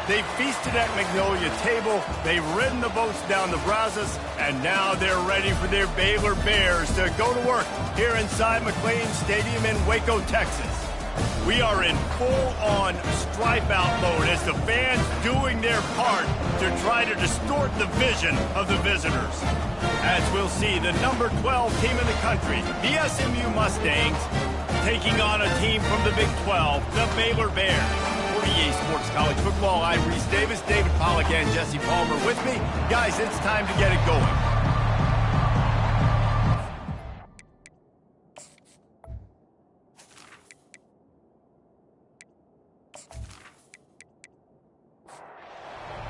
They've feasted at Magnolia Table, they've ridden the boats down the Brazos, and now they're ready for their Baylor Bears to go to work here inside McLean Stadium in Waco, Texas. We are in full-on stripe-out mode as the fans doing their part to try to distort the vision of the visitors. As we'll see, the number 12 team in the country, the SMU Mustangs, taking on a team from the Big 12, the Baylor Bears. For EA Sports College Football, I'm Reese Davis, David Pollack, and Jesse Palmer with me. Guys, it's time to get it going.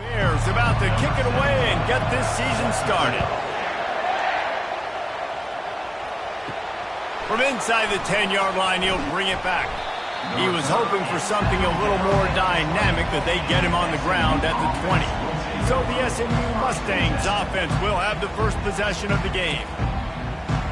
Bears about to kick it away and get this season started. From inside the 10-yard line, he'll bring it back. He was hoping for something a little more dynamic, but they get him on the ground at the 20. So the SMU Mustangs offense will have the first possession of the game.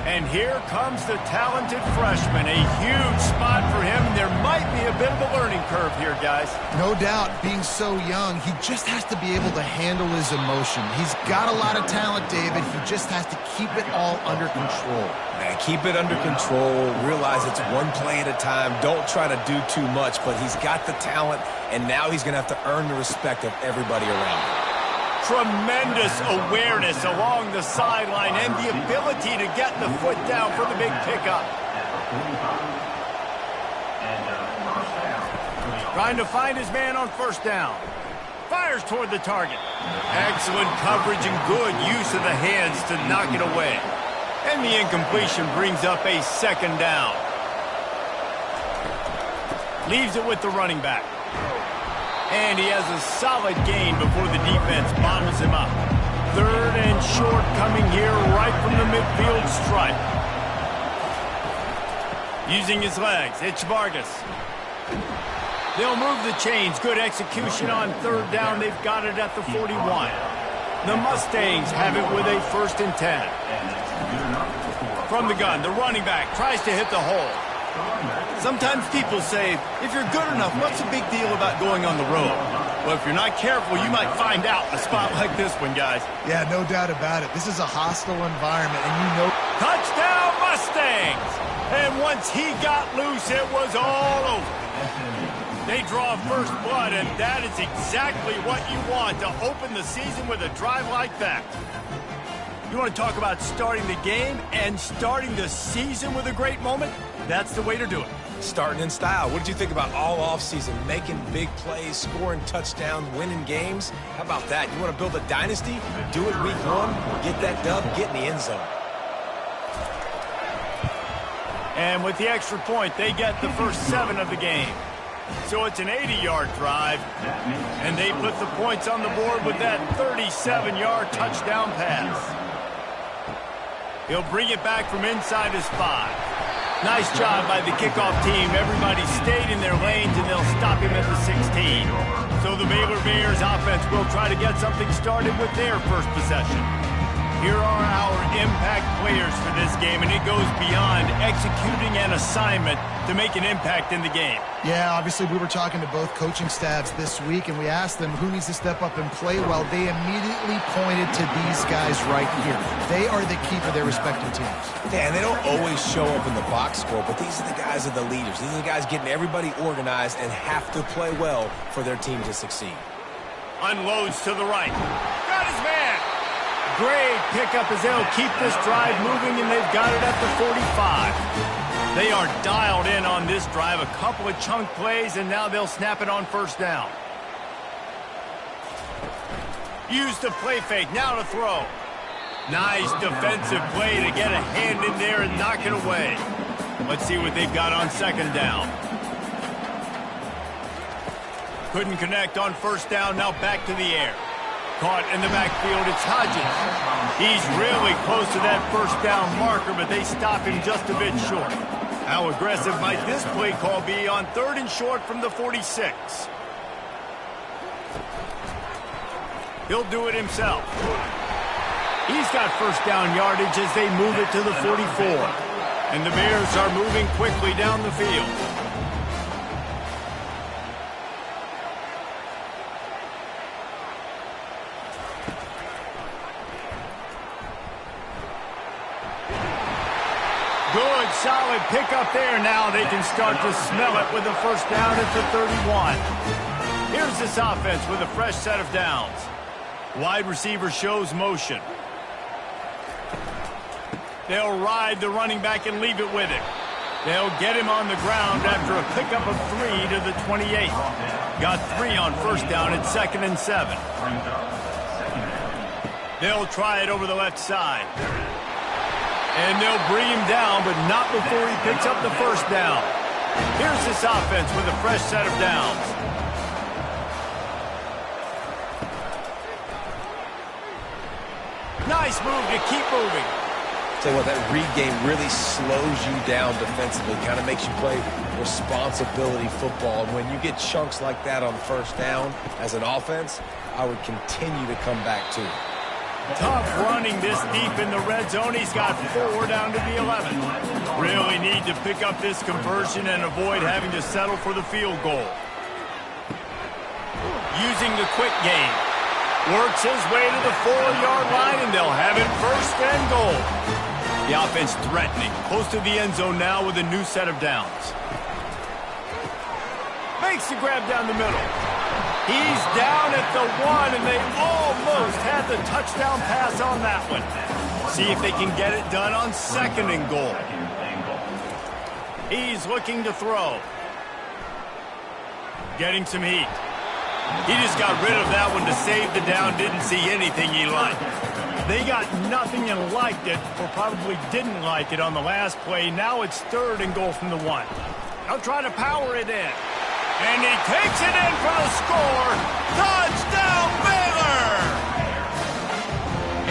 And here comes the talented freshman. A huge spot for him. There might be a bit of a learning curve here, guys. No doubt, being so young, he just has to be able to handle his emotion. He's got a lot of talent, David. He just has to keep it all under control. Man, keep it under control. Realize it's one play at a time. Don't try to do too much, but he's got the talent, and now he's going to have to earn the respect of everybody around him. Tremendous awareness along the sideline and the ability to get the foot down for the big pickup. Trying to find his man on first down. Fires toward the target. Excellent coverage and good use of the hands to knock it away. And the incompletion brings up a second down. Leaves it with the running back. And he has a solid gain before the defense bottles him up. Third and short coming here right from the midfield stripe. Using his legs, it's Vargas. They'll move the chains. Good execution on third down. They've got it at the 41. The Mustangs have it with a 1st and 10. From the gun, the running back tries to hit the hole. Sometimes people say, if you're good enough, what's the big deal about going on the road? Well, if you're not careful, you might find out in a spot like this one, guys. Yeah, no doubt about it. This is a hostile environment, and you know... Touchdown, Mustangs! And once he got loose, it was all over. They draw first blood, and that is exactly what you want to open the season with a drive like that. You want to talk about starting the game and starting the season with a great moment? That's the way to do it. Starting in style. What did you think about all offseason? Making big plays, scoring touchdowns, winning games? How about that? You want to build a dynasty? Do it week 1, get that dub, get in the end zone. And with the extra point, they get the first 7 of the game. So it's an 80-yard drive, and they put the points on the board with that 37-yard touchdown pass. He'll bring it back from inside his 5. Nice job by the kickoff team. Everybody stayed in their lanes, and they'll stop him at the 16. So the Baylor Bears offense will try to get something started with their first possession. Here are our impact players for this game, and it goes beyond executing an assignment to make an impact in the game. Yeah, obviously we were talking to both coaching staffs this week, and we asked them who needs to step up and play well. They immediately pointed to these guys right here. They are the key for their respective teams. Yeah, and they don't always show up in the box score, but these are the guys that are the leaders. These are the guys getting everybody organized and have to play well for their team to succeed. Unloads to the right. Got his man. Great pickup as they'll keep this drive moving, and they've got it at the 45. They are dialed in on this drive. A couple of chunk plays, and now they'll snap it on first down. Use the play fake. Now to throw. Nice defensive play to get a hand in there and knock it away. Let's see what they've got on second down. Couldn't connect on first down. Now back to the air. Caught in the backfield, it's Hodges. He's really close to that first down marker, but they stop him just a bit short. How aggressive might this play call be on 3rd and short from the 46? He'll do it himself. He's got first down yardage as they move it to the 44. And the Bears are moving quickly down the field. solid pickup there. Now they can start to smell it with a first down at the 31. Here's this offense with a fresh set of downs. Wide receiver shows motion. They'll ride the running back and leave it with him. They'll get him on the ground after a pickup of 3 to the 28. Got 3 on first down at 2nd and 7. They'll try it over the left side. And they'll bring him down, but not before he picks up the first down. Here's this offense with a fresh set of downs. Nice move to keep moving. Tell you what, that read game really slows you down defensively, kind of makes you play responsibility football. And when you get chunks like that on first down as an offense, I would continue to come back to it. Tough running this deep in the red zone. He's got 4 down to the 11. Really need to pick up this conversion and avoid having to settle for the field goal. Using the quick game. Works his way to the 4-yard line, and they'll have it first and goal. The offense threatening. Close to the end zone now with a new set of downs. Makes the grab down the middle. He's down at the 1, and they almost had the touchdown pass on that one. See if they can get it done on 2nd and goal. He's looking to throw. Getting some heat. He just got rid of that one to save the down. Didn't see anything he liked. They got nothing and liked it, or probably didn't like it on the last play. Now it's 3rd and goal from the 1. They'll try to power it in. And he takes it in for the score. Touchdown, Baylor!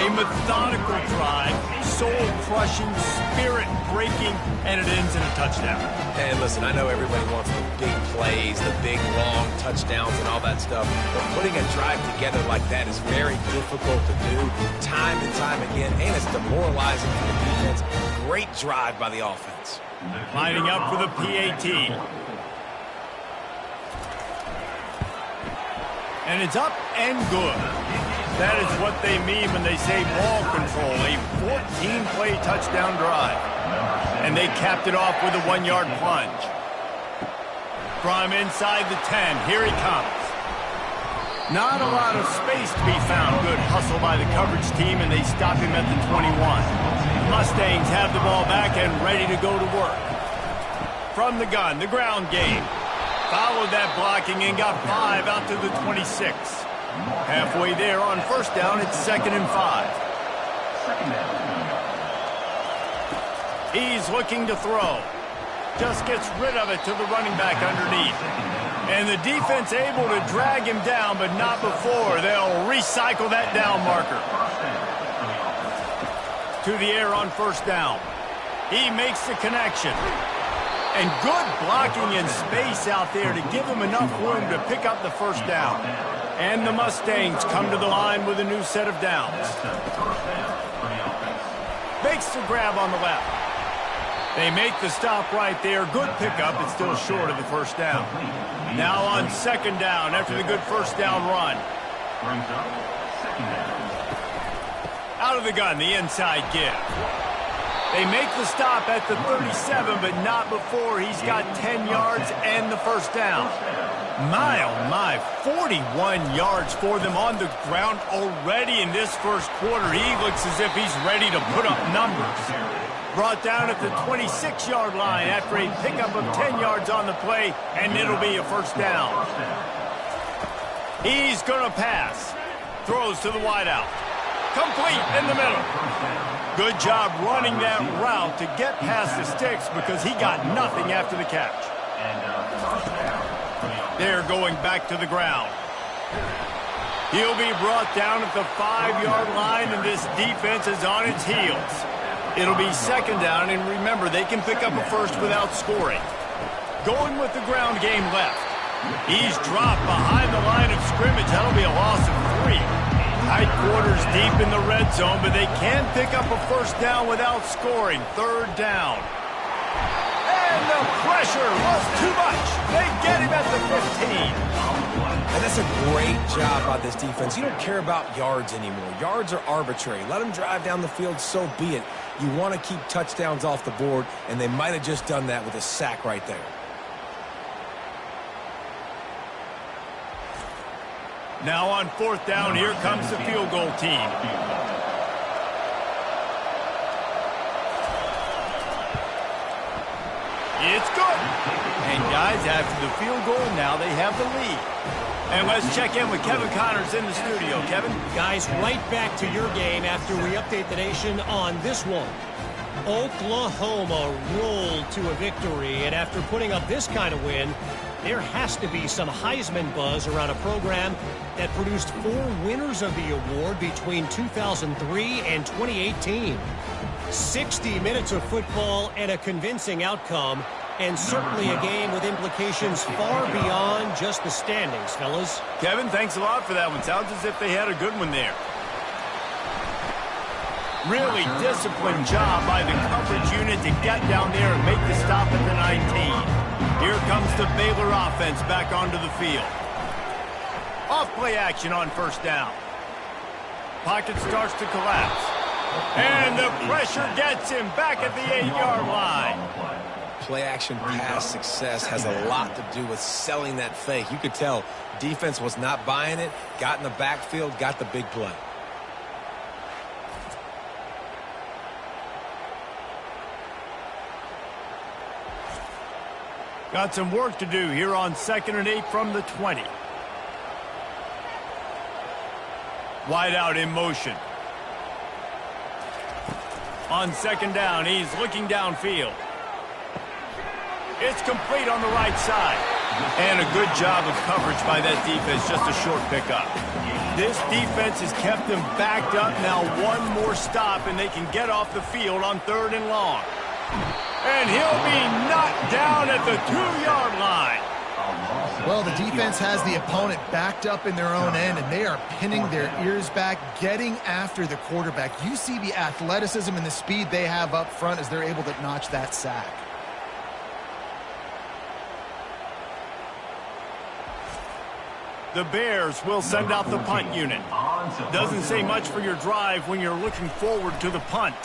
A methodical drive, soul-crushing, spirit-breaking, and it ends in a touchdown. And listen, I know everybody wants the big plays, the big, long touchdowns and all that stuff, but putting a drive together like that is very difficult to do time and time again, and it's demoralizing for the defense. Great drive by the offense. Lining up for the PAT. And it's up and good. That is what they mean when they say ball control. A 14-play touchdown drive. And they capped it off with a 1-yard plunge. From inside the 10, here he comes. Not a lot of space to be found. Good hustle by the coverage team, and they stop him at the 21. Mustangs have the ball back and ready to go to work. From the gun, the ground game. Followed that blocking and got 5 out to the 26. Halfway there on first down, it's 2nd and 5. He's looking to throw. Just gets rid of it to the running back underneath. And the defense able to drag him down, but not before. They'll recycle that down marker. To the air on first down. He makes the connection. And good blocking in space out there to give him enough room to pick up the first down. And the Mustangs come to the line with a new set of downs. Makes the grab on the left. They make the stop right there. Good pickup. It's still short of the first down. Now on 2nd down after the good first down run. Out of the gun, the inside give. They make the stop at the 37, but not before he's got 10 yards and the first down. My, oh my, 41 yards for them on the ground already in this first quarter. He looks as if he's ready to put up numbers. Brought down at the 26-yard line after a pickup of 10 yards on the play, and it'll be a first down. He's going to pass. Throws to the wideout. Complete in the middle. Good job running that route to get past the sticks because he got nothing after the catch. They're going back to the ground. He'll be brought down at the 5-yard line, and this defense is on its heels. It'll be 2nd down, and remember, they can pick up a first without scoring. Going with the ground game left. He's dropped behind the line of scrimmage. That'll be a loss of 3. Tight quarters deep in the red zone, but they can pick up a first down without scoring. 3rd down. And the pressure was too much. They get him at the 15. And that's a great job by this defense. You don't care about yards anymore. Yards are arbitrary. Let them drive down the field, so be it. You want to keep touchdowns off the board, and they might have just done that with a sack right there. Now on 4th down, here comes the field goal team. It's good. And guys, after the field goal, now they have the lead. And let's check in with Kevin Connors in the studio. Kevin? Guys, right back to your game after we update the nation on this one. Oklahoma rolled to a victory, and after putting up this kind of win, there has to be some Heisman buzz around a program that produced 4 winners of the award between 2003 and 2018. 60 minutes of football and a convincing outcome, and certainly a game with implications far beyond just the standings, fellas. Kevin, thanks a lot for that one. Sounds as if they had a good one there. Really disciplined job by the coverage unit to get down there and make the stop at the 19. Here comes the Baylor offense back onto the field. Off-play action on 1st down. Pocket starts to collapse. And the pressure gets him back at the 8-yard line. Play-action pass success has a lot to do with selling that fake. You could tell defense was not buying it, got in the backfield, got the big play. Got some work to do here on 2nd and 8 from the 20. Wide out in motion. On 2nd down, he's looking downfield. It's complete on the right side. And a good job of coverage by that defense, just a short pickup. This defense has kept them backed up. Now one more stop, and they can get off the field on 3rd and long. And he'll be knocked down at the 2-yard line. Well, the defense has the opponent backed up in their own end, and they are pinning their ears back, getting after the quarterback. You see the athleticism and the speed they have up front as they're able to notch that sack. The Bears will send out the punt unit. Doesn't say much for your drive when you're looking forward to the punt.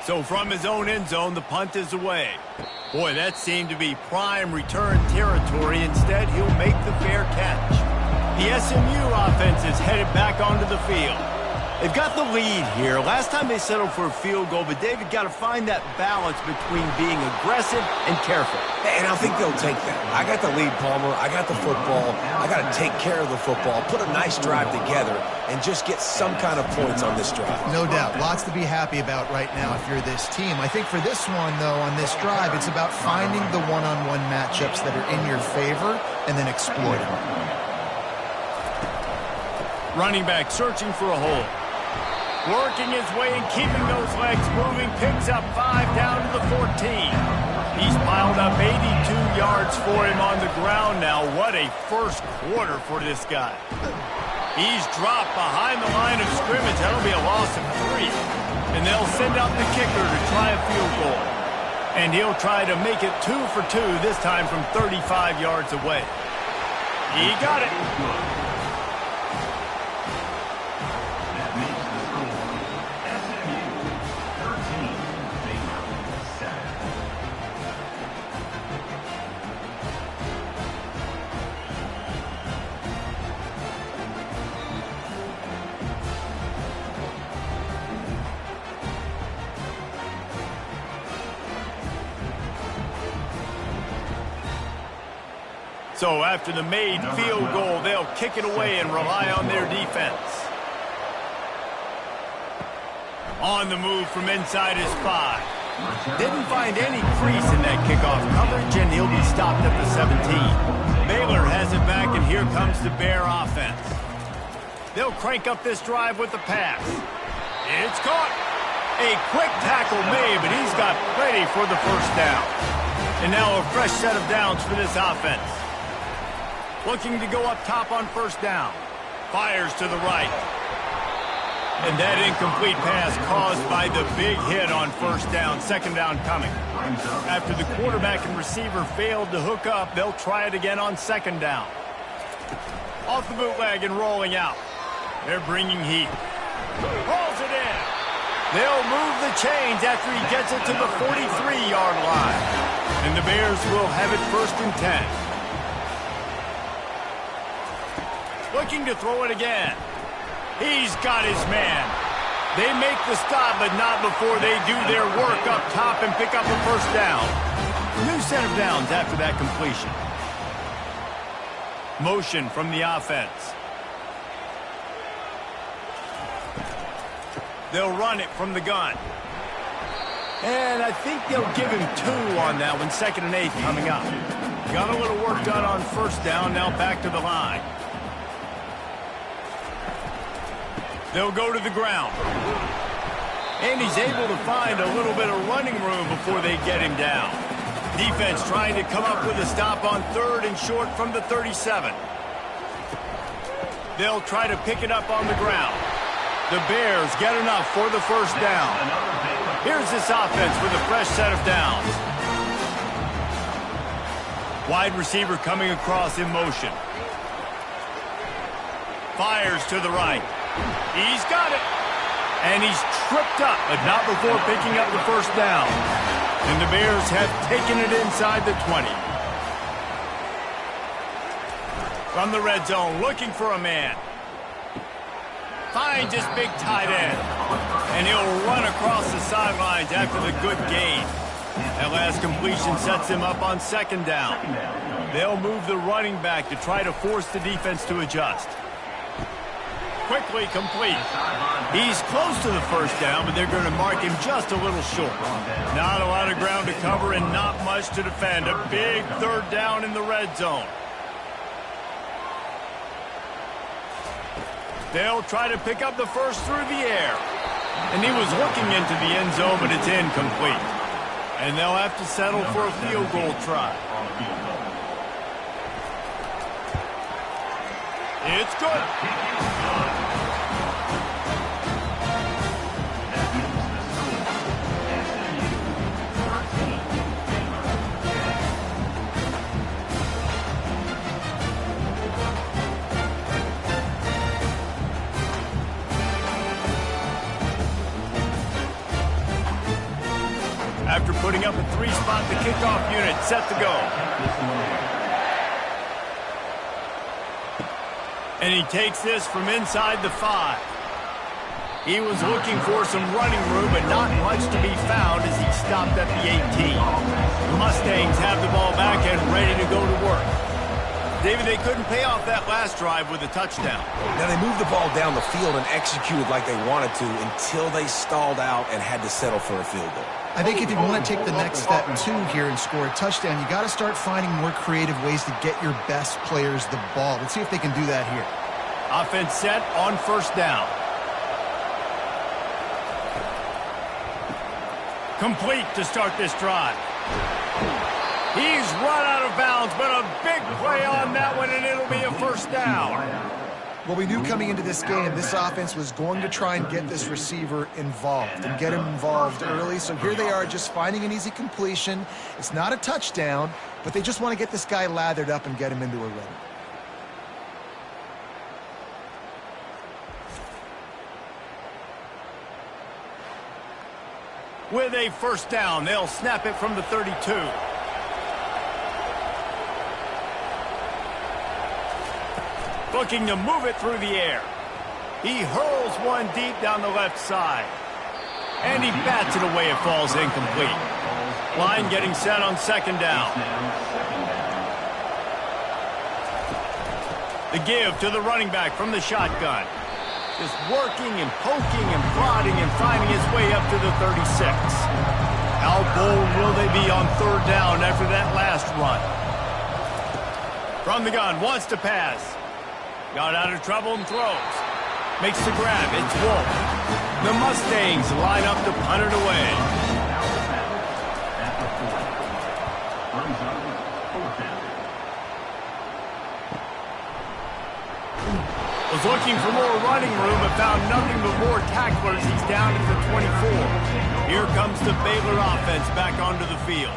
So from his own end zone, the punt is away. Boy, that seemed to be prime return territory. Instead, he'll make the fair catch. The SMU offense is headed back onto the field. They've got the lead here. Last time they settled for a field goal, but David got to find that balance between being aggressive and careful. And I think they'll take that. I got the lead, Palmer. I got the football. I got to take care of the football, put a nice drive together, and just get some kind of points on this drive. No doubt. Lots to be happy about right now if you're this team. I think for this one, though, on this drive, it's about finding the one-on-one matchups that are in your favor and then exploiting them. Running back searching for a hole. Working his way and keeping those legs moving. Picks up 5 down to the 14. He's piled up 82 yards for him on the ground now. What a first quarter for this guy. He's dropped behind the line of scrimmage. That'll be a loss of 3. And they'll send out the kicker to try a field goal. And he'll try to make it 2 for 2, this time from 35 yards away. He got it. So after the made field goal, they'll kick it away and rely on their defense. On the move from inside his 5. Didn't find any crease in that kickoff coverage, and he'll be stopped at the 17. Baylor has it back, and here comes the Bear offense. They'll crank up this drive with the pass. It's caught. A quick tackle made, but he's got plenty for the first down. And now a fresh set of downs for this offense. Looking to go up top on first down. Fires to the right. And that incomplete pass caused by the big hit on first down. Second down coming. After the quarterback and receiver failed to hook up, they'll try it again on second down. Off the bootleg and rolling out. They're bringing heat. Rolls it in. They'll move the chains after he gets it to the 43-yard line. And the Bears will have it 1st and 10. Looking to throw it again. He's got his man. They make the stop, but not before they do their work up top and pick up a 1st down. New set of downs after that completion. Motion from the offense. They'll run it from the gun. And I think they'll give him 2 on that one, 2nd and 8 coming up. Got a little work done on 1st down, now back to the line. They'll go to the ground. And he's able to find a little bit of running room before they get him down. Defense trying to come up with a stop on 3rd and short from the 37. They'll try to pick it up on the ground. The Bears get enough for the 1st down. Here's this offense with a fresh set of downs. Wide receiver coming across in motion. Fires to the right. He's got it. And he's tripped up, but not before picking up the 1st down. And the Bears have taken it inside the 20. From the red zone, looking for a man. Finds his big tight end. And he'll run across the sidelines after the good gain. That last completion sets him up on 2nd down. They'll move the running back to try to force the defense to adjust. Quickly complete. He's close to the 1st down, but they're going to mark him just a little short. Not a lot of ground to cover and not much to defend. A big 3rd down in the red zone. They'll try to pick up the 1st through the air. And he was looking into the end zone, but it's incomplete. And they'll have to settle for a field goal try. It's good. After putting up a 3-spot, the kickoff unit set to go. And he takes this from inside the 5. He was looking for some running room, but not much to be found as he stopped at the 18. The Mustangs have the ball back and ready to go to work. David, they couldn't pay off that last drive with a touchdown. Now, they moved the ball down the field and executed like they wanted to until they stalled out and had to settle for a field goal. I think if you want to take the next step, too, here and score a touchdown, you got to start finding more creative ways to get your best players the ball. Let's see if they can do that here. Offense set on 1st down. Complete to start this drive. He's run out of bounds, but a big play on that one, and it'll be a 1st down. Well, we knew coming into this game, this offense was going to try and get this receiver involved and get him involved early. So here they are just finding an easy completion. It's not a touchdown, but they just want to get this guy lathered up and get him into a rhythm. With a 1st down, they'll snap it from the 32. Looking to move it through the air. He hurls one deep down the left side. And he bats it away. It falls incomplete. Line getting set on 2nd down. The give to the running back from the shotgun. Just working and poking and prodding and finding his way up to the 36. How bold will they be on 3rd down after that last run? From the gun, wants to pass. Got out of trouble and throws. Makes the grab. It's Wolf. The Mustangs line up to punt it away. Was looking for more running room, but found nothing but more tacklers. He's down to the 24. Here comes the Baylor offense back onto the field.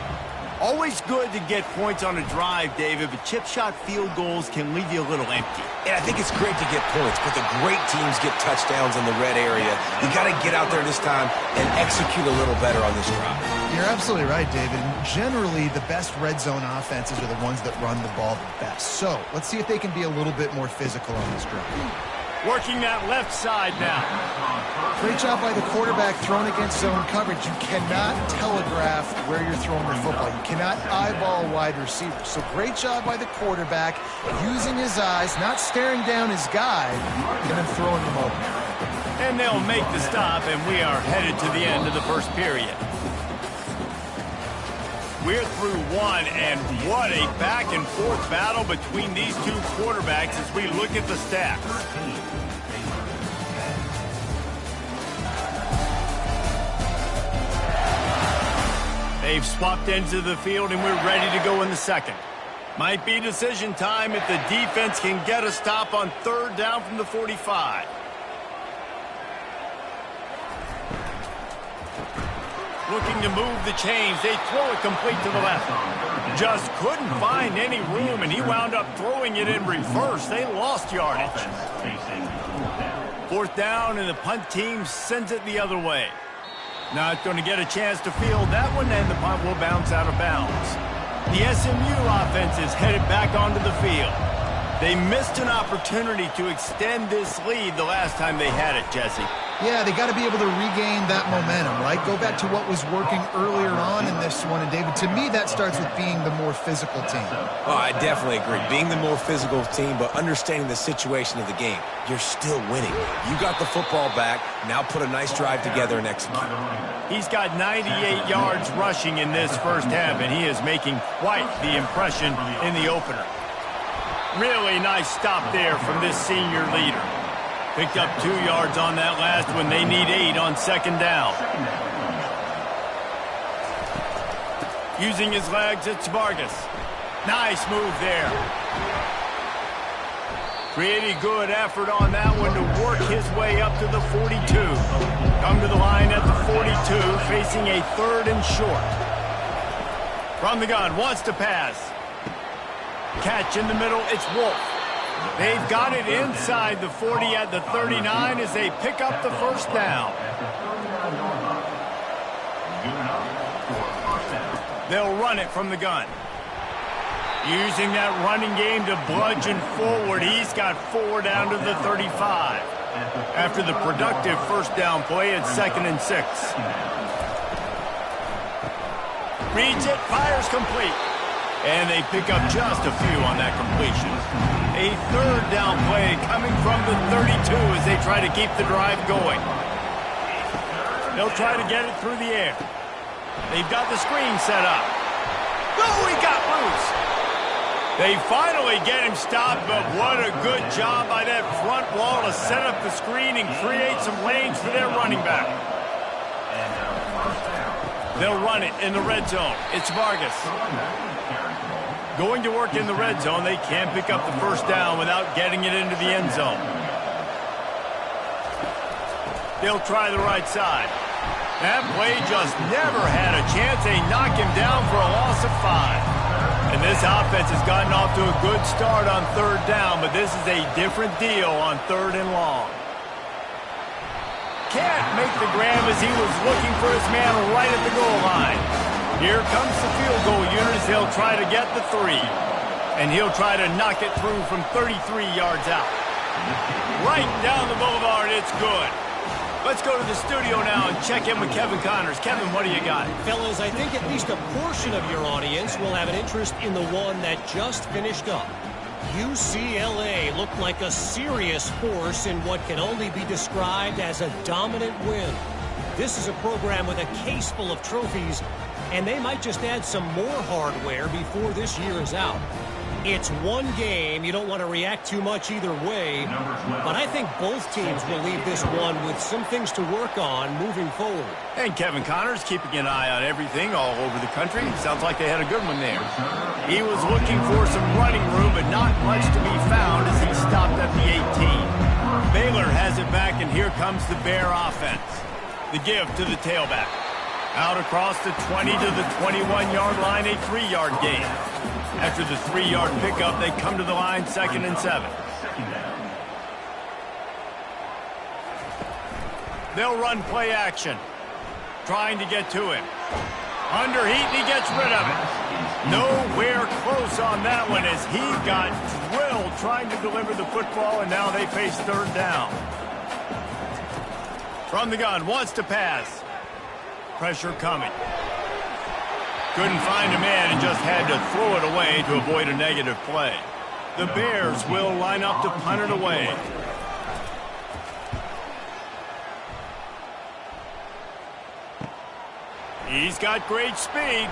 Always good to get points on a drive, David, but chip shot field goals can leave you a little empty. And I think it's great to get points, but the great teams get touchdowns in the red area. You got to get out there this time and execute a little better on this drive. You're absolutely right, David. And generally, the best red zone offenses are the ones that run the ball the best. So let's see if they can be a little bit more physical on this drive. Working that left side now. Great job by the quarterback thrown against zone coverage. You cannot telegraph where you're throwing the football. You cannot eyeball wide receivers. So great job by the quarterback using his eyes, not staring down his guy, and then throwing him over. And they'll make the stop, and we are headed to the end of the first period. We're through one, and what a back-and-forth battle between these two quarterbacks as we look at the stats. They've swapped ends of the field, and we're ready to go in the second. Might be decision time if the defense can get a stop on third down from the 45. Looking to move the chains. They throw it complete to the left. Just couldn't find any room, and he wound up throwing it in reverse. They lost yardage. Fourth down, and the punt team sends it the other way. Not going to get a chance to field that one, and the punt will bounce out of bounds. The SMU offense is headed back onto the field. They missed an opportunity to extend this lead the last time they had it, Jesse. Yeah, they got to be able to regain that momentum, right? Go back to what was working earlier on in this one. And, David, to me, that starts with being the more physical team. Oh, I definitely agree. Being the more physical team, but understanding the situation of the game. You're still winning. You got the football back. Now put a nice drive together and execute. He's got 98 yards rushing in this first half, and he is making quite the impression in the opener. Really nice stop there from this senior leader. Picked up 2 yards on that last one. They need 8 on second down. Using his legs, it's Vargas. Nice move there. Pretty good effort on that one to work his way up to the 42. Come to the line at the 42, facing a third and short. From the gun, wants to pass. Catch in the middle, it's Wolf. They've got it inside the 40 at the 39 as they pick up the first down. They'll run it from the gun. Using that running game to bludgeon forward, he's got 4 down to the 35. After the productive first down play at 2nd and 6. Reads it, fires complete. And they pick up just a few on that completion. A third down play coming from the 32 as they try to keep the drive going. They'll try to get it through the air. They've got the screen set up. Oh, he got loose. They finally get him stopped, but what a good job by that front wall to set up the screen and create some lanes for their running back. They'll run it in the red zone. It's Vargas. Going to work in the red zone. They can't pick up the first down without getting it into the end zone. They'll try the right side. That play just never had a chance. They knock him down for a loss of 5. And this offense has gotten off to a good start on third down, but this is a different deal on third and long. Can't make the grab as he was looking for his man right at the goal line. Here comes the field goal unit as they'll try to get the 3. And he'll try to knock it through from 33 yards out. Right down the boulevard, it's good. Let's go to the studio now and check in with Kevin Connors. Kevin, what do you got? Fellas, I think at least a portion of your audience will have an interest in the one that just finished up. UCLA looked like a serious force in what can only be described as a dominant win. This is a program with a case full of trophies, and they might just add some more hardware before this year is out. It's one game. You don't want to react too much either way, but I think both teams will leave this one with some things to work on moving forward. And Kevin Connors keeping an eye on everything all over the country. Sounds like they had a good one there. He was looking for some running room, but not much to be found as he stopped at the 18. Baylor has it back, and here comes the Bear offense. The give to the tailback. Out across the 20 to the 21-yard line, a 3-yard gain. After the 3-yard pickup, they come to the line 2nd and 7. They'll run play action, trying to get to him. Under heat, and he gets rid of it. Nowhere close on that one as he got drilled trying to deliver the football, and now they face 3rd down. From the gun, wants to pass. Pressure coming. Couldn't find a man and just had to throw it away to avoid a negative play. The Bears will line up to punt it away. He's got great speed.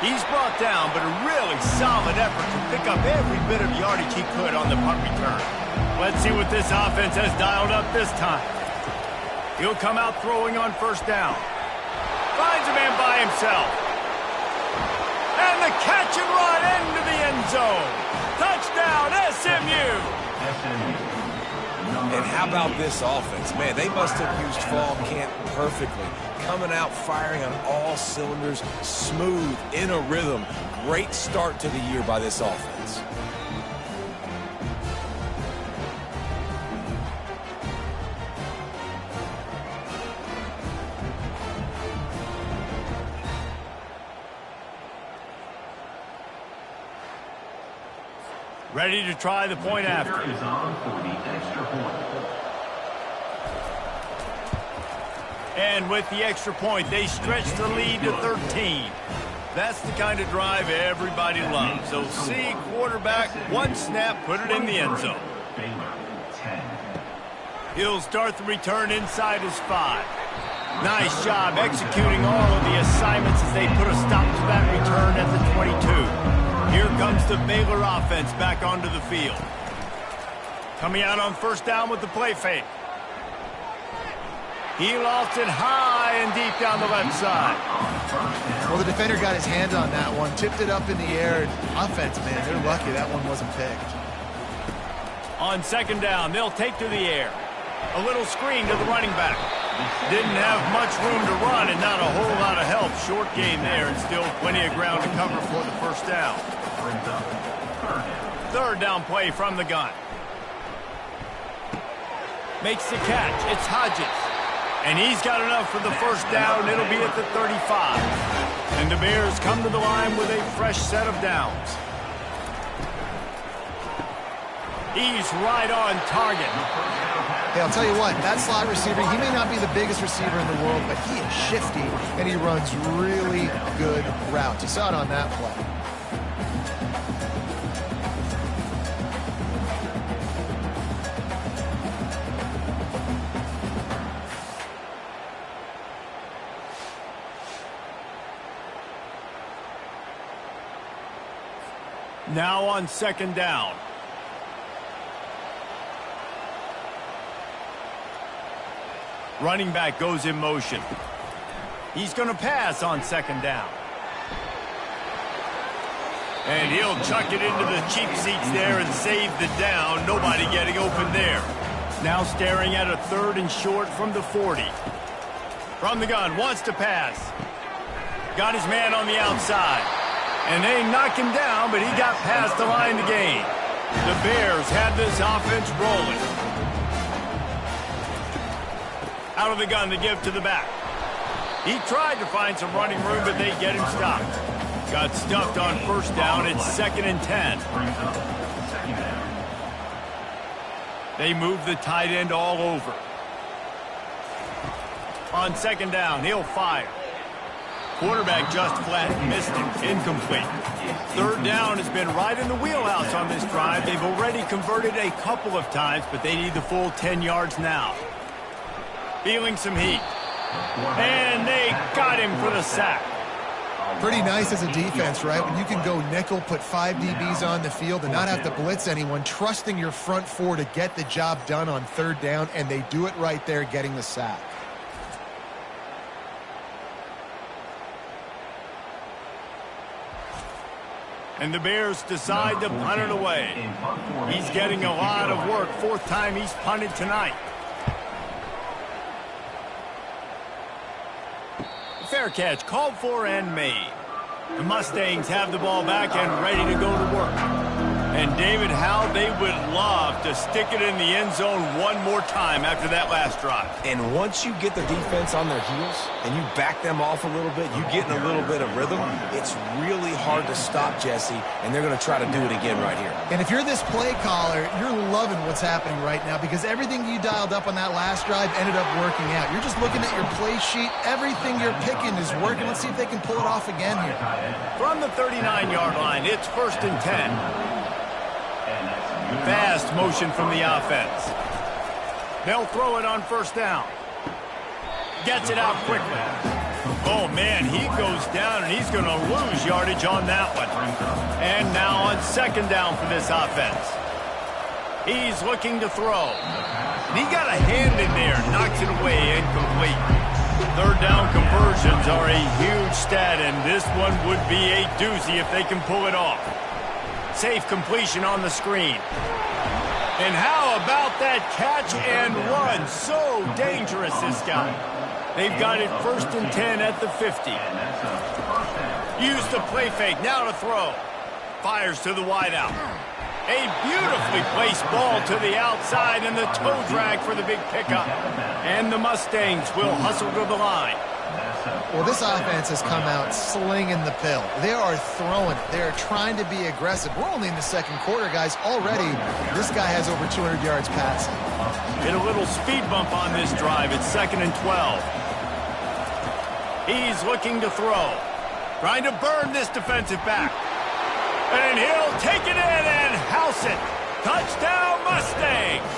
He's brought down, but a really solid effort to pick up every bit of yardage he could on the punt return. Let's see what this offense has dialed up this time. He'll come out throwing on 1st down. Finds a man by himself. And the catch and run into the end zone. Touchdown, SMU. And how about this offense? Man, they must have used fall camp perfectly. Coming out firing on all cylinders, smooth, in a rhythm. Great start to the year by this offense. Ready to try the point after. Is on for the extra point. And with the extra point, they stretch the lead to 13. That's the kind of drive everybody loves. So see quarterback, one snap, put it in the end zone. He'll start the return inside his 5. Nice job executing all of the assignments as they put a stop to that return at the 22. Here comes the Baylor offense back onto the field. Coming out on 1st down with the play fake. He lost it high and deep down the left side. Well, the defender got his hand on that one, tipped it up in the air. Offense, man, they're lucky that one wasn't picked. On 2nd down, they'll take to the air. A little screen to the running back. Didn't have much room to run and not a whole lot of help. Short gain there and still plenty of ground to cover for the 1st down. 3rd down play from the gun. Makes the catch. It's Hodges. And he's got enough for the 1st down. It'll be at the 35. And the Bears come to the line with a fresh set of downs. He's right on target. Hey, I'll tell you what, that slot receiver, he may not be the biggest receiver in the world, but he is shifty, and he runs really good routes. You saw it on that play. Now on 2nd down. Running back goes in motion. He's going to pass on 2nd down. And he'll chuck it into the cheap seats there and save the down. Nobody getting open there. Now staring at a 3rd and short from the 40. From the gun, wants to pass. Got his man on the outside. And they knock him down, but he got past the line to gain. The Bears had this offense rolling. Out of the gun to give to the back. He tried to find some running room, but they get him stopped. Got stuffed on 1st down. It's 2nd and 10. They move the tight end all over. On 2nd down, he'll fire. Quarterback just flat missed it. Incomplete. 3rd down has been right in the wheelhouse on this drive. They've already converted a couple of times, but they need the full 10 yards now. Feeling some heat. And they got him for the sack. Pretty nice as a defense, right? When you can go nickel, put 5 DBs on the field and not have to blitz anyone, trusting your front 4 to get the job done on 3rd down, and they do it right there, getting the sack. And the Bears decide to punt it away. He's getting a lot of work. 4th time he's punted tonight. Fair catch, called for and made. The Mustangs have the ball back and ready to go to work. And, David, how they would love to stick it in the end zone one more time after that last drive. And once you get the defense on their heels and you back them off a little bit, you get in a little bit of rhythm, it's really hard to stop, Jesse, and they're going to try to do it again right here. And if you're this play caller, you're loving what's happening right now because everything you dialed up on that last drive ended up working out. You're just looking at your play sheet. Everything you're picking is working. Let's see if they can pull it off again here. From the 39-yard line, it's 1st and 10. Fast motion from the offense. They'll throw it on 1st down. Gets it out quickly. Oh, man, he goes down, and he's going to lose yardage on that one. And now on 2nd down for this offense. He's looking to throw. He got a hand in there, knocks it away, incomplete. 3rd down conversions are a huge stat, and this one would be a doozy if they can pull it off. Safe completion on the screen. And how about that catch and run? So dangerous, this guy. They've got it 1st and 10 at the 50. Use the play fake, now to throw. Fires to the wideout. A beautifully placed ball to the outside and the toe drag for the big pickup. And the Mustangs will hustle to the line. Well, this offense has come out slinging the pill. They are throwing it. They are trying to be aggressive. We're only in the 2nd quarter, guys. Already, this guy has over 200 yards passing. Get a little speed bump on this drive. It's 2nd and 12. He's looking to throw. Trying to burn this defensive back. And he'll take it in and house it. Touchdown, Mustangs!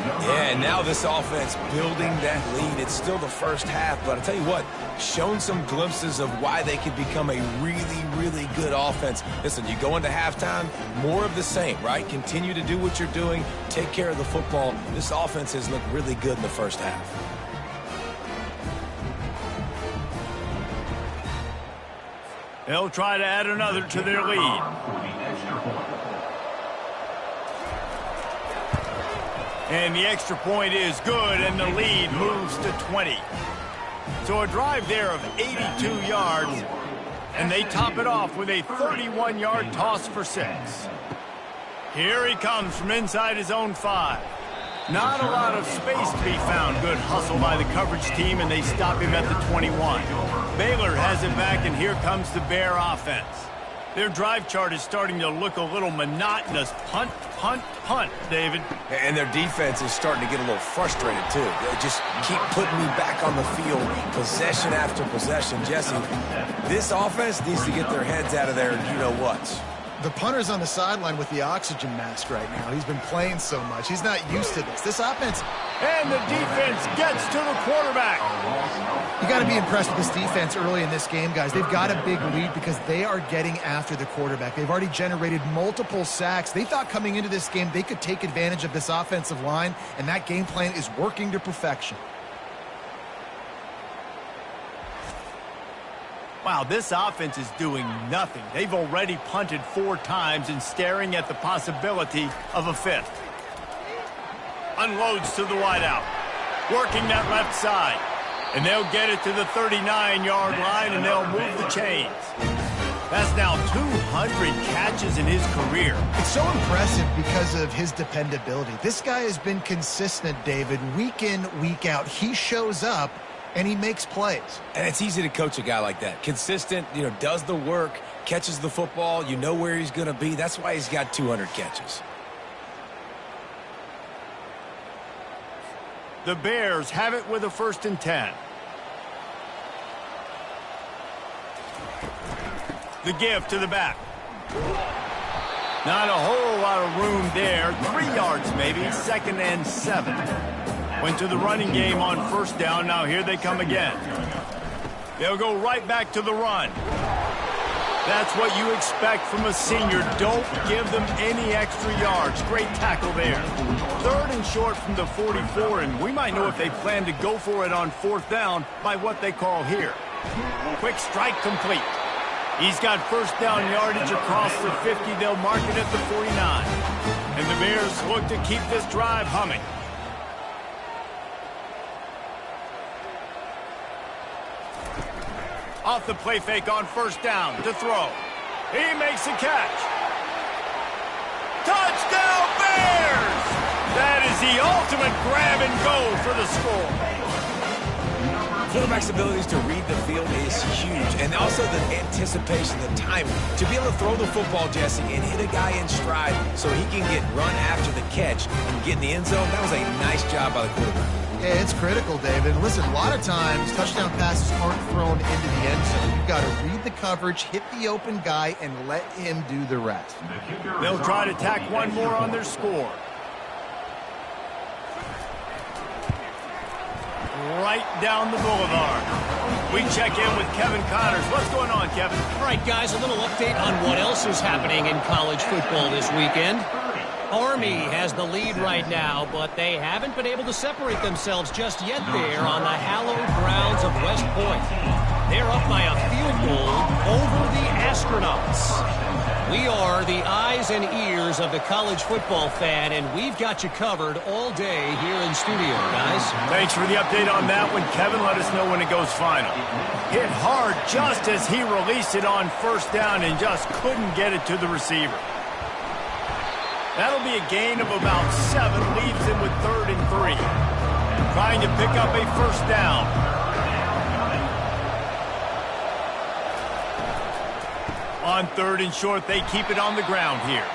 Yeah, and now this offense building that lead. It's still the first half, but I'll tell you what, shown some glimpses of why they could become a really, really good offense. Listen, you go into halftime, more of the same, right? Continue to do what you're doing, take care of the football. This offense has looked really good in the first half. They'll try to add another to their lead. And the extra point is good, and the lead moves to 20. So a drive there of 82 yards, and they top it off with a 31-yard toss for 6. Here he comes from inside his own 5. Not a lot of space to be found. Good hustle by the coverage team, and they stop him at the 21. Baylor has it back, and here comes the Bear offense. Their drive chart is starting to look a little monotonous. Punt, punt, punt, David. And their defense is starting to get a little frustrated, too. They just keep putting me back on the field, possession after possession. Jesse, this offense needs to get their heads out of there, you-know-what. The punter's on the sideline with the oxygen mask right now. He's been playing so much. He's not used to this. This offense... And the defense gets to the quarterback. You got to be impressed with this defense early in this game, guys. They've got a big lead because they are getting after the quarterback. They've already generated multiple sacks. They thought coming into this game they could take advantage of this offensive line, and that game plan is working to perfection. Wow, this offense is doing nothing. They've already punted 4 times and staring at the possibility of a 5th. Unloads to the wideout. Working that left side. And they'll get it to the 39-yard line, and they'll move the chains. That's now 200 catches in his career. It's so impressive because of his dependability. This guy has been consistent, David, week in, week out. He shows up, and he makes plays. And it's easy to coach a guy like that. Consistent, does the work, catches the football, you know where he's going to be. That's why he's got 200 catches. The Bears have it with a 1st and 10. The give to the back. Not a whole lot of room there. 3 yards maybe, 2nd and 7. Went to the running game on 1st down. Now here they come again. They'll go right back to the run. That's what you expect from a senior. Don't give them any extra yards. Great tackle there. 3rd and short from the 44, and we might know if they plan to go for it on 4th down by what they call here. Quick strike complete. He's got 1st down yardage across the 50. They'll mark it at the 49. And the Bears look to keep this drive humming. Off the play fake on first down to throw. He makes the catch. Touchdown Bears! That is the ultimate grab and go for the score. Quarterback's abilities to read the field is huge, and also the anticipation, the timing. To be able to throw the football, Jesse, and hit a guy in stride so he can get run after the catch and get in the end zone, that was a nice job by the quarterback. Yeah, it's critical, David. Listen, a lot of times touchdown passes aren't thrown into the end zone. You've got to read the coverage, hit the open guy, and let him do the rest. They'll try to tack one more on their score. Right down the boulevard. We check in with Kevin Connors. What's going on, Kevin? All right, guys, a little update on what else is happening in college football this weekend. Army has the lead right now, but they haven't been able to separate themselves just yet there on the hallowed grounds of West Point. They're up by a field goal over the Astronauts. We are the eyes and ears of the college football fan, and we've got you covered all day here in studio, guys. Thanks for the update on that one, Kevin. Let us know when it goes final. Hit hard just as he released it on first down and just couldn't get it to the receiver. That'll be a gain of about 7, leaves him with 3rd and 3. Trying to pick up a first down. On 3rd and short, they keep it on the ground here.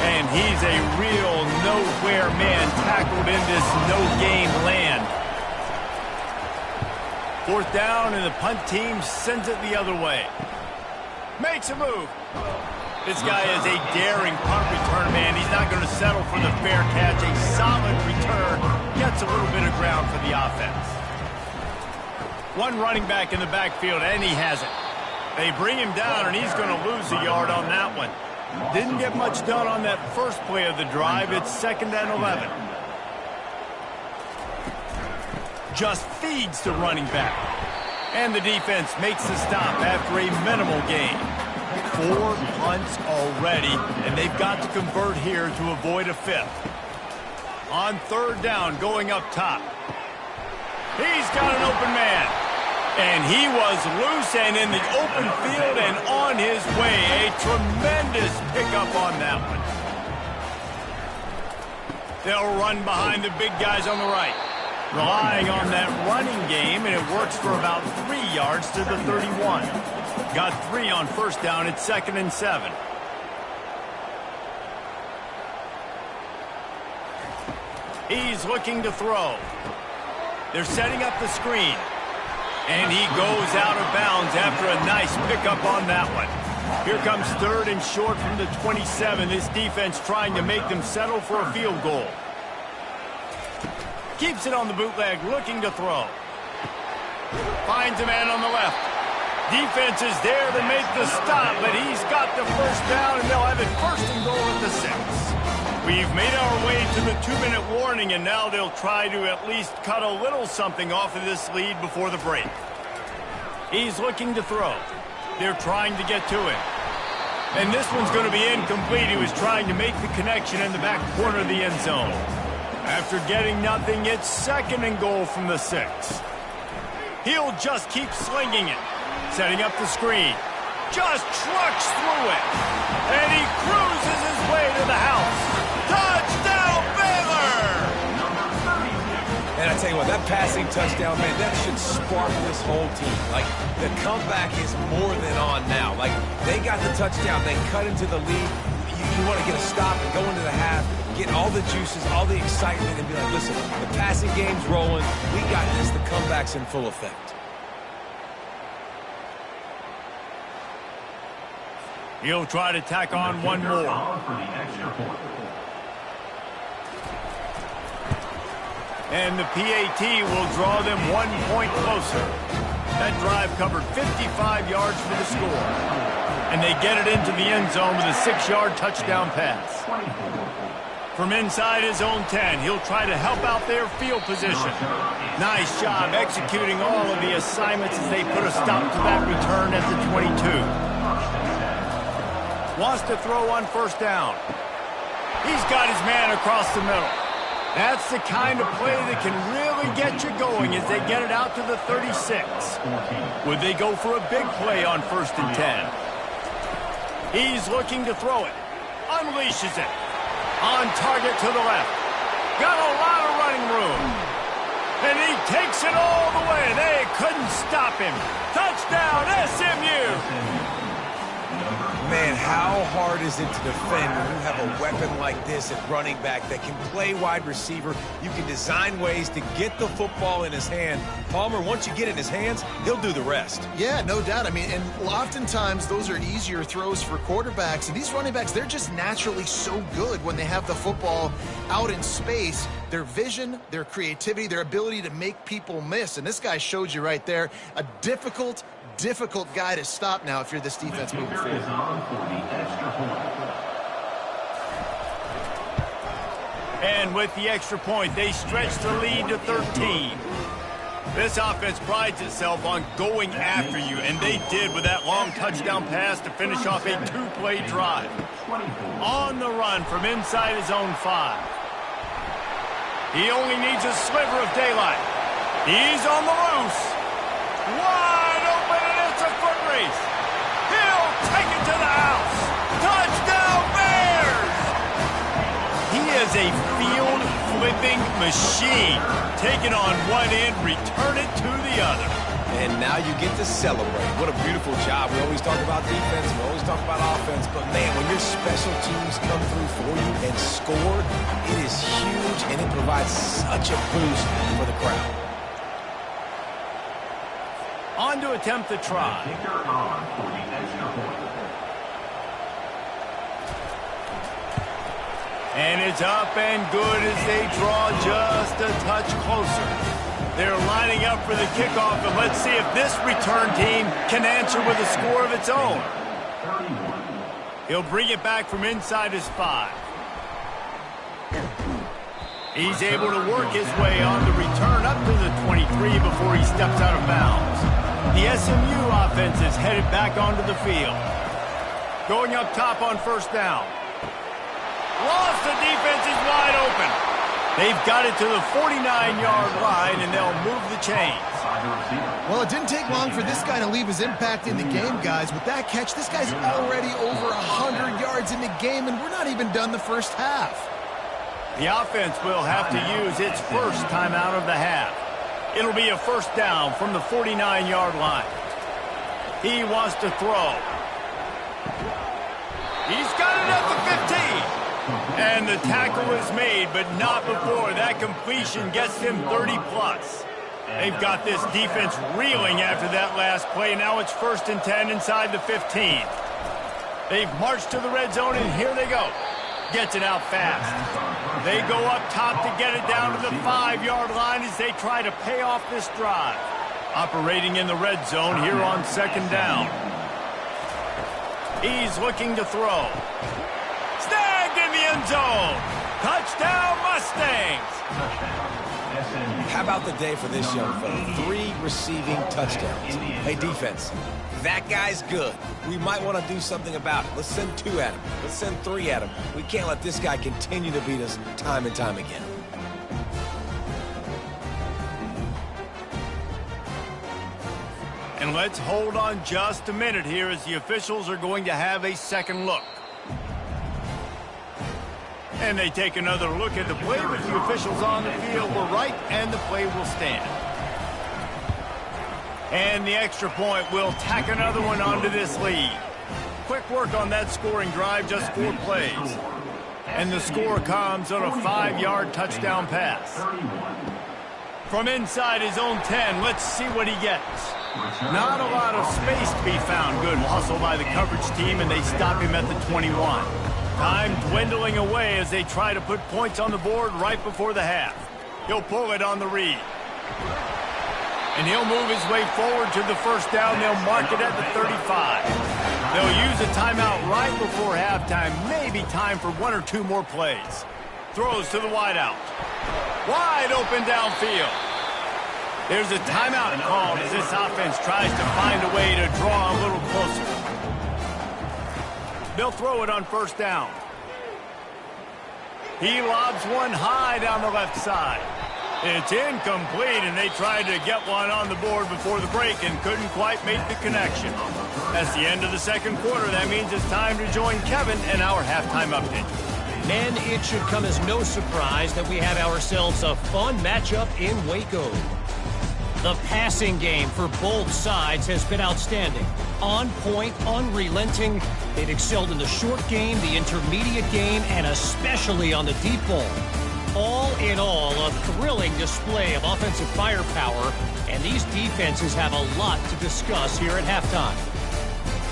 And he's a real nowhere man tackled in this no-game land. 4th down, and the punt team sends it the other way. Makes a move. This guy is a daring punt return man. He's not going to settle for the fair catch. A solid return. Gets a little bit of ground for the offense. One running back in the backfield, and he has it. They bring him down, and he's going to lose a yard on that one. Didn't get much done on that first play of the drive. It's 2nd and 11. Just feeds the running back. And the defense makes the stop after a minimal gain. 4 punts already, and they've got to convert here to avoid a 5th. On 3rd down, going up top. He's got an open man. And he was loose and in the open field and on his way. A tremendous pickup on that one. They'll run behind the big guys on the right. Relying on that running game, and it works for about 3 yards to the 31. Got 3 on first down. It's 2nd and 7. He's looking to throw. They're setting up the screen. And he goes out of bounds after a nice pickup on that one. Here comes 3rd and short from the 27. This defense trying to make them settle for a field goal. Keeps it on the bootleg, looking to throw. Finds a man on the left. Defense is there to make the stop, but he's got the first down, and they'll have it 1st and goal at the 6. We've made our way to the 2-minute warning, and now they'll try to at least cut a little something off of this lead before the break. He's looking to throw. They're trying to get to him. And this one's going to be incomplete. He was trying to make the connection in the back corner of the end zone. After getting nothing, it's 2nd and goal from the 6. He'll just keep slinging it. Setting up the screen. Just trucks through it. And he cruises his way to the house. Touchdown, Baylor! And I tell you what, that passing touchdown, man, that should spark this whole team. Like, the comeback is more than on now. Like, they got the touchdown. They cut into the lead. You want to get a stop and go into the half, get all the juices, all the excitement, and be like, listen, the passing game's rolling. We got this. The comeback's in full effect. He'll try to tack on one more. And the PAT will draw them 1 point closer. That drive covered 55 yards for the score. And they get it into the end zone with a 6-yard touchdown pass. From inside his own 10, he'll try to help out their field position. Nice job executing all of the assignments as they put a stop to that return at the 22. Wants to throw on first down. He's got his man across the middle. That's the kind of play that can really really get you going as they get it out to the 36. Would they go for a big play on 1st and 10? He's looking to throw it. Unleashes it. On target to the left. Got a lot of running room. And he takes it all the way. They couldn't stop him. Touchdown, SMU! Man, how hard is it to defend when you have a weapon like this at running back that can play wide receiver? You can design ways to get the football in his hand. Palmer, once you get it in his hands, he'll do the rest. Yeah, no doubt. I mean, and oftentimes those are easier throws for quarterbacks. And these running backs, they're just naturally so good when they have the football out in space. Their vision, their creativity, their ability to make people miss. And this guy showed you right there a difficult guy to stop now if you're this defense moving forward. And with the extra point, they stretch the lead to 13. This offense prides itself on going after you, and they did with that long touchdown pass to finish off a 2-play drive. On the run from inside his own 5. He only needs a sliver of daylight. He's on the loose. Wide open, and it's a foot race. He'll take it to the house. Touchdown, Bears! He is a field-flipping machine. Take it on one end, return it to the other. And now you get to celebrate. What a beautiful job. We always talk about defense, we always talk about offense, but man, when your special teams come through for you and score, it is huge, and it provides such a boost for the crowd. On to attempt the try. And it's up and good as they draw just a touch closer. They're lining up for the kickoff, and let's see if this return team can answer with a score of its own. He'll bring it back from inside his 5. He's able to work his way on the return up to the 23 before he steps out of bounds. The SMU offense is headed back onto the field. Going up top on 1st down. Lost, the defense is wide open. They've got it to the 49-yard line, and they'll move the chains. Well, it didn't take long for this guy to leave his impact in the game, guys. With that catch, this guy's already over 100 yards in the game, and we're not even done the first half. The offense will have to use its first timeout of the half. It'll be a 1st down from the 49-yard line. He wants to throw. He's got it at the 15. And the tackle is made, but not before that completion gets them 30+. They've got this defense reeling after that last play. Now it's 1st and 10 inside the 15. They've marched to the red zone, and here they go. Gets it out fast. They go up top to get it down to the 5-yard line as they try to pay off this drive. Operating in the red zone here on 2nd down. He's looking to throw. Snagged in the end zone. Touchdown, Mustangs. How about the day for this young fella? 3 receiving touchdowns. Hey, defense, that guy's good. We might want to do something about it. Let's send 2 at him. Let's send 3 at him. We can't let this guy continue to beat us time and time again. And let's hold on just a minute here as the officials are going to have a second look. And they take another look at the play, but the officials on the field were right, and the play will stand. And the extra point will tack another one onto this lead. Quick work on that scoring drive, just 4 plays. And the score comes on a 5-yard touchdown pass. From inside his own 10, let's see what he gets. Not a lot of space to be found. Good hustle by the coverage team, and they stop him at the 21. Time dwindling away as they try to put points on the board right before the half. He'll pull it on the read. And he'll move his way forward to the 1st down. They'll mark it at the 35. They'll use a timeout right before halftime. Maybe time for 1 or 2 more plays. Throws to the wideout. Wide open downfield. There's a timeout called as this offense tries to find a way to draw a little closer. They'll throw it on 1st down. He lobs one high down the left side. It's incomplete, and they tried to get one on the board before the break and couldn't quite make the connection. That's the end of the second quarter. That means it's time to join Kevin and our halftime update. Men, it should come as no surprise that we have ourselves a fun matchup in Waco. The passing game for both sides has been outstanding. On point, unrelenting. They've excelled in the short game, the intermediate game, and especially on the deep ball. All in all, a thrilling display of offensive firepower, and these defenses have a lot to discuss here at halftime.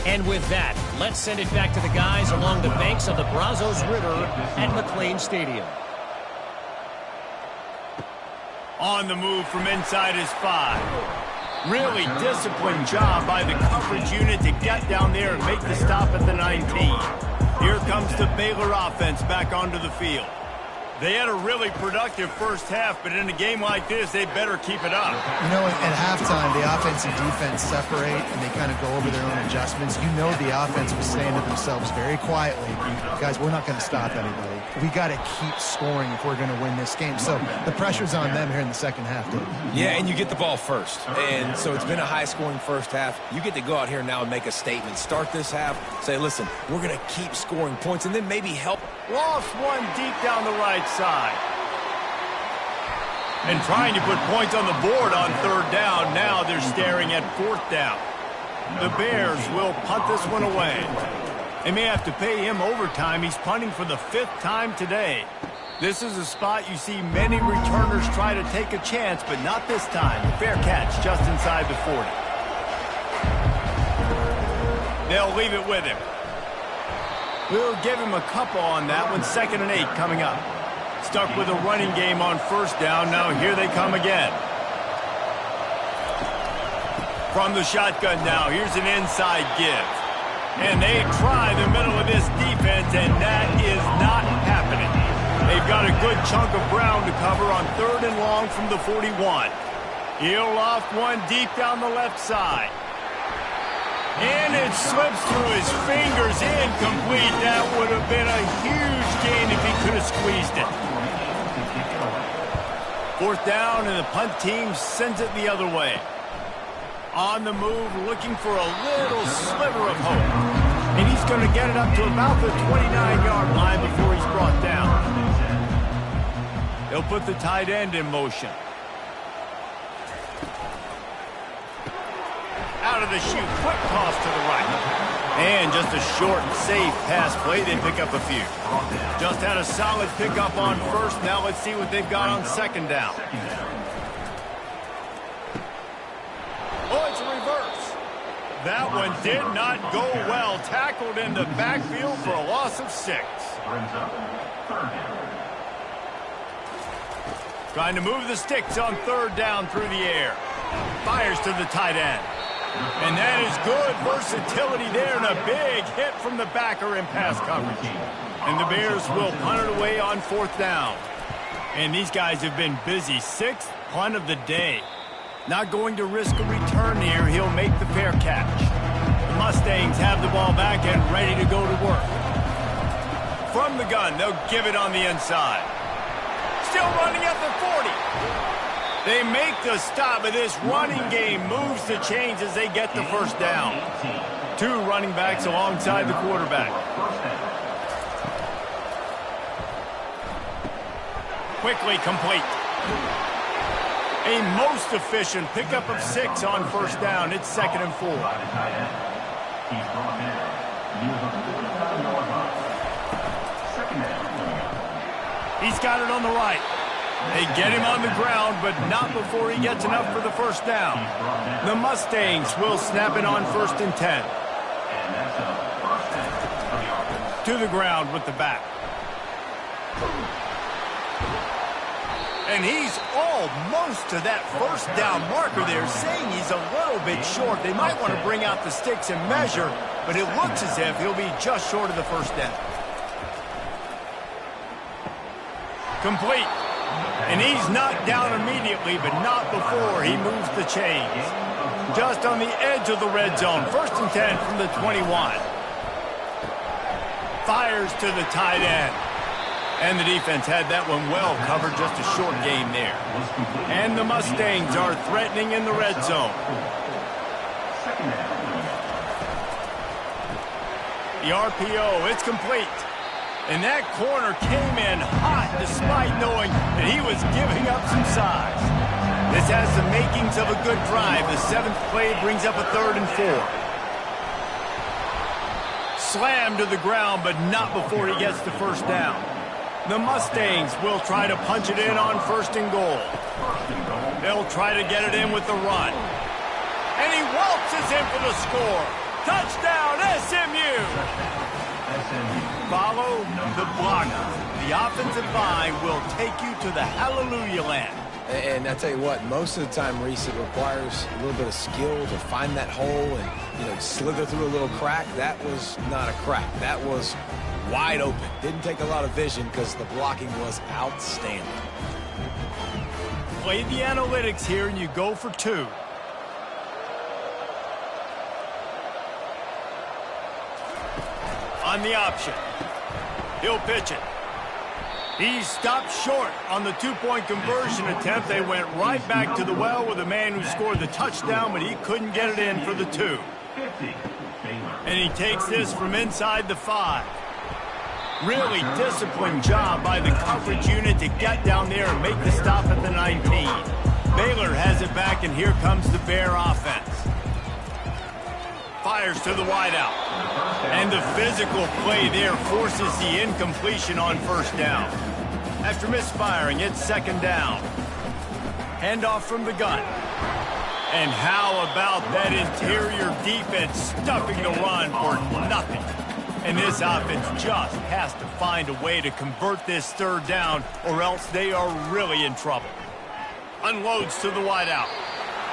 And with that, let's send it back to the guys along the banks of the Brazos River at McLean Stadium. On the move from inside his 5. Really disciplined job by the coverage unit to get down there and make the stop at the 19. Here comes the Baylor offense back onto the field. They had a really productive first half, but in a game like this, they better keep it up. You know, at halftime, the offense and defense separate, and they kind of go over their own adjustments. You know the offense was saying to themselves very quietly, guys, we're not going to stop anybody. We got to keep scoring if we're going to win this game. So the pressure's on them here in the second half, Dave. Yeah, and you get the ball first. And so it's been a high-scoring first half. You get to go out here now and make a statement. Start this half, say, listen, we're going to keep scoring points, and then maybe help. Lost one deep down the right side. And trying to put points on the board on third down. Now they're staring at fourth down. The Bears will punt this one away. They may have to pay him overtime. He's punting for the 5th time today. This is a spot you see many returners try to take a chance, but not this time. A fair catch just inside the 40. They'll leave it with him. We'll give him a couple on that one. 2nd and 8 coming up. Stuck with a running game on first down. Now here they come again. From the shotgun now, here's an inside give. And they try the middle of this defense, and that is not happening. They've got a good chunk of ground to cover on 3rd and long from the 41. He'll loft one deep down the left side. And it slips through his fingers, incomplete. That would have been a huge gain if he could have squeezed it. 4th down, and the punt team sends it the other way. On the move, looking for a little sliver of hope. And he's going to get it up to about the 29-yard line before he's brought down. They'll put the tight end in motion. Out of the chute, quick toss to the right. And just a short and safe pass play. They pick up a few. Just had a solid pickup on first. Now let's see what they've got on 2nd down. Oh, it's a reverse. That one did not go well. Tackled in the backfield for a loss of 6. Trying to move the sticks on 3rd down through the air. Fires to the tight end. And that is good versatility there, and a big hit from the backer in pass coverage. And the Bears will punt it away on 4th down. And these guys have been busy. 6th punt of the day. Not going to risk a return here. He'll make the fair catch. The Mustangs have the ball back and ready to go to work. From the gun, they'll give it on the inside. Still running at the 40. They make the stop, but this running game moves the chains as they get the first down. 2 running backs alongside the quarterback. Quickly complete. A most efficient pickup of 6 on first down. It's 2nd and 4. He's got it on the right. They get him on the ground, but not before he gets enough for the first down. The Mustangs will snap it on 1st and 10. To the ground with the back. And he's almost to that first down marker there, saying he's a little bit short. They might want to bring out the sticks and measure, but it looks as if he'll be just short of the first down. Complete. And he's knocked down immediately, but not before he moves the chains. Just on the edge of the red zone. 1st and 10 from the 21. Fires to the tight end. And the defense had that one well covered, just a short game there. And the Mustangs are threatening in the red zone. The RPO, it's complete. And that corner came in hot despite knowing that he was giving up some size. This has the makings of a good drive. The 7th play brings up a 3rd and 4. Slammed to the ground, but not before he gets the first down. The Mustangs will try to punch it in on 1st and goal. They'll try to get it in with the run. And he waltzes in for the score. Touchdown, SMU! Follow the blocker. The offensive line will take you to the hallelujah land. And I tell you what, most of the time, Reese, it requires a little bit of skill to find that hole and, slither through a little crack. That was not a crack. That was wide open. Didn't take a lot of vision because the blocking was outstanding. Play the analytics here and you go for 2. On the option. He'll pitch it. He stopped short on the 2-point conversion attempt. They went right back to the well with the man who scored the touchdown, but he couldn't get it in for the 2. And he takes this from inside the 5. Really disciplined job by the coverage unit to get down there and make the stop at the 19. Baylor has it back, and here comes the Bear offense. Fires to the wideout. And the physical play there forces the incompletion on 1st down. After misfiring, it's 2nd down. Handoff from the gun. And how about that interior defense stuffing the run for nothing? And this offense just has to find a way to convert this 3rd down, or else they are really in trouble. Unloads to the wideout.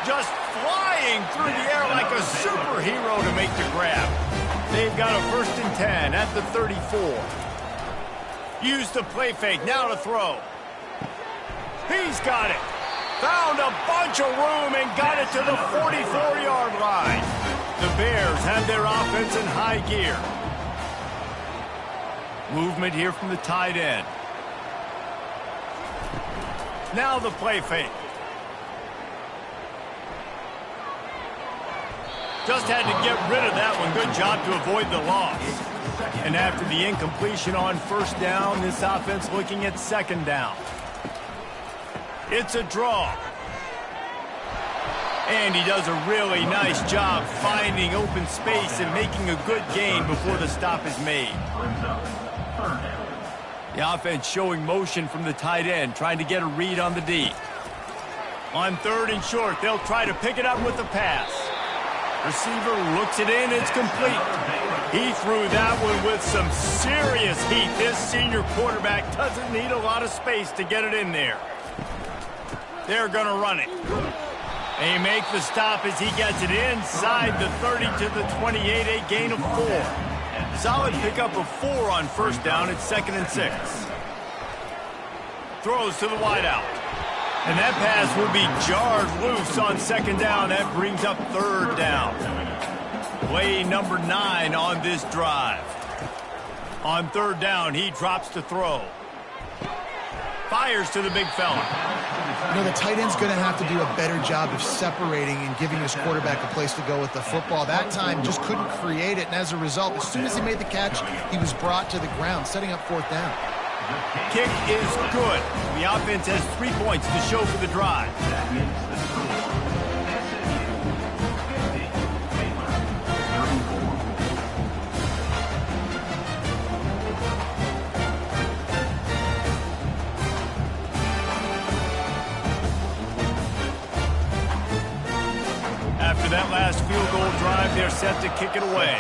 Just flying through the air like a superhero to make the grab. They've got a 1st and 10 at the 34. Use the play fake, now to throw. He's got it. Found a bunch of room and got it to the 44-yard line. The Bears have their offense in high gear. Movement here from the tight end. Now the play fake. Just had to get rid of that one. Good job to avoid the loss. And after the incompletion on 1st down, this offense looking at 2nd down. It's a draw. And he does a really nice job finding open space and making a good gain before the stop is made. The offense showing motion from the tight end, trying to get a read on the D. On 3rd and short, they'll try to pick it up with the pass. Receiver looks it in, it's complete. He threw that one with some serious heat. This senior quarterback doesn't need a lot of space to get it in there. They're going to run it. They make the stop as he gets it inside the 30 to the 28, a gain of 4. Solid pickup of 4 on 1st down. It's 2nd and 6. Throws to the wideout. And that pass will be jarred loose on 2nd down. That brings up 3rd down. Play number 9 on this drive. On 3rd down, he drops to throw. Fires to the big fella. The tight end's going to have to do a better job of separating and giving his quarterback a place to go with the football. That time just couldn't create it, and as a result, as soon as he made the catch, he was brought to the ground, setting up 4th down. Kick is good. The offense has 3 points to show for the drive. After that last field goal drive, they're set to kick it away.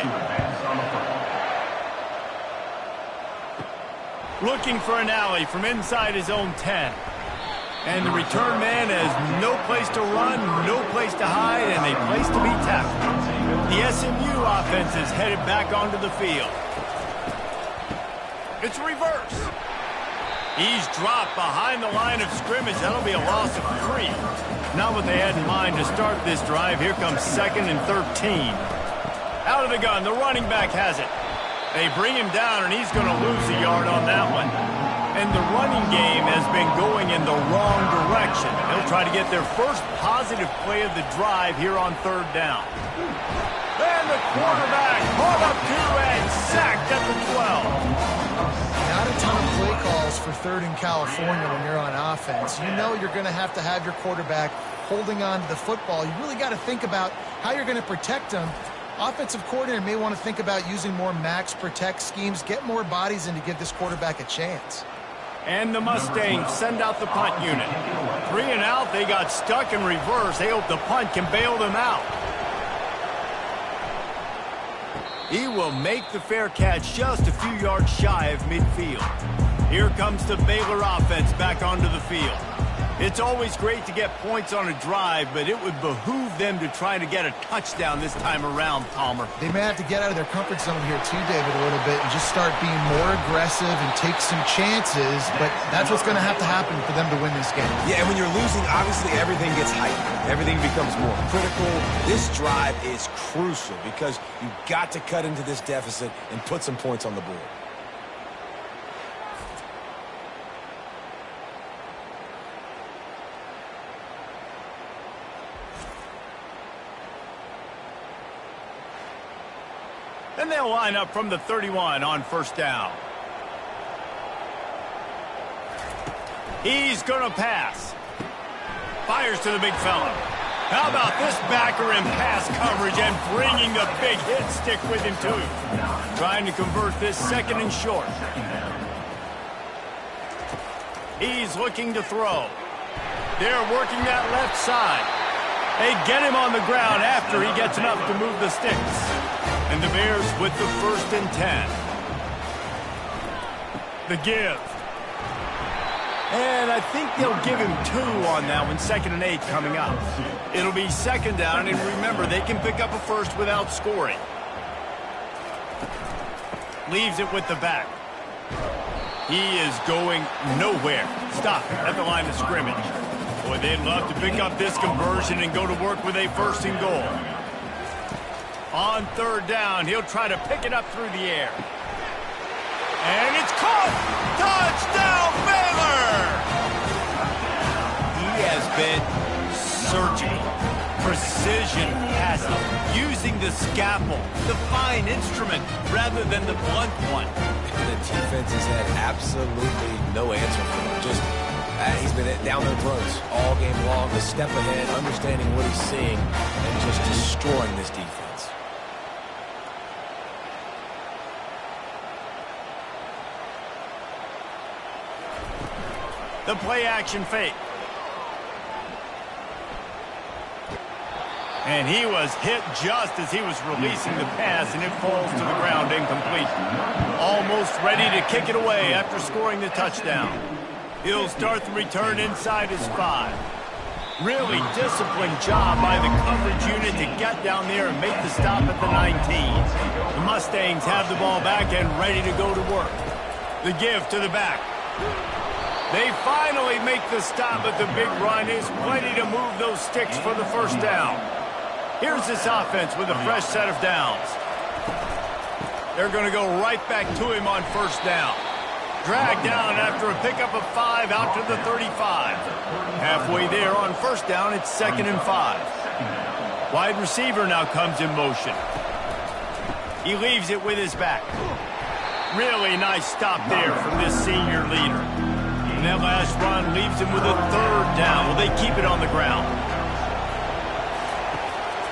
Looking for an alley from inside his own 10. And the return man has no place to run, no place to hide, and a place to be tackled. The SMU offense is headed back onto the field. It's reverse. He's dropped behind the line of scrimmage. That'll be a loss of 3. Not what they had in mind to start this drive. Here comes 2nd and 13. Out of the gun, the running back has it. They bring him down, and he's going to lose a yard on that one. And the running game has been going in the wrong direction. They'll try to get their first positive play of the drive here on third down. And the quarterback hauled up to and sacked at the 12. Not a ton of play calls for third in California when you're on offense. You know you're going to have your quarterback holding on to the football. You really got to think about how you're going to protect him. Offensive coordinator may want to think about using more max protect schemes, get more bodies in to give this quarterback a chance. And the Mustangs send out the punt unit. 3 and out, they got stuck in reverse. They hope the punt can bail them out. He will make the fair catch just a few yards shy of midfield. Here comes the Baylor offense back onto the field. It's always great to get points on a drive, but it would behoove them to try to get a touchdown this time around, Palmer. They may have to get out of their comfort zone here too, David, a little bit and just start being more aggressive and take some chances, but that's what's going to have to happen for them to win this game. Yeah, and when you're losing, obviously everything gets heightened. Everything becomes more critical. This drive is crucial because you've got to cut into this deficit and put some points on the board. And they'll line up from the 31 on first down. He's going to pass. Fires to the big fella. How about this backer in pass coverage and bringing the big hit stick with him, too. Trying to convert this second and short. He's looking to throw. They're working that left side. They get him on the ground after he gets enough to move the sticks. And the Bears with the 1st and 10. The give. And I think they'll give him 2 on that one, 2nd and 8 coming up. It'll be 2nd down, and remember, they can pick up a first without scoring. Leaves it with the back. He is going nowhere. Stop at the line of scrimmage. Boy, they'd love to pick up this conversion and go to work with a 1st and goal. On third down, he'll try to pick it up through the air. And it's caught! Touchdown, Baylor! He has been surgical, precision passing, using the scalpel, the fine instrument, rather than the blunt one. The defense has had absolutely no answer for him. Just, he's been down their throats all game long, a step ahead, understanding what he's seeing, and just destroying this defense. The play-action fake. And he was hit just as he was releasing the pass, and it falls to the ground incomplete. Almost ready to kick it away after scoring the touchdown. He'll start the return inside his 5. Really disciplined job by the coverage unit to get down there and make the stop at the 19. The Mustangs have the ball back and ready to go to work. The give to the back. They finally make the stop, but the big run is plenty to move those sticks for the 1st down. Here's this offense with a fresh set of downs. They're going to go right back to him on 1st down. Dragged down after a pickup of 5 out to the 35. Halfway there on 1st down, it's 2nd and 5. Wide receiver now comes in motion. He leaves it with his back. Really nice stop there from this senior leader. And that last run leaves him with a 3rd down. Will they keep it on the ground?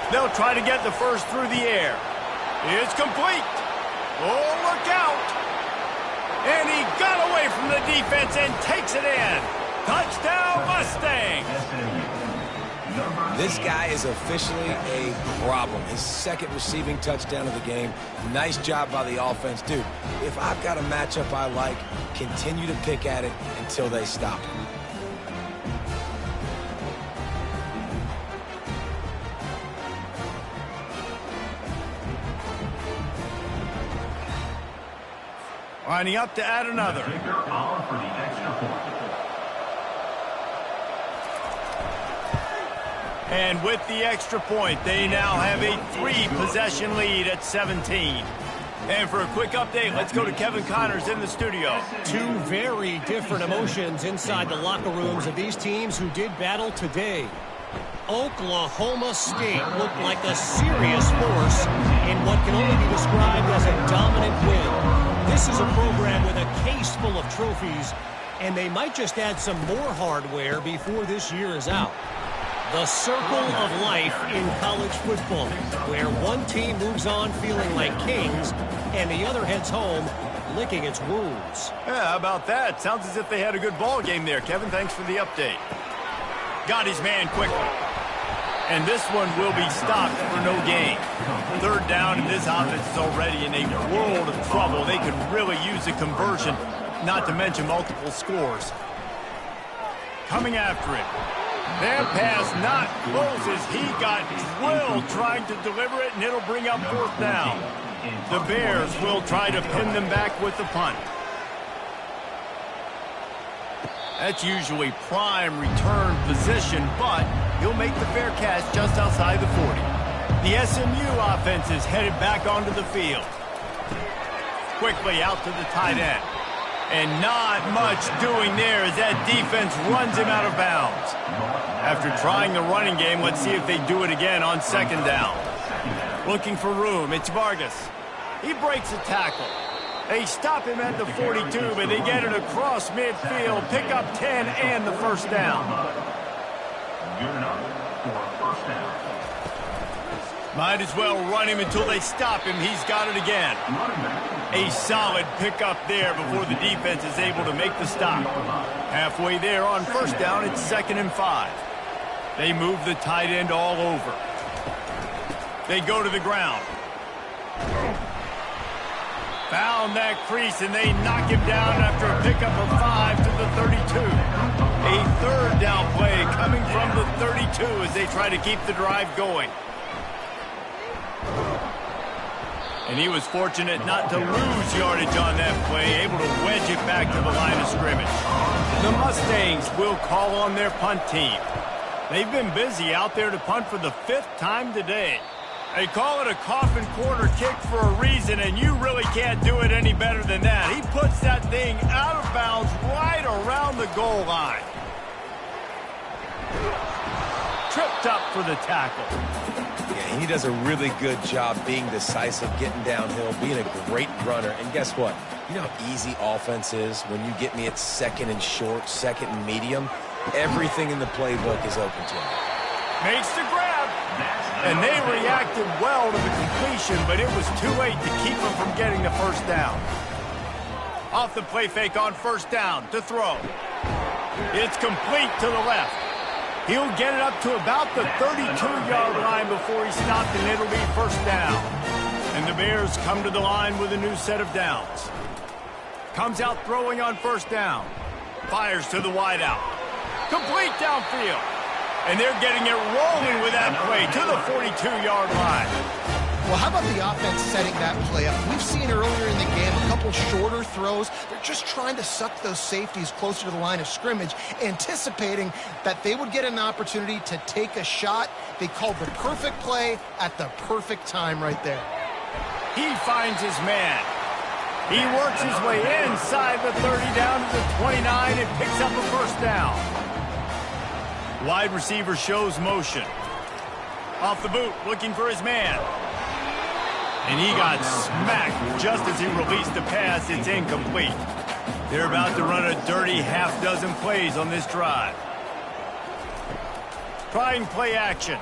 They'll try to get the first through the air. It's complete. Oh, look out. And he got away from the defense and takes it in. Touchdown, Mustangs. This guy is officially a problem. His 2nd receiving touchdown of the game. Nice job by the offense. Dude, if I've got a matchup I like, continue to pick at it until they stop it. Lining up to add another. On for the extra point. And with the extra point, they now have a 3-possession lead at 17. And for a quick update, let's go to Kevin Connors in the studio. Two very different emotions inside the locker rooms of these teams who did battle today. Oklahoma State looked like a serious force in what can only be described as a dominant win. This is a program with a case full of trophies, and they might just add some more hardware before this year is out. The circle of life in college football, where one team moves on feeling like kings and the other heads home licking its wounds. Yeah, how about that? Sounds as if they had a good ball game there. Kevin, thanks for the update. Got his man quickly. And this one will be stopped for no gain. Third down, and this offense is already in a world of trouble. They could really use a conversion, not to mention multiple scores. Coming after it. That pass not close as he got drilled trying to deliver it, and it'll bring up fourth down. The Bears will try to pin them back with the punt. That's usually prime return position, but he'll make the fair catch just outside the 40. The SMU offense is headed back onto the field. Quickly out to the tight end. And not much doing there as that defense runs him out of bounds. After trying the running game, let's see if they do it again on second down. Looking for room, it's Vargas. He breaks a tackle. They stop him at the 42, but they get it across midfield, pick up 10 and the first down. Good enough for a first down. Might as well run him until they stop him. He's got it again. A solid pickup there before the defense is able to make the stop. Halfway there on first down, it's 2nd and 5. They move the tight end all over. They go to the ground. Found that crease, and they knock him down after a pickup of 5 to the 32. A third down play coming from the 32 as they try to keep the drive going. And he was fortunate not to lose yardage on that play, able to wedge it back to the line of scrimmage. The Mustangs will call on their punt team. They've been busy out there to punt for the 5th time today. They call it a coffin corner kick for a reason, and you really can't do it any better than that. He puts that thing out of bounds right around the goal line. Tripped up for the tackle. Yeah, he does a really good job being decisive, getting downhill, being a great runner. And guess what? You know how easy offense is when you get me at 2nd and short, 2nd and medium? Everything in the playbook is open to him. Makes the grab. And they reacted well to the completion, but it was too late to keep him from getting the first down. Off the play fake on first down to throw. It's complete to the left. He'll get it up to about the 32-yard line before he's stopped, and it'll be first down. And the Bears come to the line with a new set of downs. Comes out throwing on first down. Fires to the wideout. Complete downfield. And they're getting it rolling with that play to the 42-yard line. Well, how about the offense setting that play up? We've seen earlier in the game a couple shorter throws. They're just trying to suck those safeties closer to the line of scrimmage, anticipating that they would get an opportunity to take a shot. They called the perfect play at the perfect time right there. He finds his man. He works his way inside the 30 down to the 29 and picks up a first down. Wide receiver shows motion. Off the boot, looking for his man. And he got smacked just as he released the pass. It's incomplete. They're about to run a dirty half-dozen plays on this drive. Trying play action.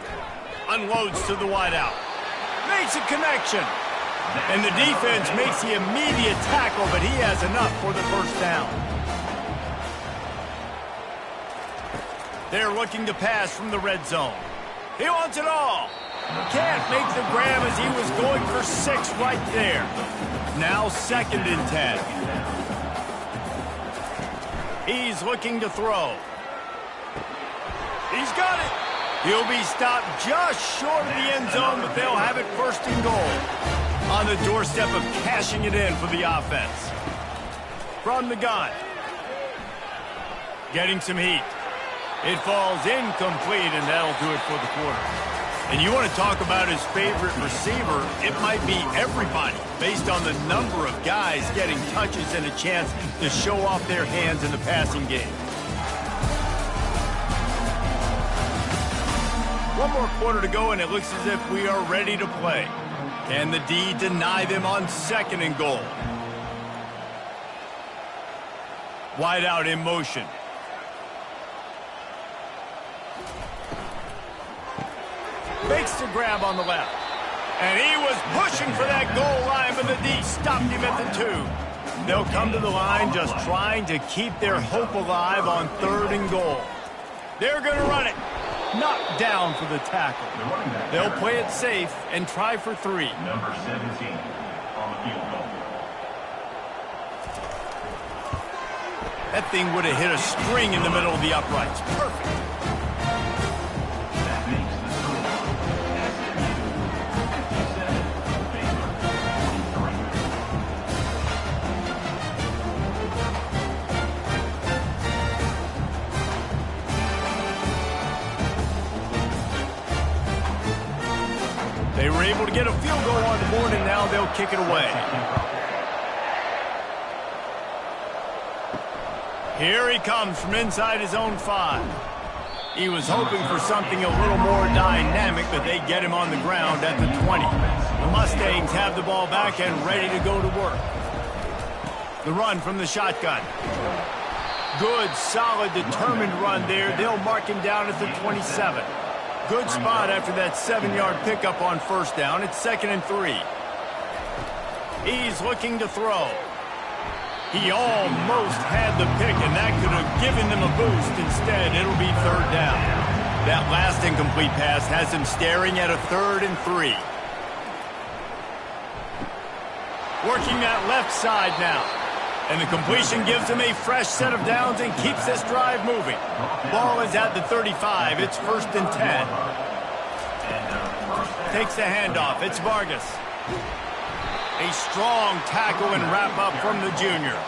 Unloads to the wideout. Makes a connection. And the defense makes the immediate tackle, but he has enough for the first down. They're looking to pass from the red zone. He wants it all. Can't make the grab as he was going for 6 right there. Now 2nd and 10. He's looking to throw. He's got it. He'll be stopped just short of the end zone, but they'll have it 1st and goal. On the doorstep of cashing it in for the offense. From the gun. Getting some heat. It falls incomplete, and that'll do it for the quarter. And you want to talk about his favorite receiver, it might be everybody, based on the number of guys getting touches and a chance to show off their hands in the passing game. One more quarter to go, and it looks as if we are ready to play. Can the D deny them on 2nd and goal? Wide out in motion. Makes the grab on the left. And he was pushing for that goal line, but the D stopped him at the 2. They'll come to the line just trying to keep their hope alive on 3rd and goal. They're going to run it. Knocked down for the tackle. They'll play it safe and try for 3. Number 17 on the field goal. That thing would have hit a string in the middle of the uprights. Perfect. That makes the score They were able to get a field goal on the board, and now they'll kick it away. Here he comes from inside his own 5. He was hoping for something a little more dynamic, but they get him on the ground at the 20. The Mustangs have the ball back and ready to go to work. The run from the shotgun. Good, solid, determined run there. They'll mark him down at the 27. Good spot after that 7-yard pickup on 1st down. It's 2nd and 3. He's looking to throw. He almost had the pick, and that could have given them a boost. Instead, it'll be 3rd down. That last incomplete pass has him staring at a 3rd and 3. Working that left side now. And the completion gives him a fresh set of downs and keeps this drive moving. Ball is at the 35. It's 1st and 10. Takes the handoff. It's Vargas. A strong tackle and wrap up from the junior.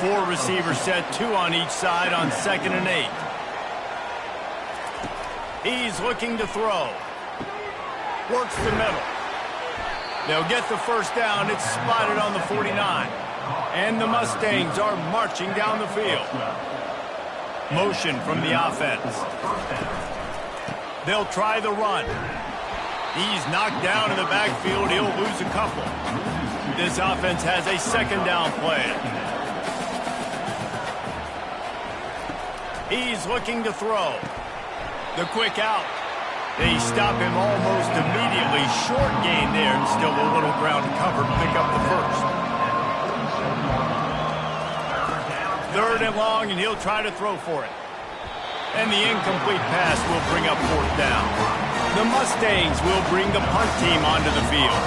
4 receivers set, 2 on each side on 2nd and 8. He's looking to throw. Works the middle. They'll get the 1st down. It's spotted on the 49. And the Mustangs are marching down the field. Motion from the offense. They'll try the run. He's knocked down in the backfield. He'll lose a couple. This offense has a 2nd down play. He's looking to throw. The quick out. They stop him almost immediately. Short gain there, and still a little ground to cover to pick up the 1st. 3rd and long, and he'll try to throw for it. And the incomplete pass will bring up 4th down. The Mustangs will bring the punt team onto the field.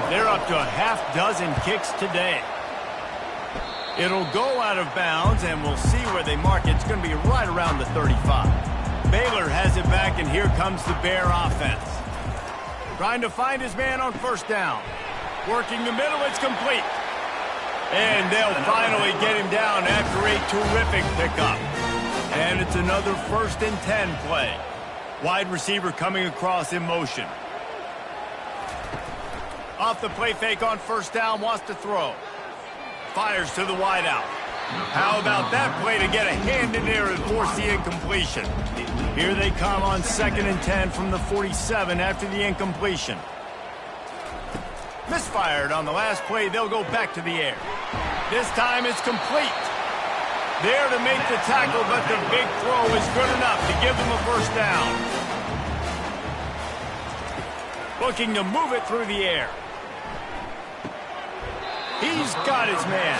They're up to a half-dozen kicks today. It'll go out of bounds, and we'll see where they mark it. It's going to be right around the 35. Baylor has it back, and here comes the Bear offense. Trying to find his man on 1st down. Working the middle, it's complete. And they'll finally get him down after a terrific pickup. And it's another 1st and 10 play. Wide receiver coming across in motion. Off the play fake on 1st down, wants to throw. Fires to the wide out. How about that play to get a hand in there and force the incompletion? Here they come on 2nd and 10 from the 47 after the incompletion. Misfired on the last play. They'll go back to the air. This time it's complete. There to make the tackle, but the big throw is good enough to give them a 1st down. Looking to move it through the air. He's got his man.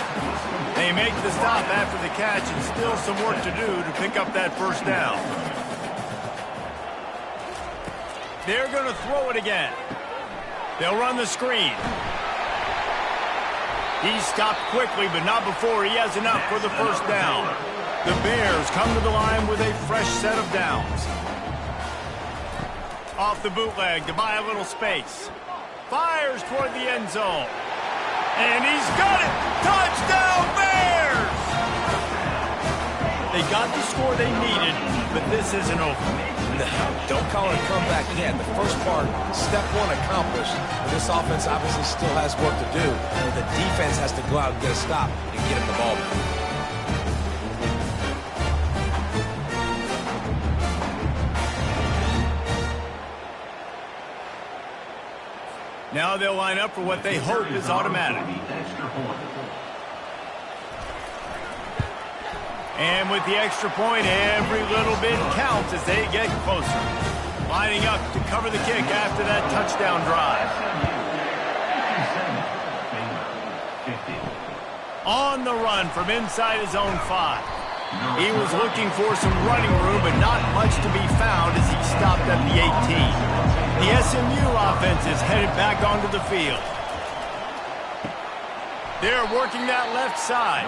They make the stop after the catch, and still some work to do to pick up that 1st down. They're going to throw it again. They'll run the screen. He stopped quickly, but not before he has enough for the 1st down. The Bears come to the line with a fresh set of downs. Off the bootleg to buy a little space. Fires toward the end zone. And he's got it! Touchdown, Bears! They got the score they needed, but this isn't over. No, don't call it a comeback yet. The first part, step one accomplished. This offense obviously still has work to do. But the defense has to go out and get a stop and get him the ball back. Now they'll line up for what they hope is automatic. And with the extra point, every little bit counts as they get closer. Lining up to cover the kick after that touchdown drive. On the run from inside his own 5. He was looking for some running room, but not much to be found as he stopped at the 18. The SMU offense is headed back onto the field. They're working that left side.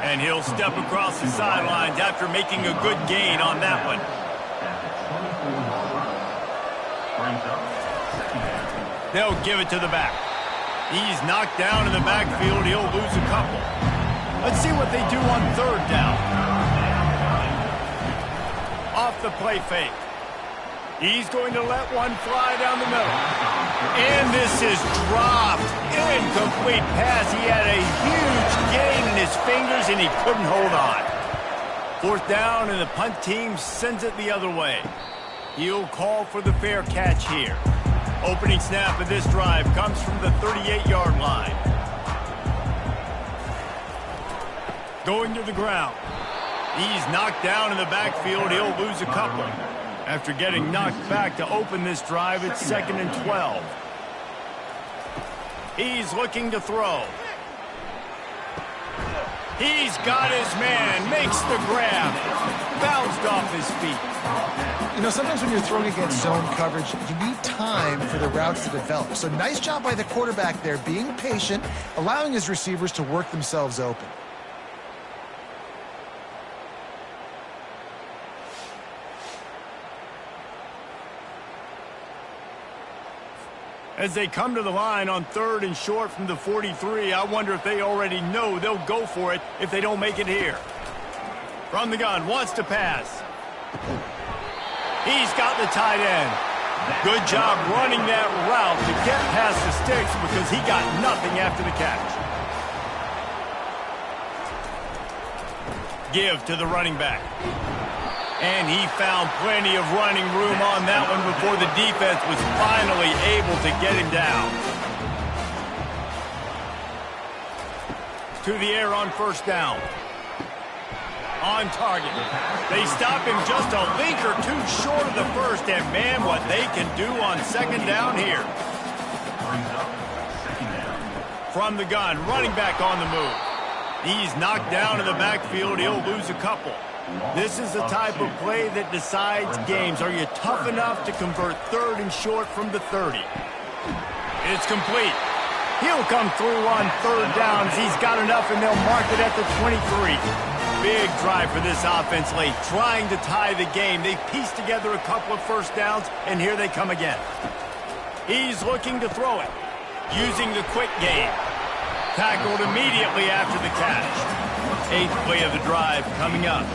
And he'll step across the sidelines after making a good gain on that one. They'll give it to the back. He's knocked down in the backfield. He'll lose a couple. Let's see what they do on third down. Off the play fake. He's going to let one fly down the middle. And this is dropped. Incomplete pass. He had a huge gain in his fingers, and he couldn't hold on. Fourth down, and the punt team sends it the other way. He'll call for the fair catch here. Opening snap of this drive comes from the 38-yard line. Going to the ground. He's knocked down in the backfield. He'll lose a couple. After getting knocked back to open this drive, it's 2nd and 12. He's looking to throw. He's got his man, makes the grab, bounced off his feet. You know, sometimes when you're throwing against zone coverage, you need time for the routes to develop. So nice job by the quarterback there, being patient, allowing his receivers to work themselves open. As they come to the line on 3rd and short from the 43, I wonder if they already know they'll go for it if they don't make it here. From the gun, wants to pass. He's got the tight end. Good job running that route to get past the sticks because he got nothing after the catch. Give to the running back. And he found plenty of running room on that one before the defense was finally able to get him down. To the air on first down. On target. They stop him just a link or two short of the first, and man, what they can do on 2nd down here. From the gun, running back on the move. He's knocked down in the backfield. He'll lose a couple. This is the type of play that decides games. Are you tough enough to convert 3rd and short from the 30? It's complete. He'll come through on 3rd down. He's got enough, and they'll mark it at the 23. Big drive for this offense late, trying to tie the game. They pieced together a couple of first downs, and here they come again. He's looking to throw it, using the quick game. Tackled immediately after the catch. 8th play of the drive coming up.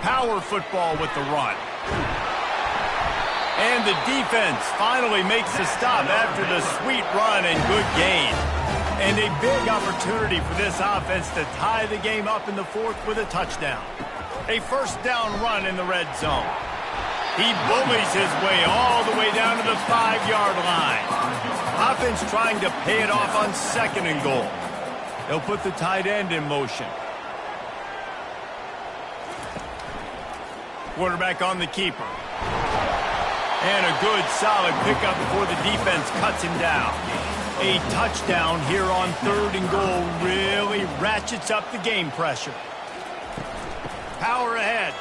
Power football with the run. And the defense finally makes a stop after the sweet run and good gain. And a big opportunity for this offense to tie the game up in the 4th with a touchdown. A first down run in the red zone. He bullies his way all the way down to the 5-yard line. Offense trying to pay it off on 2nd and goal. They'll put the tight end in motion. Quarterback on the keeper. And a good solid pickup before the defense cuts him down. A touchdown here on 3rd and goal really ratchets up the game pressure. Power ahead.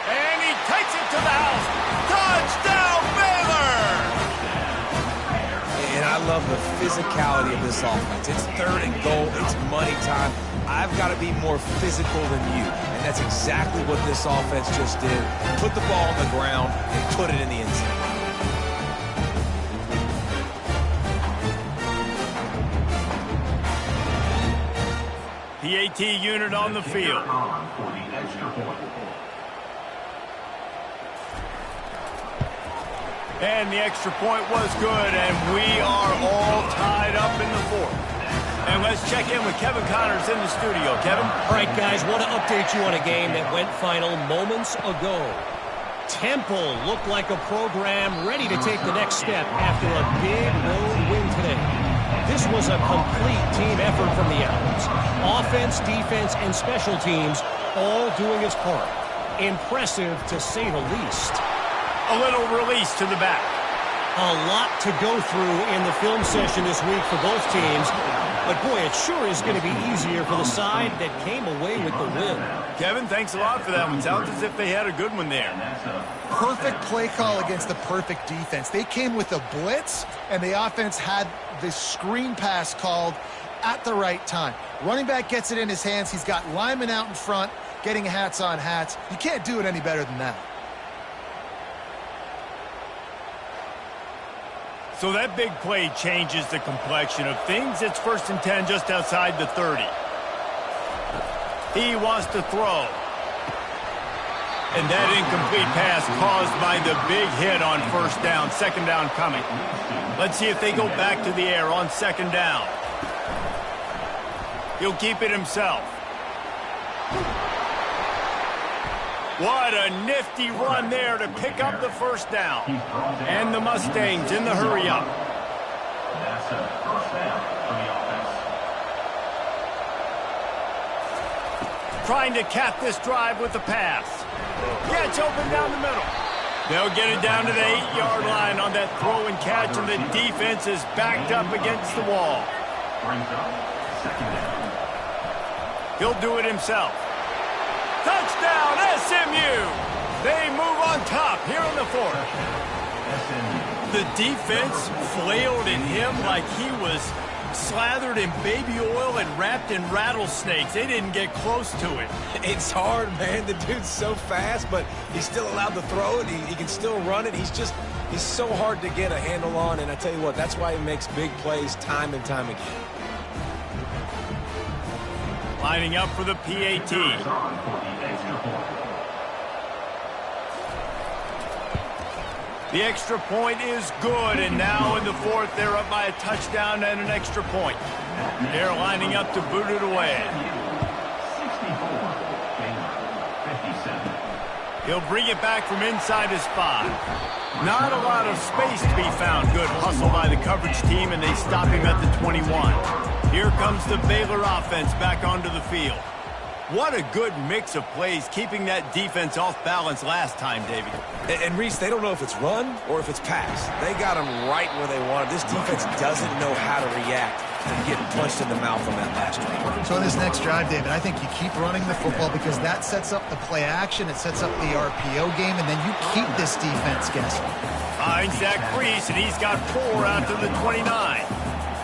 And he takes it to the house. Touchdown, Baylor! And I love the physicality of this offense. It's 3rd and goal. It's money time. I've got to be more physical than you. And that's exactly what this offense just did. Put the ball on the ground and put it in the end zone. PAT unit on the field. For the extra point. And the extra point was good, and we are all tied up in the fourth. And let's check in with Kevin Connors in the studio. Kevin? All right, guys, want to update you on a game that went final moments ago. Temple looked like a program ready to take the next step after a big road win today. This was a complete team effort from the Owls. Offense, defense, and special teams all doing its part. Impressive, to say the least. A little release to the back. A lot to go through in the film session this week for both teams. But, boy, it sure is going to be easier for the side that came away with the win. Kevin, thanks a lot for that one. Sounds as if they had a good one there. Perfect play call against the perfect defense. They came with a blitz, and the offense had the screen pass called at the right time. Running back gets it in his hands. He's got linemen out in front getting hats on hats. You can't do it any better than that. So that big play changes the complexion of things. It's 1st and 10 just outside the 30. He wants to throw. And that incomplete pass caused by the big hit on 1st down. 2nd down coming. Let's see if they go back to the air on 2nd down. He'll keep it himself. What a nifty run there to pick up the 1st down. And the Mustangs in the hurry up. That's a 1st down for the offense. Trying to cap this drive with the pass. Gets open down the middle. They'll get it down to the 8-yard line on that throw and catch, and the defense is backed up against the wall. Brings up 2nd down. He'll do it himself. Touchdown, SMU! They move on top here in the 4th. The defense flailed at him like he was slathered in baby oil and wrapped in rattlesnakes. They didn't get close to it. It's hard, man. The dude's so fast, but he's still allowed to throw it. He can still run it. He's so hard to get a handle on, and I tell you what, that's why he makes big plays time and time again. Lining up for the PAT. The extra point is good, and now in the 4th, they're up by a touchdown and an extra point. They're lining up to boot it away. 64, He'll bring it back from inside his 5. Not a lot of space to be found. Good hustle by the coverage team, and they stop him at the 21. Here comes the Baylor offense back onto the field. What a good mix of plays, keeping that defense off balance last time, Davey. And Reese, they don't know if it's run or if it's pass. They got him right where they want him. This defense doesn't know how to react to getting punched in the mouth on that last drive. So in this next drive, David, I think you keep running the football because that sets up the play action, it sets up the RPO game, and then you keep this defense guessing. Finds Zach Reese, and he's got 4 out to the 29.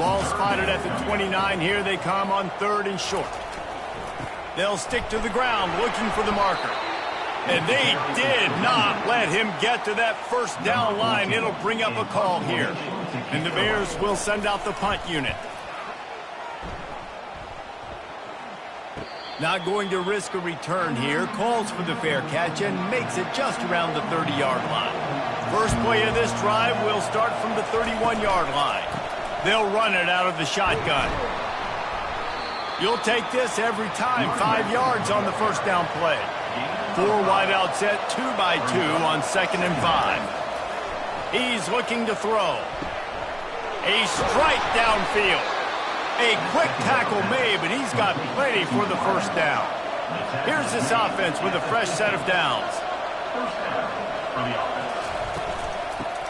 Ball spotted at the 29. Here they come on 3rd and short. They'll stick to the ground looking for the marker. And they did not let him get to that 1st down line. It'll bring up a call here. And the Bears will send out the punt unit. Not going to risk a return here. Calls for the fair catch and makes it just around the 30-yard line. First play of this drive will start from the 31-yard line. They'll run it out of the shotgun. You'll take this every time. 5 yards on the 1st down play. 4 wide out set, 2 by 2 on 2nd and 5. He's looking to throw. A strike downfield. A quick tackle made, but he's got plenty for the 1st down. Here's this offense with a fresh set of downs.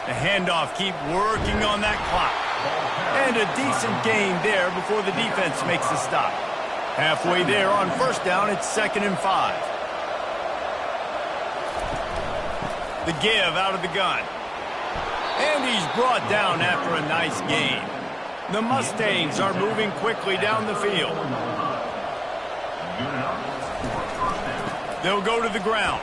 The handoff, keep working on that clock. And a decent gain there before the defense makes a stop. Halfway there on 1st down, it's 2nd and 5. The give out of the gun. And he's brought down after a nice gain. The Mustangs are moving quickly down the field. They'll go to the ground.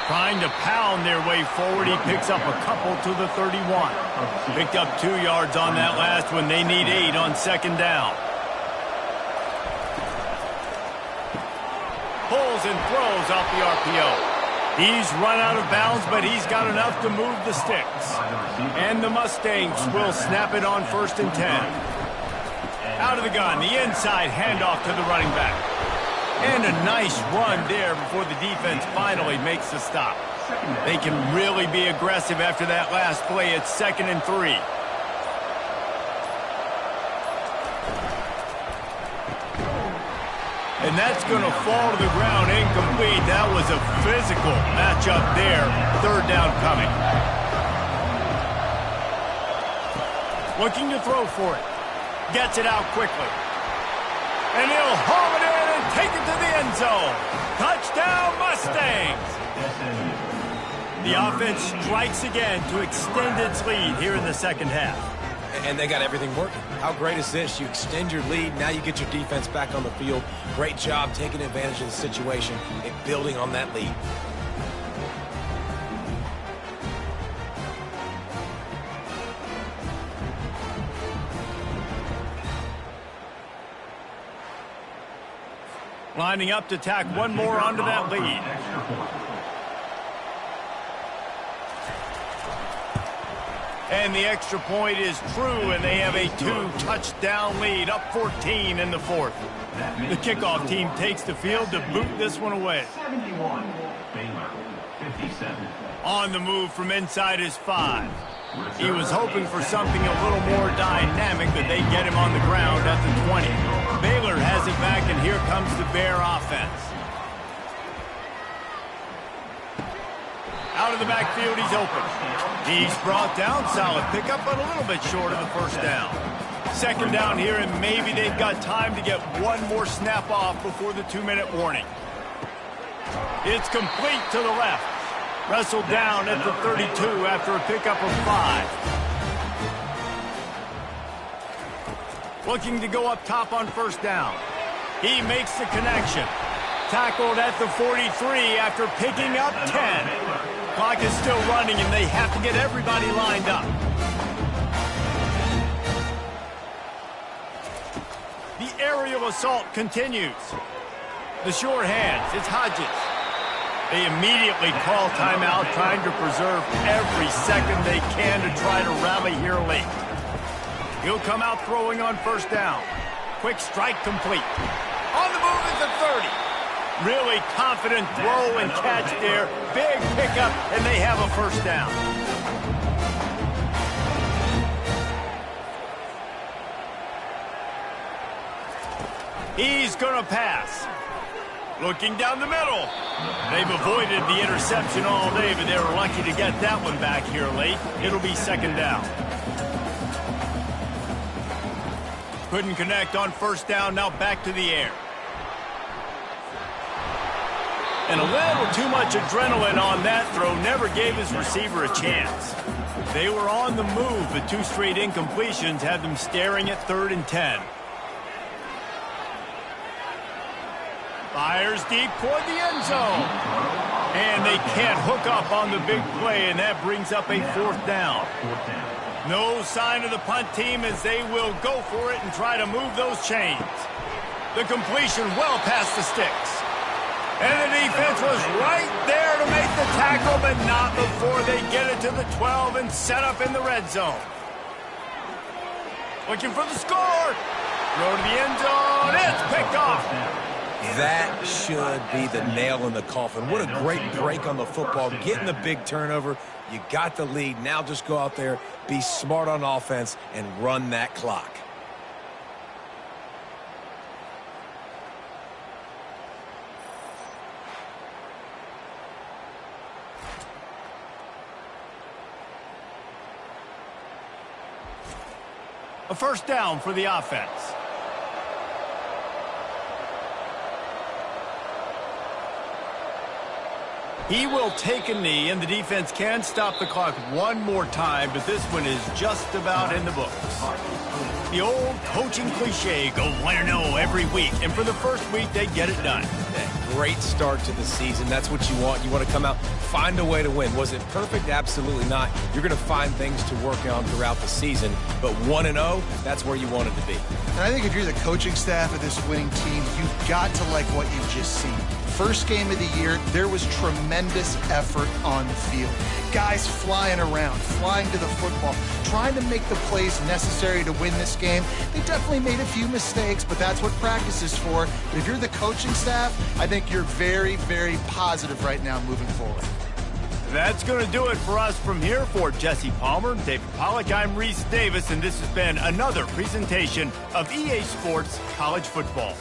Trying to pound their way forward. He picks up a couple to the 31. Picked up 2 yards on that last one. They need 8 on 2nd down. rolls and throws off the RPO. He's run out of bounds, but he's got enough to move the sticks. And the Mustangs will snap it on 1st and 10. Out of the gun, the inside handoff to the running back. And a nice run there before the defense finally makes the stop. They can really be aggressive after that last play. It's 2nd and 3. And that's going to fall to the ground incomplete. That was a physical matchup there. 3rd down coming. Looking to throw for it. Gets it out quickly. And he'll haul it in and take it to the end zone. Touchdown, Mustangs! The offense strikes again to extend its lead here in the 2nd half. And they got everything working. How great is this? You extend your lead. Now you get your defense back on the field. Great job taking advantage of the situation and building on that lead. Lining up to tack one more onto that lead. And the extra point is true, and they have a 2-touchdown lead, up 14 in the 4th. The kickoff team takes the field to boot this one away. 71, Baylor, 57. On the move from inside his 5. He was hoping for something a little more dynamic, but they get him on the ground at the 20. Baylor has it back, and here comes the Bear offense. Out of the backfield, he's open. He's brought down, solid pickup, but a little bit short of the 1st down. 2nd down here, and maybe they've got time to get one more snap off before the 2-minute warning. It's complete to the left. Wrestled down at the 32 after a pickup of 5. Looking to go up top on 1st down. He makes the connection. Tackled at the 43 after picking up 10. Clock is still running, and they have to get everybody lined up. The aerial assault continues. The sure hands, it's Hodges. They immediately call timeout, trying to preserve every second they can to try to rally here late. He'll come out throwing on 1st down. Quick strike complete. On the move at the 30. Really confident throw and catch there. Big pickup, and they have a 1st down. He's going to pass. Looking down the middle. They've avoided the interception all day, but they were lucky to get that one back here late. It'll be 2nd down. Couldn't connect on 1st down. Now back to the air. And a little too much adrenaline on that throw. Never gave his receiver a chance. They were on the move, but 2 straight incompletions had them staring at 3rd and 10. Fires deep toward the end zone. And they can't hook up on the big play, and that brings up a 4th down. No sign of the punt team as they will go for it and try to move those chains. The completion well past the sticks. And the defense was right there to make the tackle, but not before they get it to the 12 and set up in the red zone. Looking for the score. Throw to the end zone. It's picked off. That should be the nail in the coffin. What a great break on the football. Getting the big turnover. You got the lead. Now just go out there, be smart on offense, and run that clock. A 1st down for the offense. He will take a knee, and the defense can stop the clock one more time, but this one is just about in the books. The old coaching cliche, go 1-0 every week, and for the first week, they get it done. Great start to the season. That's what you want. You want to come out, find a way to win. Was it perfect? Absolutely not. You're going to find things to work on throughout the season, but 1-0, that's where you want it to be. And I think if you're the coaching staff of this winning team, you've got to like what you've just seen. first game of the year, there was tremendous effort on the field. Guys flying around, flying to the football, trying to make the plays necessary to win this game. They definitely made a few mistakes, but that's what practice is for. But if you're the coaching staff, I think you're very, very positive right now moving forward. That's going to do it for us from here. For Jesse Palmer, David Pollack, I'm Reese Davis, and this has been another presentation of EA Sports College Football.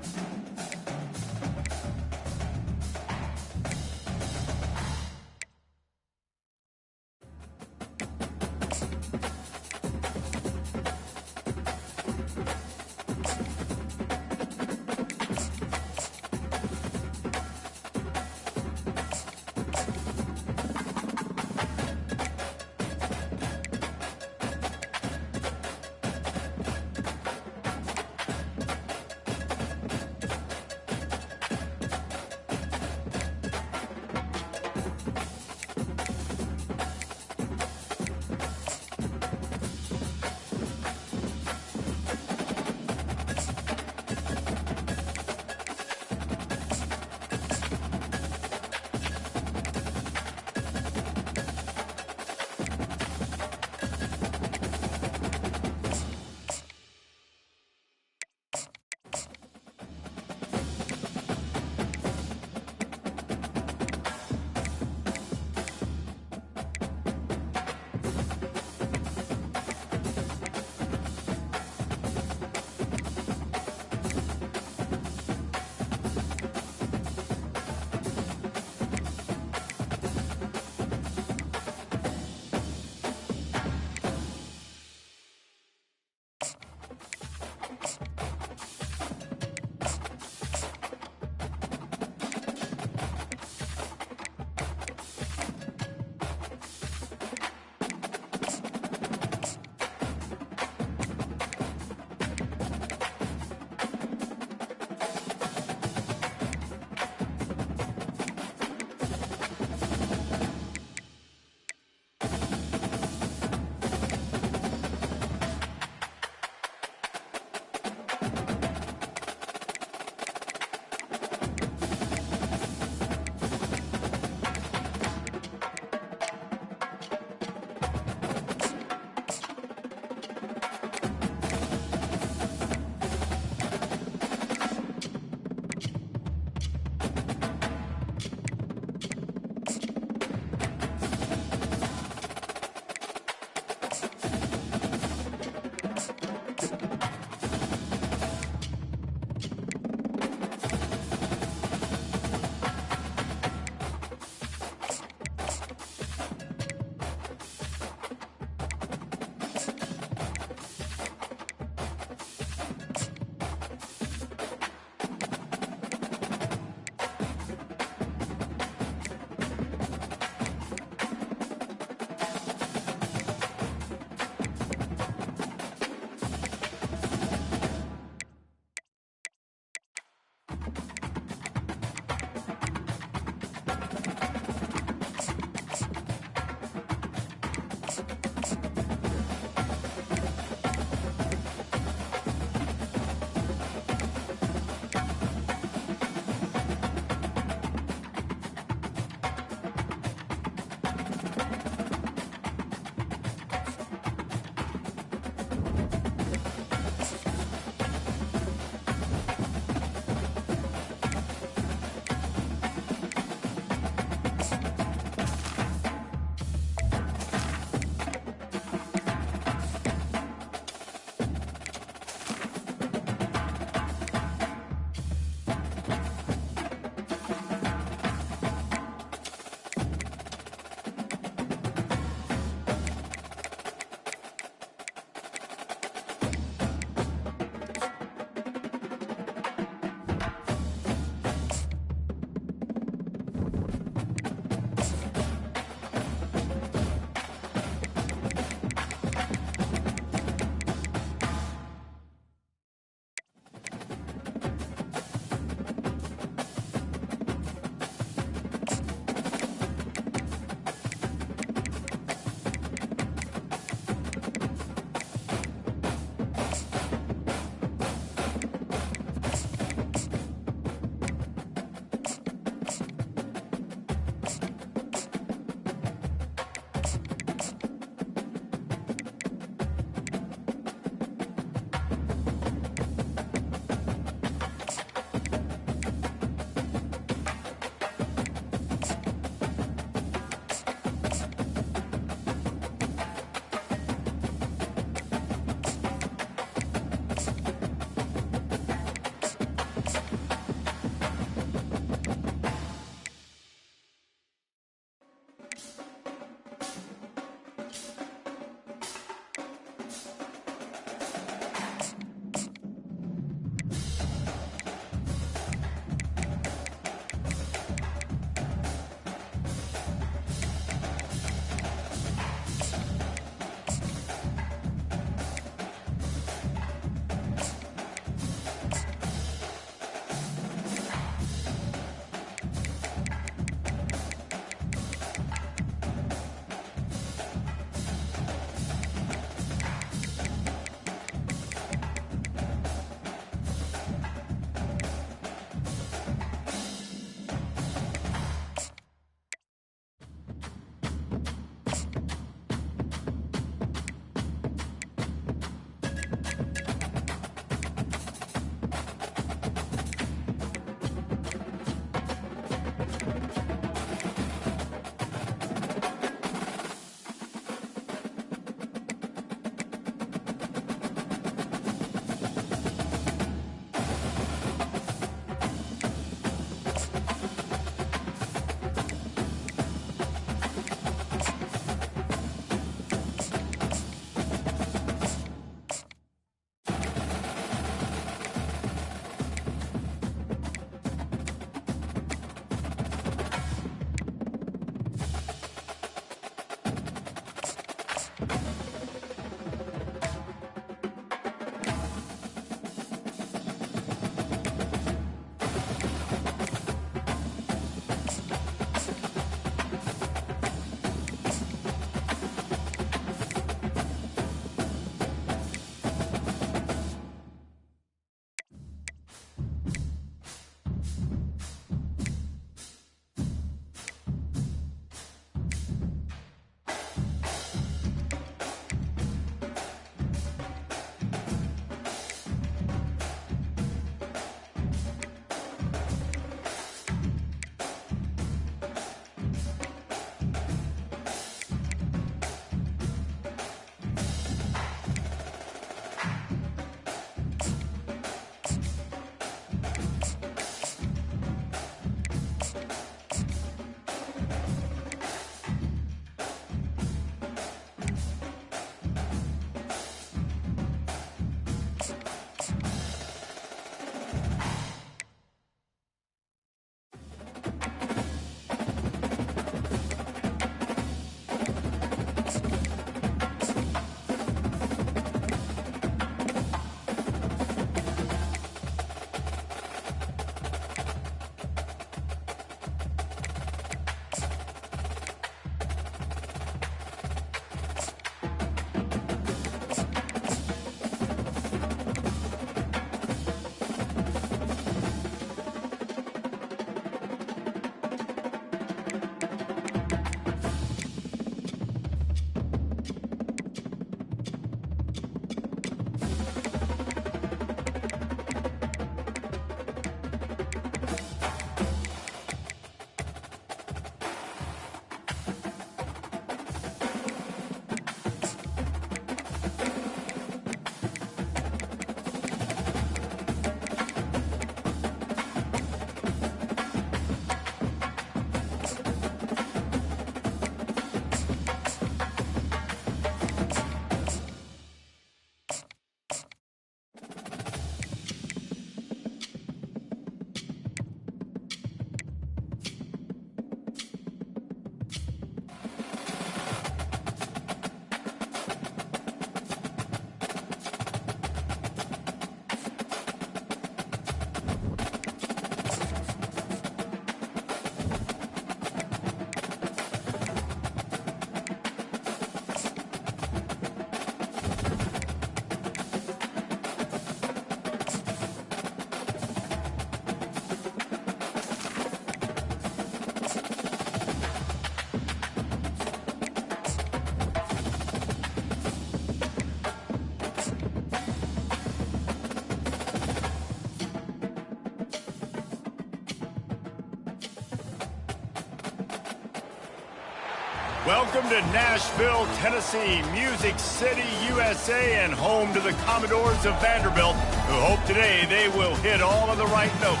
Welcome to Nashville, Tennessee, Music City, USA, and home to the Commodores of Vanderbilt, who hope today they will hit all of the right notes.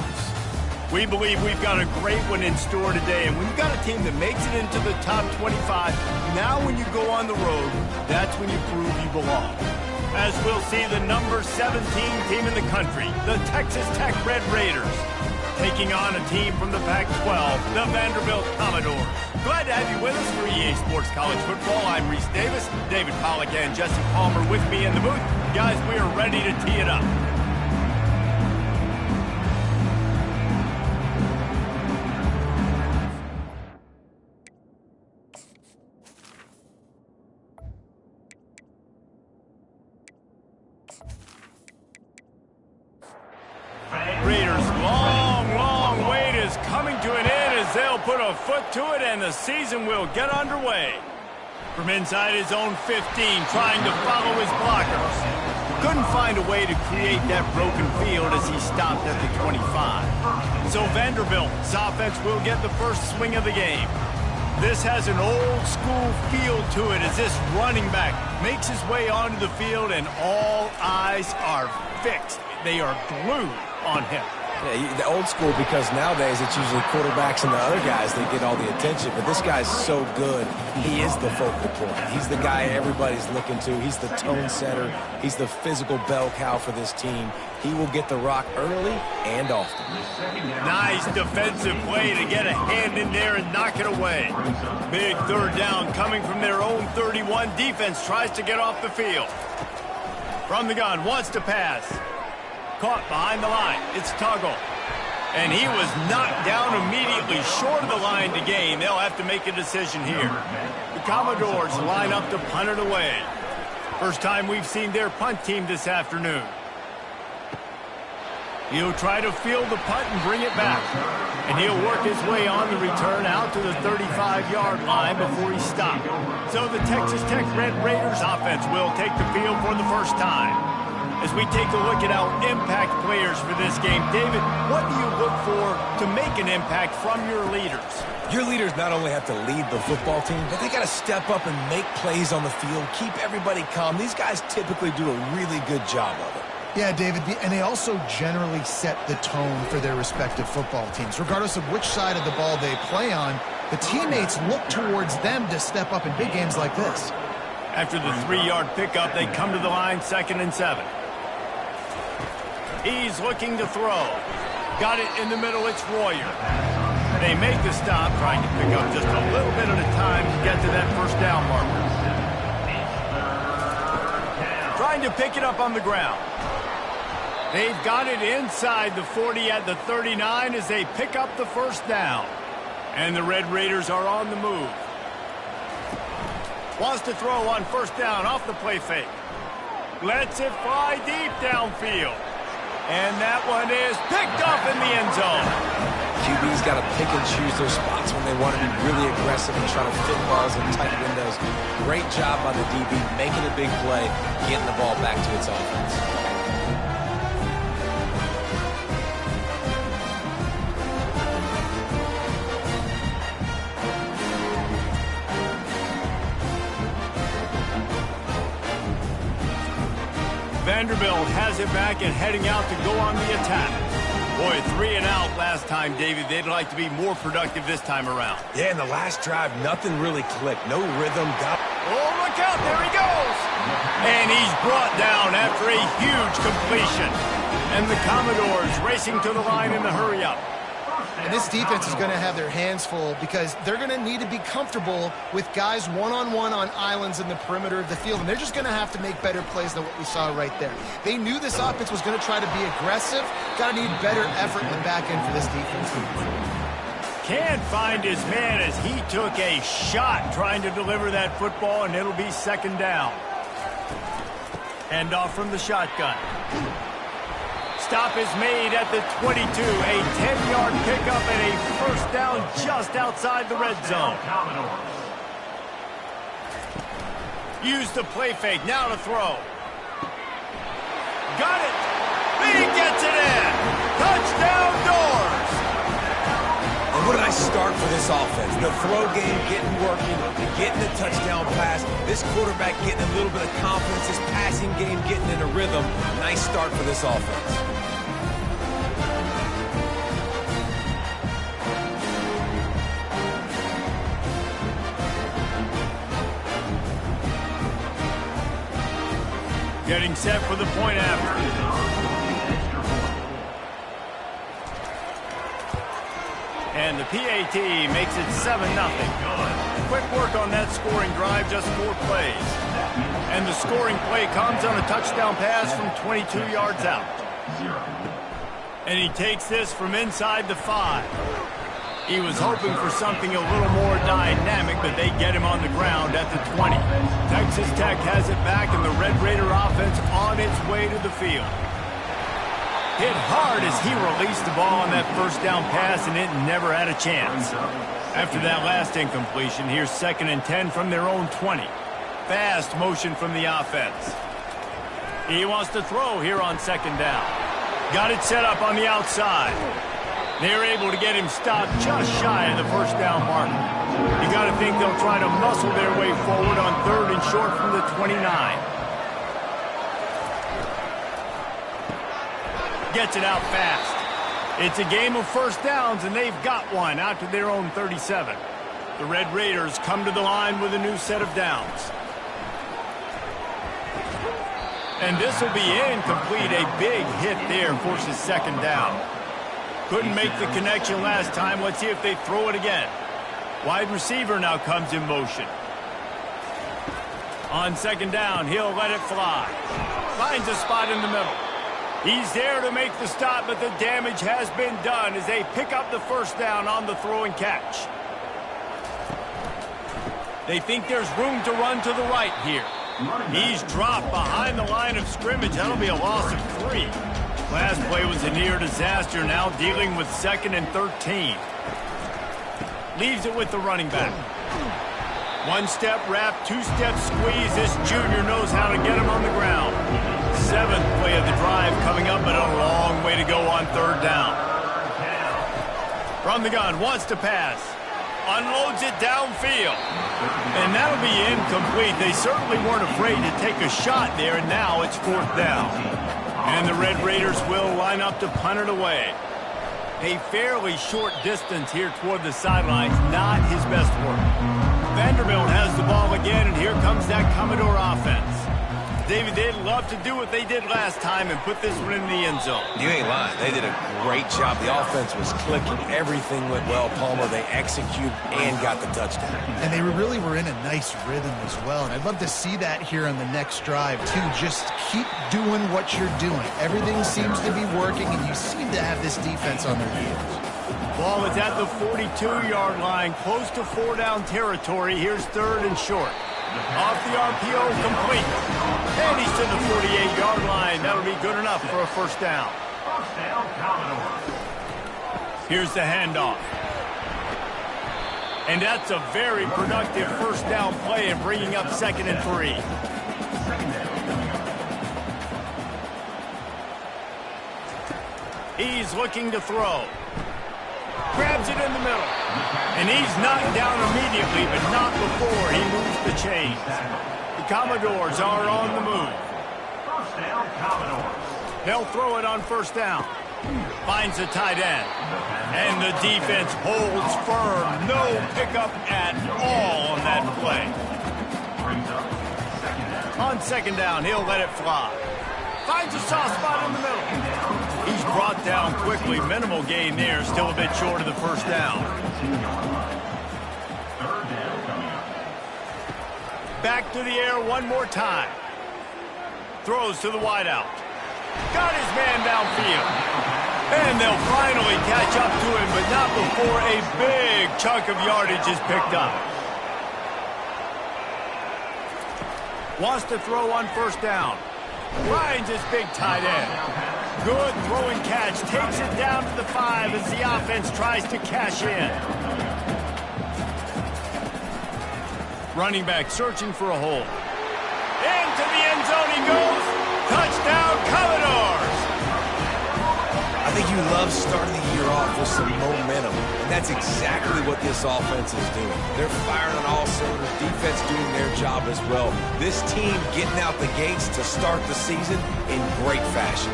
We believe we've got a great one in store today, and when you've got a team that makes it into the top 25, now when you go on the road, that's when you prove you belong. As we'll see the number 17 team in the country, the Texas Tech Red Raiders, taking on a team from the Pac-12, the Vanderbilt Commodores. Glad to have you with us for EA Sports College Football. I'm Reese Davis, David Pollack and Jesse Palmer with me in the booth. Guys, we are ready to tee it up. Raiders' long wait is coming to an end as they'll put a foot to it and the season will get underway. From inside his own 15, trying to follow his blockers. Couldn't find a way to create that broken field as he stopped at the 25. So Vanderbilt's offense will get the first swing of the game. This has an old-school feel to it as this running back makes his way onto the field and all eyes are fixed. They are glued on him. Yeah, the old school, because nowadays it's usually quarterbacks and the other guys that get all the attention, but this guy's so good. He is the focal point. He's the guy everybody's looking to. He's the tone setter. He's the physical bell cow for this team. He will get the rock early and often. Nice defensive play to get a hand in there and knock it away. Big third down coming from their own 31. Defense tries to get off the field. From the gun, wants to pass. Caught behind the line. It's Tuggle. And he was knocked down immediately short of the line to gain. They'll have to make a decision here. The Commodores line up to punt it away. First time we've seen their punt team this afternoon. He'll try to field the punt and bring it back. And he'll work his way on the return out to the 35-yard line before he stopped. So the Texas Tech Red Raiders offense will take the field for the first time. As we take a look at our impact players for this game, David, what do you look for to make an impact from your leaders? Your leaders not only have to lead the football team, but they got to step up and make plays on the field, keep everybody calm. These guys typically do a really good job of it. Yeah, David, and they also generally set the tone for their respective football teams. Regardless of which side of the ball they play on, the teammates look towards them to step up in big games like this. After the 3-yard pickup, they come to the line, 2nd and 7. He's looking to throw. Got it in the middle, it's Royer. They make the stop, trying to pick up just a little bit at a time to get to that first down marker. Trying to pick it up on the ground. They've got it inside the 40 at the 39 as they pick up the first down. And the Red Raiders are on the move. Wants to throw on first down off the play fake. Lets it fly deep downfield. And that one is picked off in the end zone. QB's got to pick and choose their spots when they want to be really aggressive and try to fit balls in tight windows. Great job by the DB, making a big play, getting the ball back to its offense. Vanderbilt has it back and heading out to go on the attack. Boy, 3 and out last time, David. They'd like to be more productive this time around. Yeah, in the last drive, nothing really clicked. No rhythm. Oh, look out. There he goes. And he's brought down after a huge completion. And the Commodores racing to the line in the hurry-up. And this defense is going to have their hands full because they're going to need to be comfortable with guys one-on-one on islands in the perimeter of the field. And they're just going to have to make better plays than what we saw right there. They knew this offense was going to try to be aggressive. Got to need better effort in the back end for this defense. Can't find his man as he took a shot trying to deliver that football, and it'll be 2nd down. Handoff from the shotgun. Stop is made at the 22. A 10-yard pickup and a first down just outside the red zone. Use the play fake. Now to throw. Got it. He gets it in. Touchdown, Doors. And What a nice start for this offense. The throw game getting working, getting the touchdown pass. This quarterback getting a little bit of confidence. This passing game getting in a rhythm. Nice start for this offense. Getting set for the point after. And the PAT makes it 7-0. Quick work on that scoring drive, just 4 plays. And the scoring play comes on a touchdown pass from 22 yards out. And he takes this from inside the 5. He was hoping for something a little more dynamic, but they get him on the ground at the 20. Texas Tech has it back, and the Red Raider offense on its way to the field. Hit hard as he released the ball on that first down pass, and it never had a chance. After that last incompletion, here's 2nd and 10 from their own 20. Fast motion from the offense. He wants to throw here on 2nd down. Got it set up on the outside. They're able to get him stopped just shy of the first down marker. You got to think they'll try to muscle their way forward on 3rd and short from the 29. Gets it out fast. It's a game of first downs, and they've got one out to their own 37. The Red Raiders come to the line with a new set of downs. And this will be incomplete. A big hit there forces 2nd down. Couldn't make the connection last time. Let's see if they throw it again. Wide receiver now comes in motion. On 2nd down, he'll let it fly. Finds a spot in the middle. He's there to make the stop, but the damage has been done as they pick up the first down on the throw and catch. They think there's room to run to the right here. He's dropped behind the line of scrimmage. That'll be a loss of 3. Last play was a near disaster, now dealing with 2nd and 13. Leaves it with the running back. 1-step wrap, 2-step squeeze. This junior knows how to get him on the ground. 7th play of the drive coming up, but a long way to go on 3rd down. From the gun, wants to pass. Unloads it downfield. And that'll be incomplete. They certainly weren't afraid to take a shot there, and now it's 4th down. And the Red Raiders will line up to punt it away. A fairly short distance here toward the sidelines, not his best work. Vanderbilt has the ball again, and here comes that Commodore offense. David, they'd love to do what they did last time and put this one in the end zone. You ain't lying. They did a great job. The offense was clicking. Everything went well, Palmer. They executed and got the touchdown. And they really were in a nice rhythm as well. And I'd love to see that here on the next drive, too. Just keep doing what you're doing. Everything seems to be working, and you seem to have this defense on their heels. Ball is at the 42-yard line, close to 4-down territory. Here's 3rd and short. Off the RPO, complete. And he's to the 48-yard line. That'll be good enough for a first down. First down, Commodore. Here's the handoff. And that's a very productive first down play and bringing up 2nd and 3. He's looking to throw. Grabs it in the middle. And he's knocked down immediately, but not before he moves the chains. The Commodores are on the move. First down, Commodore. They'll throw it on 1st down. Finds a tight end. And the defense holds firm. No pickup at all on that play. On 2nd down, he'll let it fly. Finds a soft spot in the middle. He's brought down quickly. Minimal gain there. Still a bit short of the first down. Back to the air one more time. Throws to the wideout. Got his man downfield. And they'll finally catch up to him, but not before a big chunk of yardage is picked up. Wants to throw on 1st down. Finds his big tight end. Good throwing catch. Takes it down to the 5 as the offense tries to cash in. Running back searching for a hole. Into the end zone he goes. Touchdown, Commodores. I think You love starting the year off with some momentum, and that's exactly what this offense is doing. They're firing on all cylinders, defense doing their job as well. This team getting out the gates to start the season in great fashion.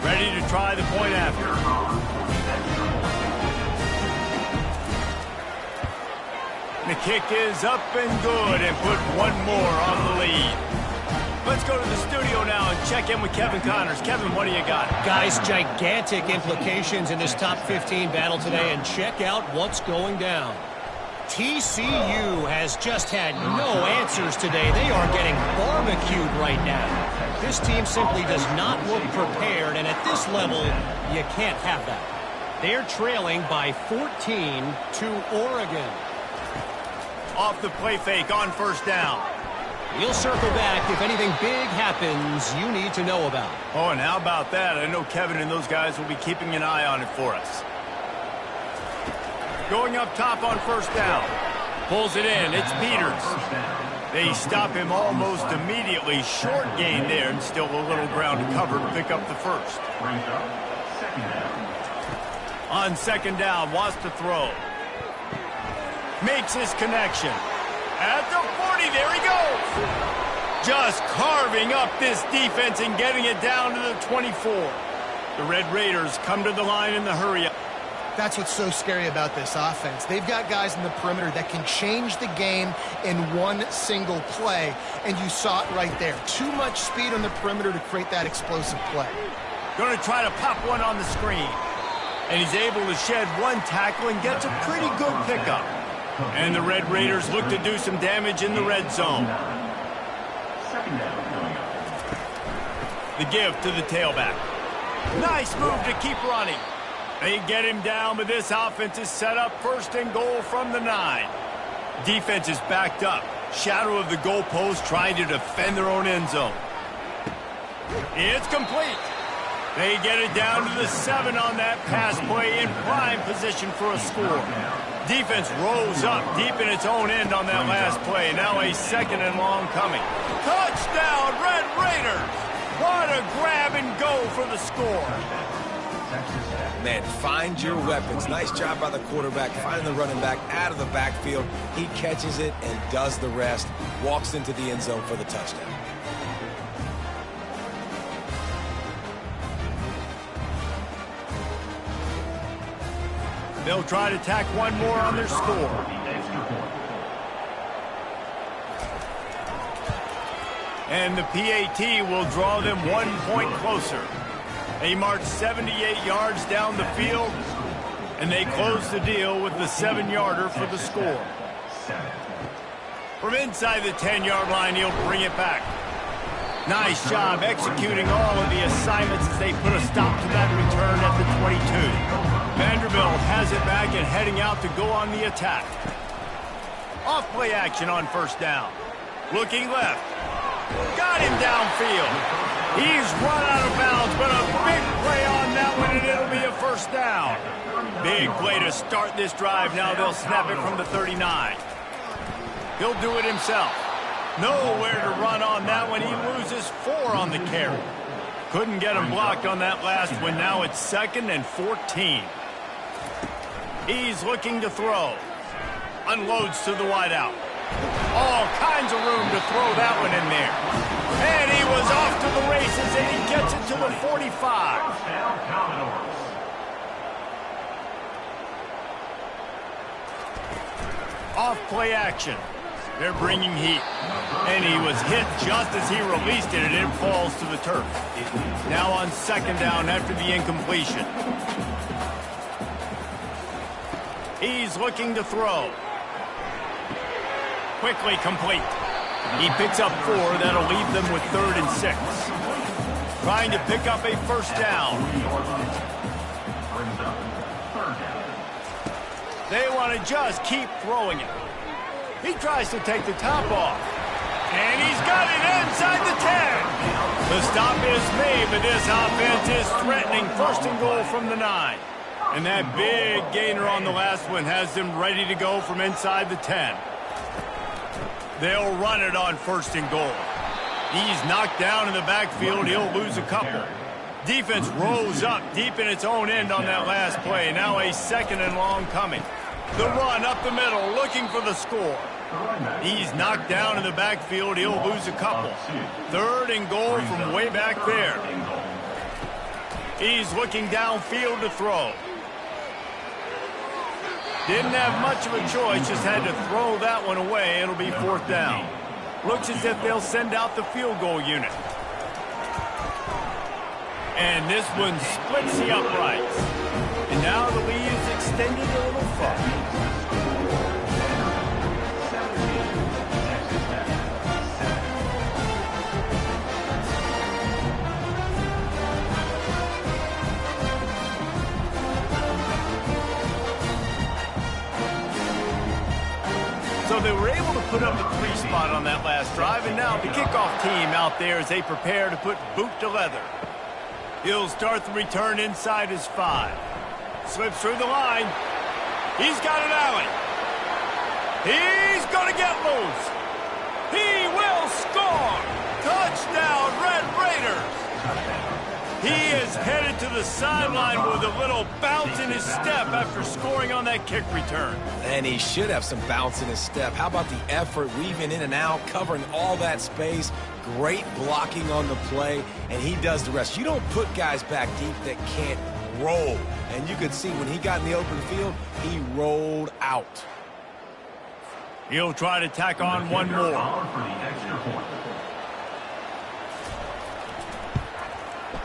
Ready to try the point after. The kick is up and good, and put one more on the lead. Let's go to the studio now and check in with Kevin Connors. Kevin, what do you got? Guys, gigantic implications in this top 15 battle today, and check out what's going down. TCU has just had no answers today. They are getting barbecued right now. This team simply does not look prepared, and at this level, you can't have that. They're trailing by 14 to Oregon. Off the play fake on first down. We'll circle back if anything big happens you need to know about. Oh, and how about that? I know Kevin and those guys will be keeping an eye on it for us. Going up top on first down. Pulls it in. It's Peters. They stop him almost immediately. Short gain there, and still a little ground to cover to pick up the first. On second down, wants to throw. Makes his connection. At the 40, there he goes. Just carving up this defense and getting it down to the 24. The Red Raiders come to the line in the hurry-up. That's what's so scary about this offense. They've got guys in the perimeter that can change the game in one single play, and you saw it right there. Too much speed on the perimeter to create that explosive play. Going to try to pop one on the screen. And he's able to shed one tackle and gets a pretty good pickup. And the Red Raiders look to do some damage in the red zone. The give to the tailback. Nice move to keep running. They get him down, but this offense is set up first and goal from the 9. Defense is backed up. Shadow of the goalpost trying to defend their own end zone. It's complete. They get it down to the 7 on that pass play in prime position for a score. Defense rose up deep in its own end on that last play. Now a second and long coming. Touchdown, Red Raiders! What a grab and go for the score. Man, find your weapons. Nice job by the quarterback, finding the running back out of the backfield. He catches it and does the rest. Walks into the end zone for the touchdown. They'll try to tack one more on their score. And the PAT will draw them 1 point closer. They march 78 yards down the field, and they close the deal with the 7-yarder for the score. From inside the 10-yard line, he'll bring it back. Nice job executing all of the assignments as they put a stop to that return at the 22. Vanderbilt has it back and heading out to go on the attack. Off play action on first down. Looking left. Got him downfield. He's run out of bounds, but a big play on that one, and it'll be a first down. Big play to start this drive. Now they'll snap it from the 39. He'll do it himself. Nowhere to run on that one. He loses 4 on the carry. Couldn't get him blocked on that last one. Now it's 2nd and 14. He's looking to throw. Unloads to the wideout. All kinds of room to throw that one in there. And he was off to the races, and he gets it to the 45. Off play action. They're bringing heat. And he was hit just as he released it, and it falls to the turf. Now on second down after the incompletion. He's looking to throw. Quickly complete. He picks up 4. That'll leave them with 3rd and 6. Trying to pick up a first down. They want to just keep throwing it. He tries to take the top off. And he's got it inside the 10. The stop is made, but this offense is threatening first and goal from the 9. And that big gainer on the last one has them ready to go from inside the 10. They'll run it on 1st and goal. He's knocked down in the backfield. He'll lose a couple. Defense rose up deep in its own end on that last play. Now a 2nd and long coming. The run up the middle, looking for the score. He's knocked down in the backfield. He'll lose a couple. 3rd and goal from way back there. He's looking downfield to throw. Didn't have much of a choice, just had to throw that one away. It'll be 4th down. Looks as if they'll send out the field goal unit. And this one splits the uprights. And now the lead is extended a little further. So they were able to put up the 3 spot on that last drive, and now the kickoff team out there as they prepare to put boot to leather. He'll start the return inside his 5. Slips through the line. He's got an alley. He's going to get loose. He will score. Touchdown, Red Raiders. He is headed to the sideline with a little bounce in his step after scoring on that kick return. And he should have some bounce in his step. How about the effort, weaving in and out, covering all that space, great blocking on the play, and he does the rest. You don't put guys back deep that can't roll. And you could see when he got in the open field, he rolled out. He'll try to tack on one more.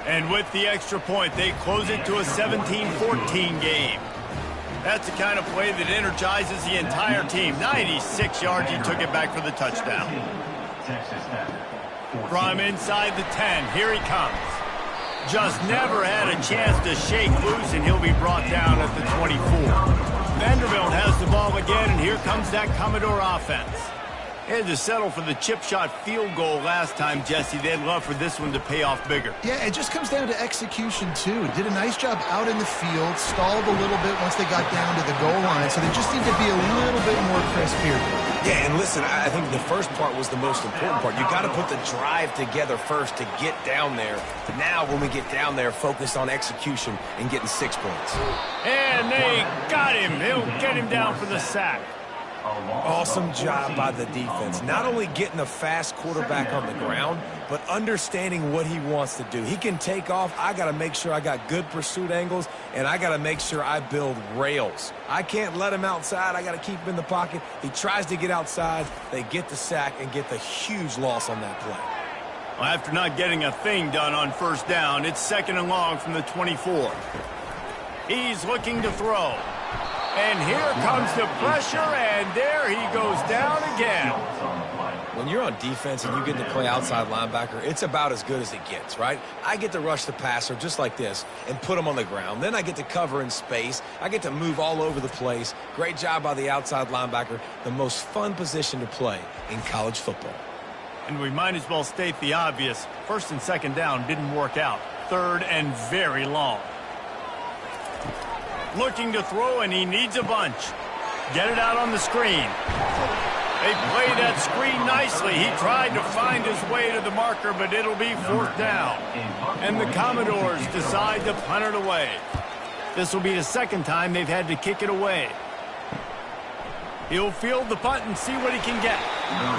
And with the extra point, they close it to a 17-14 game. That's the kind of play that energizes the entire team. 96 yards, he took it back for the touchdown. From inside the 10, here he comes. Just never had a chance to shake loose, and he'll be brought down at the 24. Vanderbilt has the ball again, and here comes that Commodore offense. They had to settle for the chip shot field goal last time, Jesse. They'd love for this one to pay off bigger. Yeah, it just comes down to execution, too. Did a nice job out in the field, stalled a little bit once they got down to the goal line, so they just need to be a little bit more crisp here. Yeah, and listen, I think the first part was the most important part. You got to put the drive together first to get down there. Now, when we get down there, focus on execution and getting 6 points. And they got him. He'll get him down for the sack. Awesome job by the defense. Not only getting a fast quarterback on the ground, but understanding what he wants to do. He can take off. I got to make sure I got good pursuit angles, and I got to make sure I build rails. I can't let him outside. I got to keep him in the pocket. He tries to get outside. They get the sack and get the huge loss on that play. Well, after not getting a thing done on 1st down, it's 2nd and long from the 24. He's looking to throw. And here comes the pressure, and there he goes down again. When you're on defense and you get to play outside linebacker, it's about as good as it gets, right? I get to rush the passer just like this and put him on the ground. Then I get to cover in space. I get to move all over the place. Great job by the outside linebacker. The most fun position to play in college football. And we might as well state the obvious. 1st and 2nd down didn't work out. 3rd and very long. Looking to throw, and he needs a bunch. Get it out on the screen. They play that screen nicely. He tried to find his way to the marker, but it'll be 4th down. And the Commodores decide to punt it away. This will be the 2nd time they've had to kick it away. He'll field the punt and see what he can get.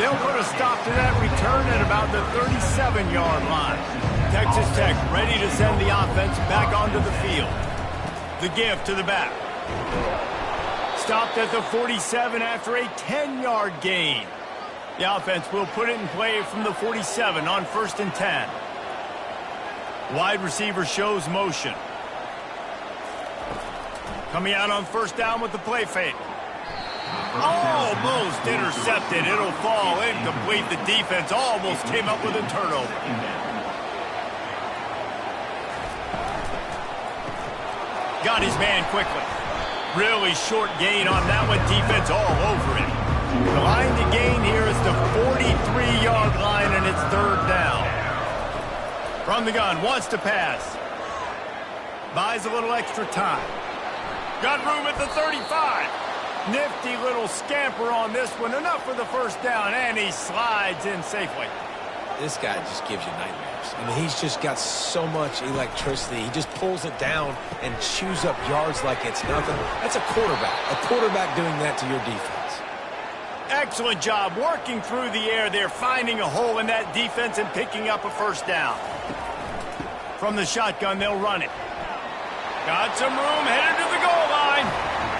They'll put a stop to that return at about the 37-yard line. Texas Tech ready to send the offense back onto the field. The give to the back. Stopped at the 47 after a 10-yard gain. The offense will put it in play from the 47 on 1st and 10. Wide receiver shows motion. Coming out on 1st down with the play fake. Almost intercepted. It'll fall incomplete. The defense almost came up with a turnover. Got his man quickly. Really short gain on that one. Defense all over it. The line to gain here is the 43-yard line, and it's 3rd down. From the gun, wants to pass. Buys a little extra time. Got room at the 35. Nifty little scamper on this one. Enough for the first down, and he slides in safely. This guy just gives you nightmares. I mean, he's just got so much electricity. He just pulls it down and chews up yards like it's nothing. That's a quarterback. A quarterback doing that to your defense. Excellent job working through the air there, finding a hole in that defense and picking up a first down. From the shotgun, they'll run it. Got some room, headed to the goal line.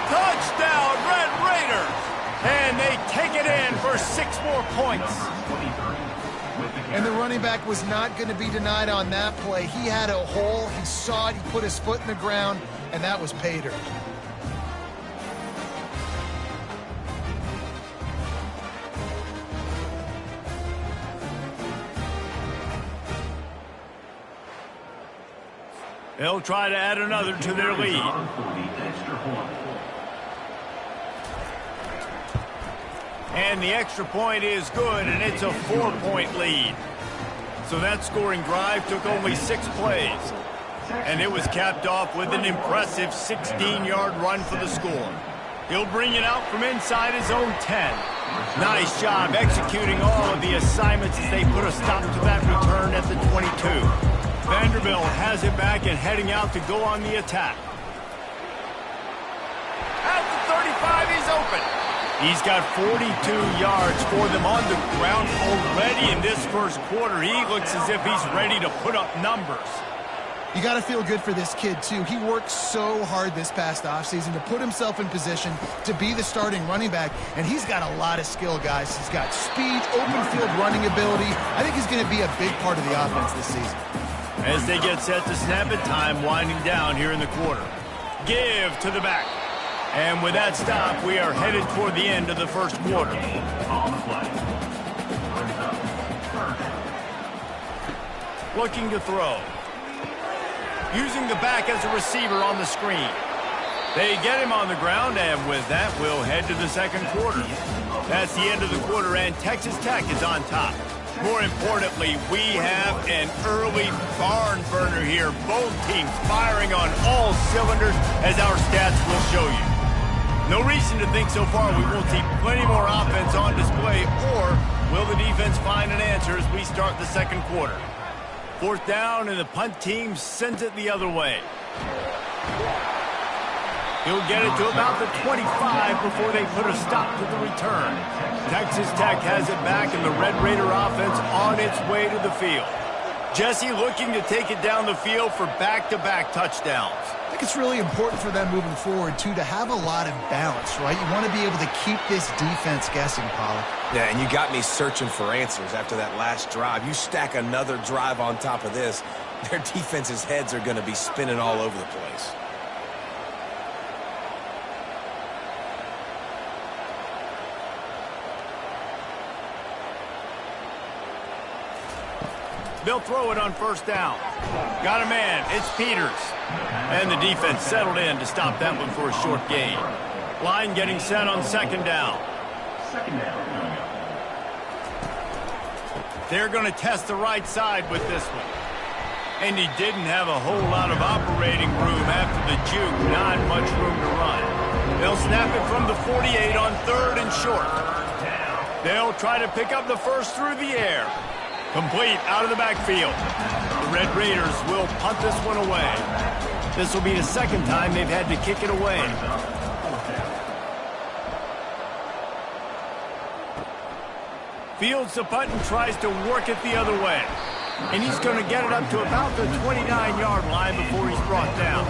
Touchdown, Red Raiders! And they take it in for 6 more points. And the running back was not going to be denied on that play. He had a hole, he saw it, he put his foot in the ground, and that was pay dirt. They'll try to add another to their lead. And the extra point is good, and it's a 4-point lead. So that scoring drive took only 6 plays. And it was capped off with an impressive 16-yard run for the score. He'll bring it out from inside his own 10. Nice job executing all of the assignments as they put a stop to that return at the 22. Vanderbilt has it back and heading out to go on the attack. At the 35, he's open. He's got 42 yards for them on the ground already in this first quarter. He looks as if he's ready to put up numbers. You got to feel good for this kid, too. He worked so hard this past offseason to put himself in position to be the starting running back, and he's got a lot of skill, guys. He's got speed, open field running ability. I think he's going to be a big part of the offense this season. As they get set to snap it, time winding down here in the quarter. Give to the back. And with that stop, we are headed toward the end of the first quarter. Looking to throw. Using the back as a receiver on the screen. They get him on the ground, and with that, we'll head to the second quarter. That's the end of the quarter, and Texas Tech is on top. More importantly, we have an early barn burner here. Both teams firing on all cylinders, as our stats will show you. No reason to think so far we won't see plenty more offense on display, or will the defense find an answer as we start the second quarter? 4th down, and the punt team sends it the other way. He'll get it to about the 25 before they put a stop to the return. Texas Tech has it back, and the Red Raider offense on its way to the field. Jesse looking to take it down the field for back-to-back touchdowns. I think it's really important for them moving forward, too, to have a lot of balance, right? You want to be able to keep this defense guessing, Pollard. Yeah, and you got me searching for answers after that last drive. You stack another drive on top of this, their defense's heads are going to be spinning all over the place. They'll throw it on 1st down. Got a man. It's Peters. And the defense settled in to stop that one for a short gain. Line getting set on 2nd down. They're going to test the right side with this one. And he didn't have a whole lot of operating room after the juke. Not much room to run. They'll snap it from the 48 on 3rd and short. They'll try to pick up the first through the air. Complete out of the backfield. The Red Raiders will punt this one away. This will be the 2nd time they've had to kick it away. Fields the punt and tries to work it the other way. And he's going to get it up to about the 29-yard line before he's brought down.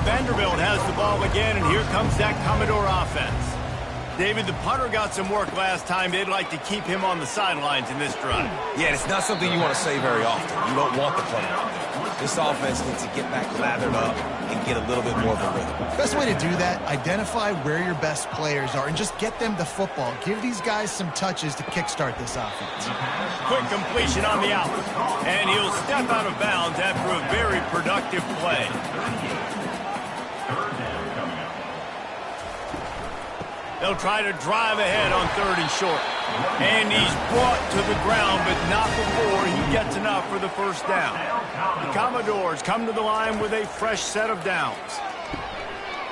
Vanderbilt has the ball again, and here comes that Commodore offense. David, the punter got some work last time. They'd like to keep him on the sidelines in this drive. Yeah, it's not something you want to say very often. You don't want the punter out there. This offense needs to get back lathered up and get a little bit more of a rhythm. Best way to do that, identify where your best players are and just get them the football. Give these guys some touches to kickstart this offense. Quick completion on the out. And he'll step out of bounds after a very productive play. They'll try to drive ahead on 3rd and short. And he's brought to the ground, but not before he gets enough for the first down. The Commodores come to the line with a fresh set of downs.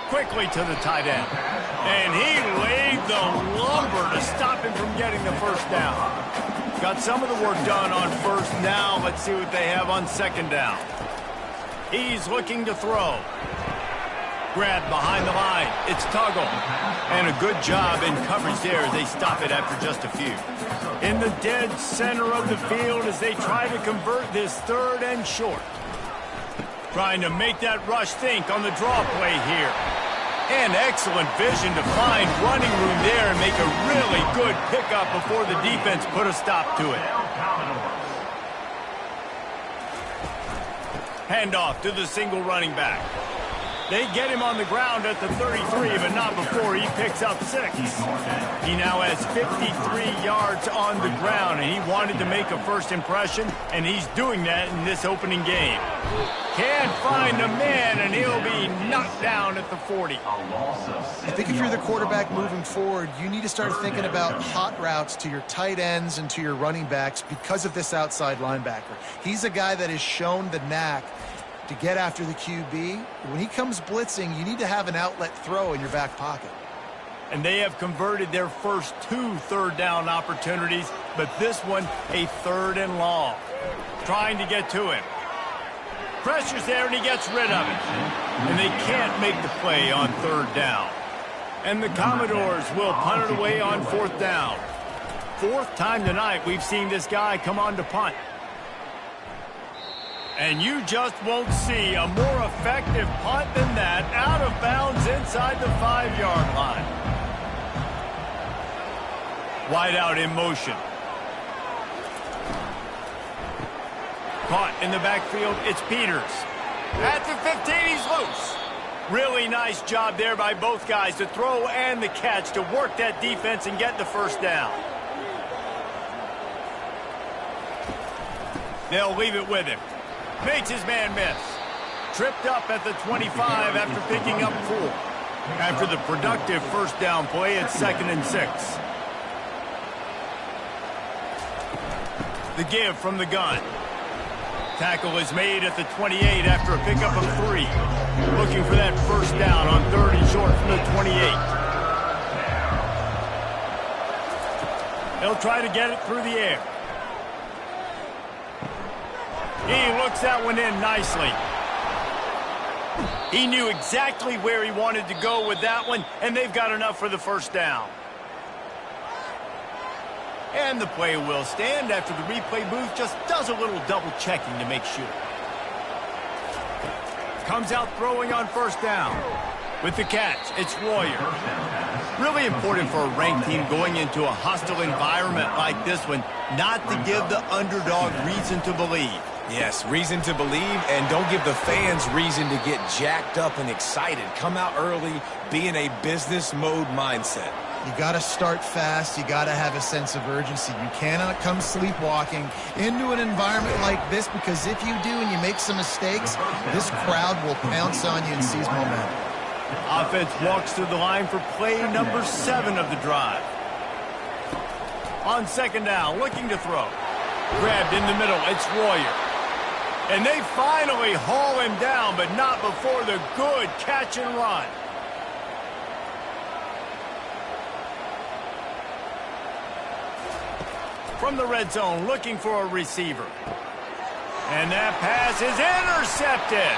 Quickly to the tight end. And he laid the lumber to stop him from getting the first down. Got some of the work done on first. Now let's see what they have on second down. He's looking to throw. Grab behind the line. It's Tuggle. And a good job in coverage there as they stop it after just a few. In the dead center of the field as they try to convert this third and short. Trying to make that rush think on the draw play here. And excellent vision to find running room there and make a really good pickup before the defense put a stop to it. Handoff to the single running back. They get him on the ground at the 33, but not before he picks up 6. He now has 53 yards on the ground, and he wanted to make a first impression, and he's doing that in this opening game. Can't find a man, and he'll be knocked down at the 40. I think if you're the quarterback moving forward, you need to start thinking about hot routes to your tight ends and to your running backs because of this outside linebacker. He's a guy that has shown the knack to get after the QB. When he comes blitzing, you need to have an outlet throw in your back pocket. And they have converted their first 2 third down opportunities, but this one a 3rd and long. Trying to get to him. Pressure's there, and he gets rid of it. And they can't make the play on 3rd down. And the Commodores will punt it away on 4th down. 4th time tonight we've seen this guy come on to punt. And you just won't see a more effective punt than that, out of bounds inside the 5-yard line. Wide out in motion. Caught in the backfield, it's Peters. At the 15, he's loose. Really nice job there by both guys to throw and the catch to work that defense and get the first down. They'll leave it with him. Makes his man miss. Tripped up at the 25 after picking up 4. After the productive first down play, it's 2nd and 6. The give from the gun. Tackle is made at the 28 after a pickup of 3. Looking for that first down on 3rd and short from the 28. They'll try to get it through the air. He looks that one in nicely. He knew exactly where he wanted to go with that one, and they've got enough for the first down. And the play will stand after the replay booth just does a little double checking to make sure. Comes out throwing on first down. With the catch, it's Royer. Really important for a ranked team going into a hostile environment like this one, not to give the underdog reason to believe. Yes, reason to believe, and don't give the fans reason to get jacked up and excited. Come out early, be in a business mode mindset. You got to start fast. You got to have a sense of urgency. You cannot come sleepwalking into an environment like this, because if you do and you make some mistakes, this crowd will pounce on you and seize momentum. Offense walks through the line for play number 7 of the drive. On second down, looking to throw. Grabbed in the middle, it's Royer. And they finally haul him down, but not before the good catch and run. From the red zone, looking for a receiver. And that pass is intercepted.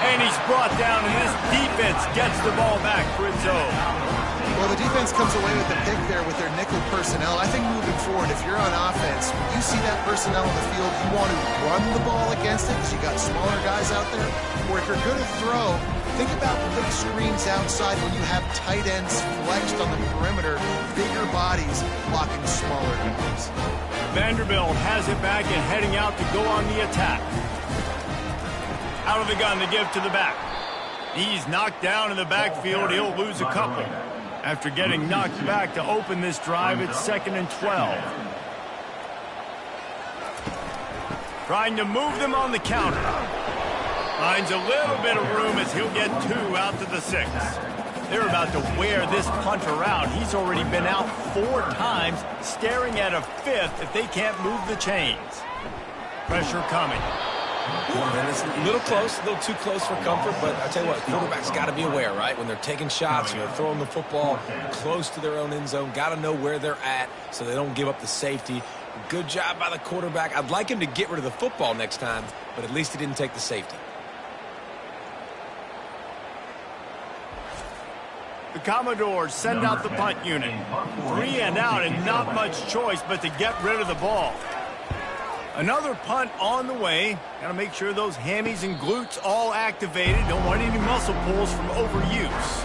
And he's brought down, and this defense gets the ball back for its own. Well, the defense comes away with the pick there with their nickel personnel. I think moving forward, if you're on offense, when you see that personnel in the field, you want to run the ball against it because you got smaller guys out there. Or if you're going to throw, think about big screens outside when you have tight ends flexed on the perimeter, bigger bodies blocking smaller guys. Vanderbilt has it back and heading out to go on the attack. Out of the gun to give to the back. He's knocked down in the backfield. He'll lose a couple. After getting knocked back to open this drive, it's 2nd and 12. Trying to move them on the counter. Finds a little bit of room as he'll get 2 out to the 6. They're about to wear this punter out. He's already been out 4 times, staring at a 5th if they can't move the chains. Pressure coming. And it's a little close, a little too close for comfort, but I tell you what, quarterback's got to be aware, right? When they're taking shots or they're throwing the football close to their own end zone, got to know where they're at so they don't give up the safety. Good job by the quarterback. I'd like him to get rid of the football next time, but at least he didn't take the safety. The Commodores send out the punt unit. 3 and out and not much choice but to get rid of the ball. Another punt on the way. Got to make sure those hammies and glutes all activated. Don't want any muscle pulls from overuse.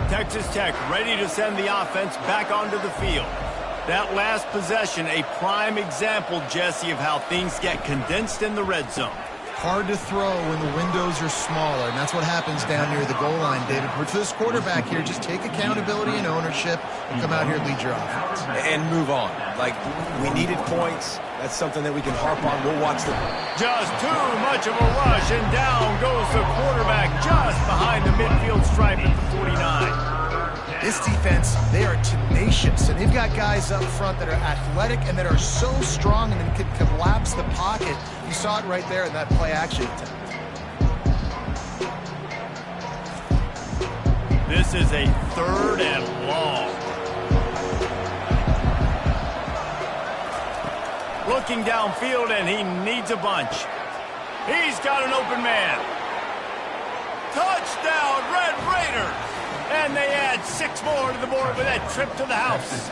Texas Tech ready to send the offense back onto the field. That last possession, a prime example, Jesse, of how things get condensed in the red zone. Hard to throw when the windows are smaller, and that's what happens down near the goal line, David. But for this quarterback here, just take accountability and ownership and come out here and lead your offense. And move on. Like, we needed points. That's something that we can harp on. We'll watch the... Just too much of a rush, and down goes the quarterback just behind the midfield stripe at the 49. This defense, they are tenacious, and they've got guys up front that are athletic and that are so strong and can collapse the pocket. You saw it right there in that play-action attempt. This is a 3rd and long. Looking downfield, and he needs a bunch. He's got an open man. Touchdown, Red Raiders! And they add 6 more to the board with that trip to the house.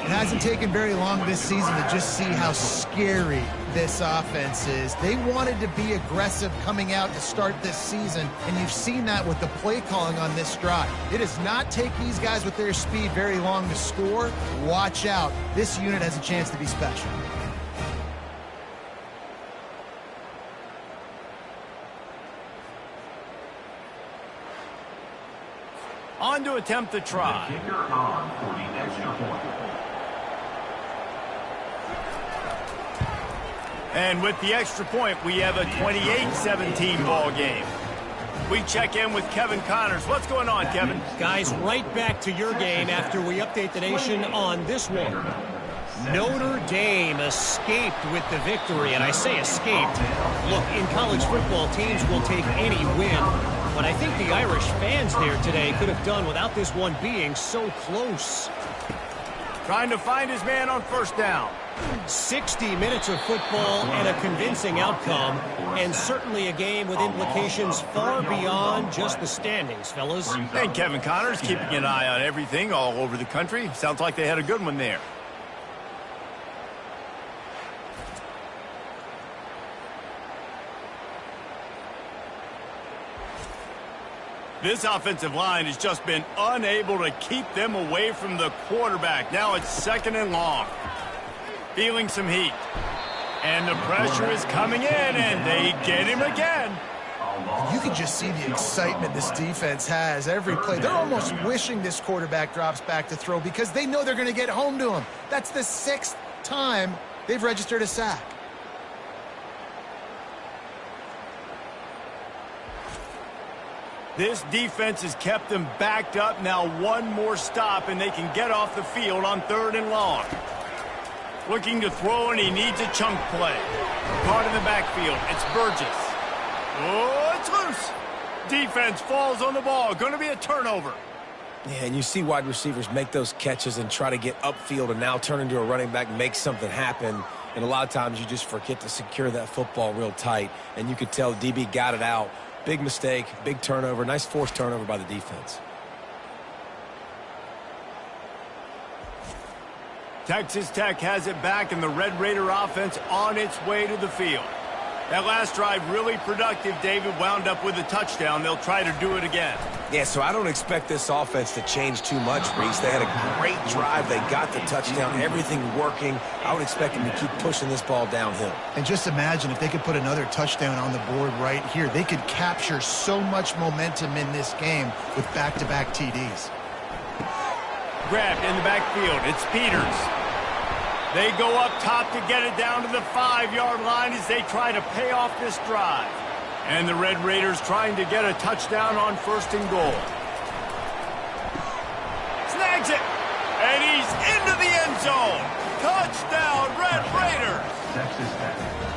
It hasn't taken very long this season to just see how scary this offense is. They wanted to be aggressive coming out to start this season, and you've seen that with the play calling on this drive. It does not take these guys with their speed very long to score. Watch out. This unit has a chance to be special. On to attempt the try. Kicker on for the extra point. And with the extra point, we have a 28-17 ball game. We check in with Kevin Connors. What's going on, Kevin? Guys, right back to your game after we update the nation on this one. Notre Dame escaped with the victory, and I say escaped. Look, in college football, teams will take any win. But I think the Irish fans there today could have done without this one being so close. Trying to find his man on 1st down. 60 minutes of football and a convincing outcome, and certainly a game with implications far beyond just the standings, fellas. And Kevin Connors keeping an eye on everything all over the country. Sounds like they had a good one there. This offensive line has just been unable to keep them away from the quarterback. Now it's 2nd and long. Feeling some heat. And the pressure is coming in, and they get him again. You can just see the excitement this defense has every play. They're almost wishing this quarterback drops back to throw because they know they're going to get home to him. That's the 6th time they've registered a sack. This defense has kept them backed up. Now 1 more stop, and they can get off the field on 3rd and long. Looking to throw, and he needs a chunk play. Caught in the backfield. It's Burgess. Oh, it's loose. Defense falls on the ball. Going to be a turnover. Yeah, and you see wide receivers make those catches and try to get upfield and now turn into a running back, make something happen. And a lot of times you just forget to secure that football real tight. And you could tell DB got it out. Big mistake, big turnover, nice forced turnover by the defense. Texas Tech has it back, and the Red Raider offense on its way to the field. That last drive really productive. David wound up with a touchdown. They'll try to do it again. Yeah, so I don't expect this offense to change too much, Reese. They had a great drive. They got the touchdown, everything working. I would expect them to keep pushing this ball downhill. And just imagine if they could put another touchdown on the board right here. They could capture so much momentum in this game with back-to-back TDs. Grabbed in the backfield. It's Peters. They go up top to get it down to the 5-yard line as they try to pay off this drive. And the Red Raiders trying to get a touchdown on 1st and goal. Snags it. And he's into the end zone. Touchdown, Red Raiders.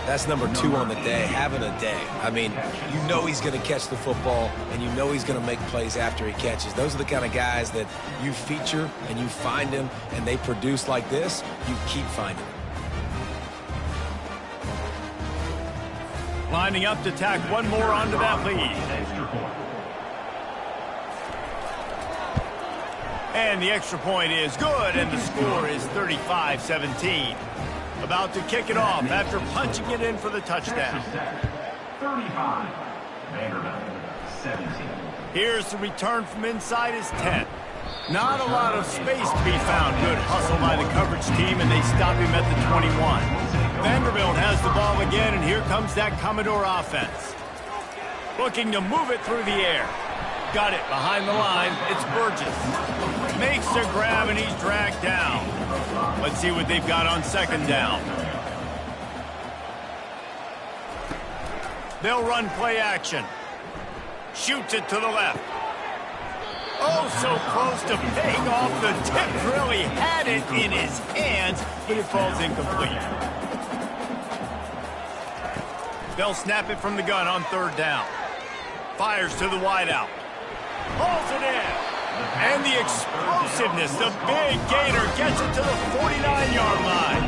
That's number 2 on the day, having a day. I mean, you know he's going to catch the football, and you know he's going to make plays after he catches. Those are the kind of guys that you feature and you find them, and they produce like this, you keep finding them. Lining up to tack one more onto that lead. And the extra point is good, and the score is 35-17. About to kick it off after punching it in for the touchdown. 35. Vanderbilt, 17. Here's the return from inside his 10. Not a lot of space to be found. Good hustle by the coverage team, and they stop him at the 21. Vanderbilt has the ball again, and here comes that Commodore offense. Looking to move it through the air. Got it behind the line. It's Burgess. Makes a grab, and he's dragged down. Let's see what they've got on second down. They'll run play action. Shoots it to the left. Oh, so close to paying off. The tip really had it in his hands, but it falls incomplete. They'll snap it from the gun on third down. Fires to the wideout. Hauls it in. And the explosiveness, the big gator gets it to the 49-yard line.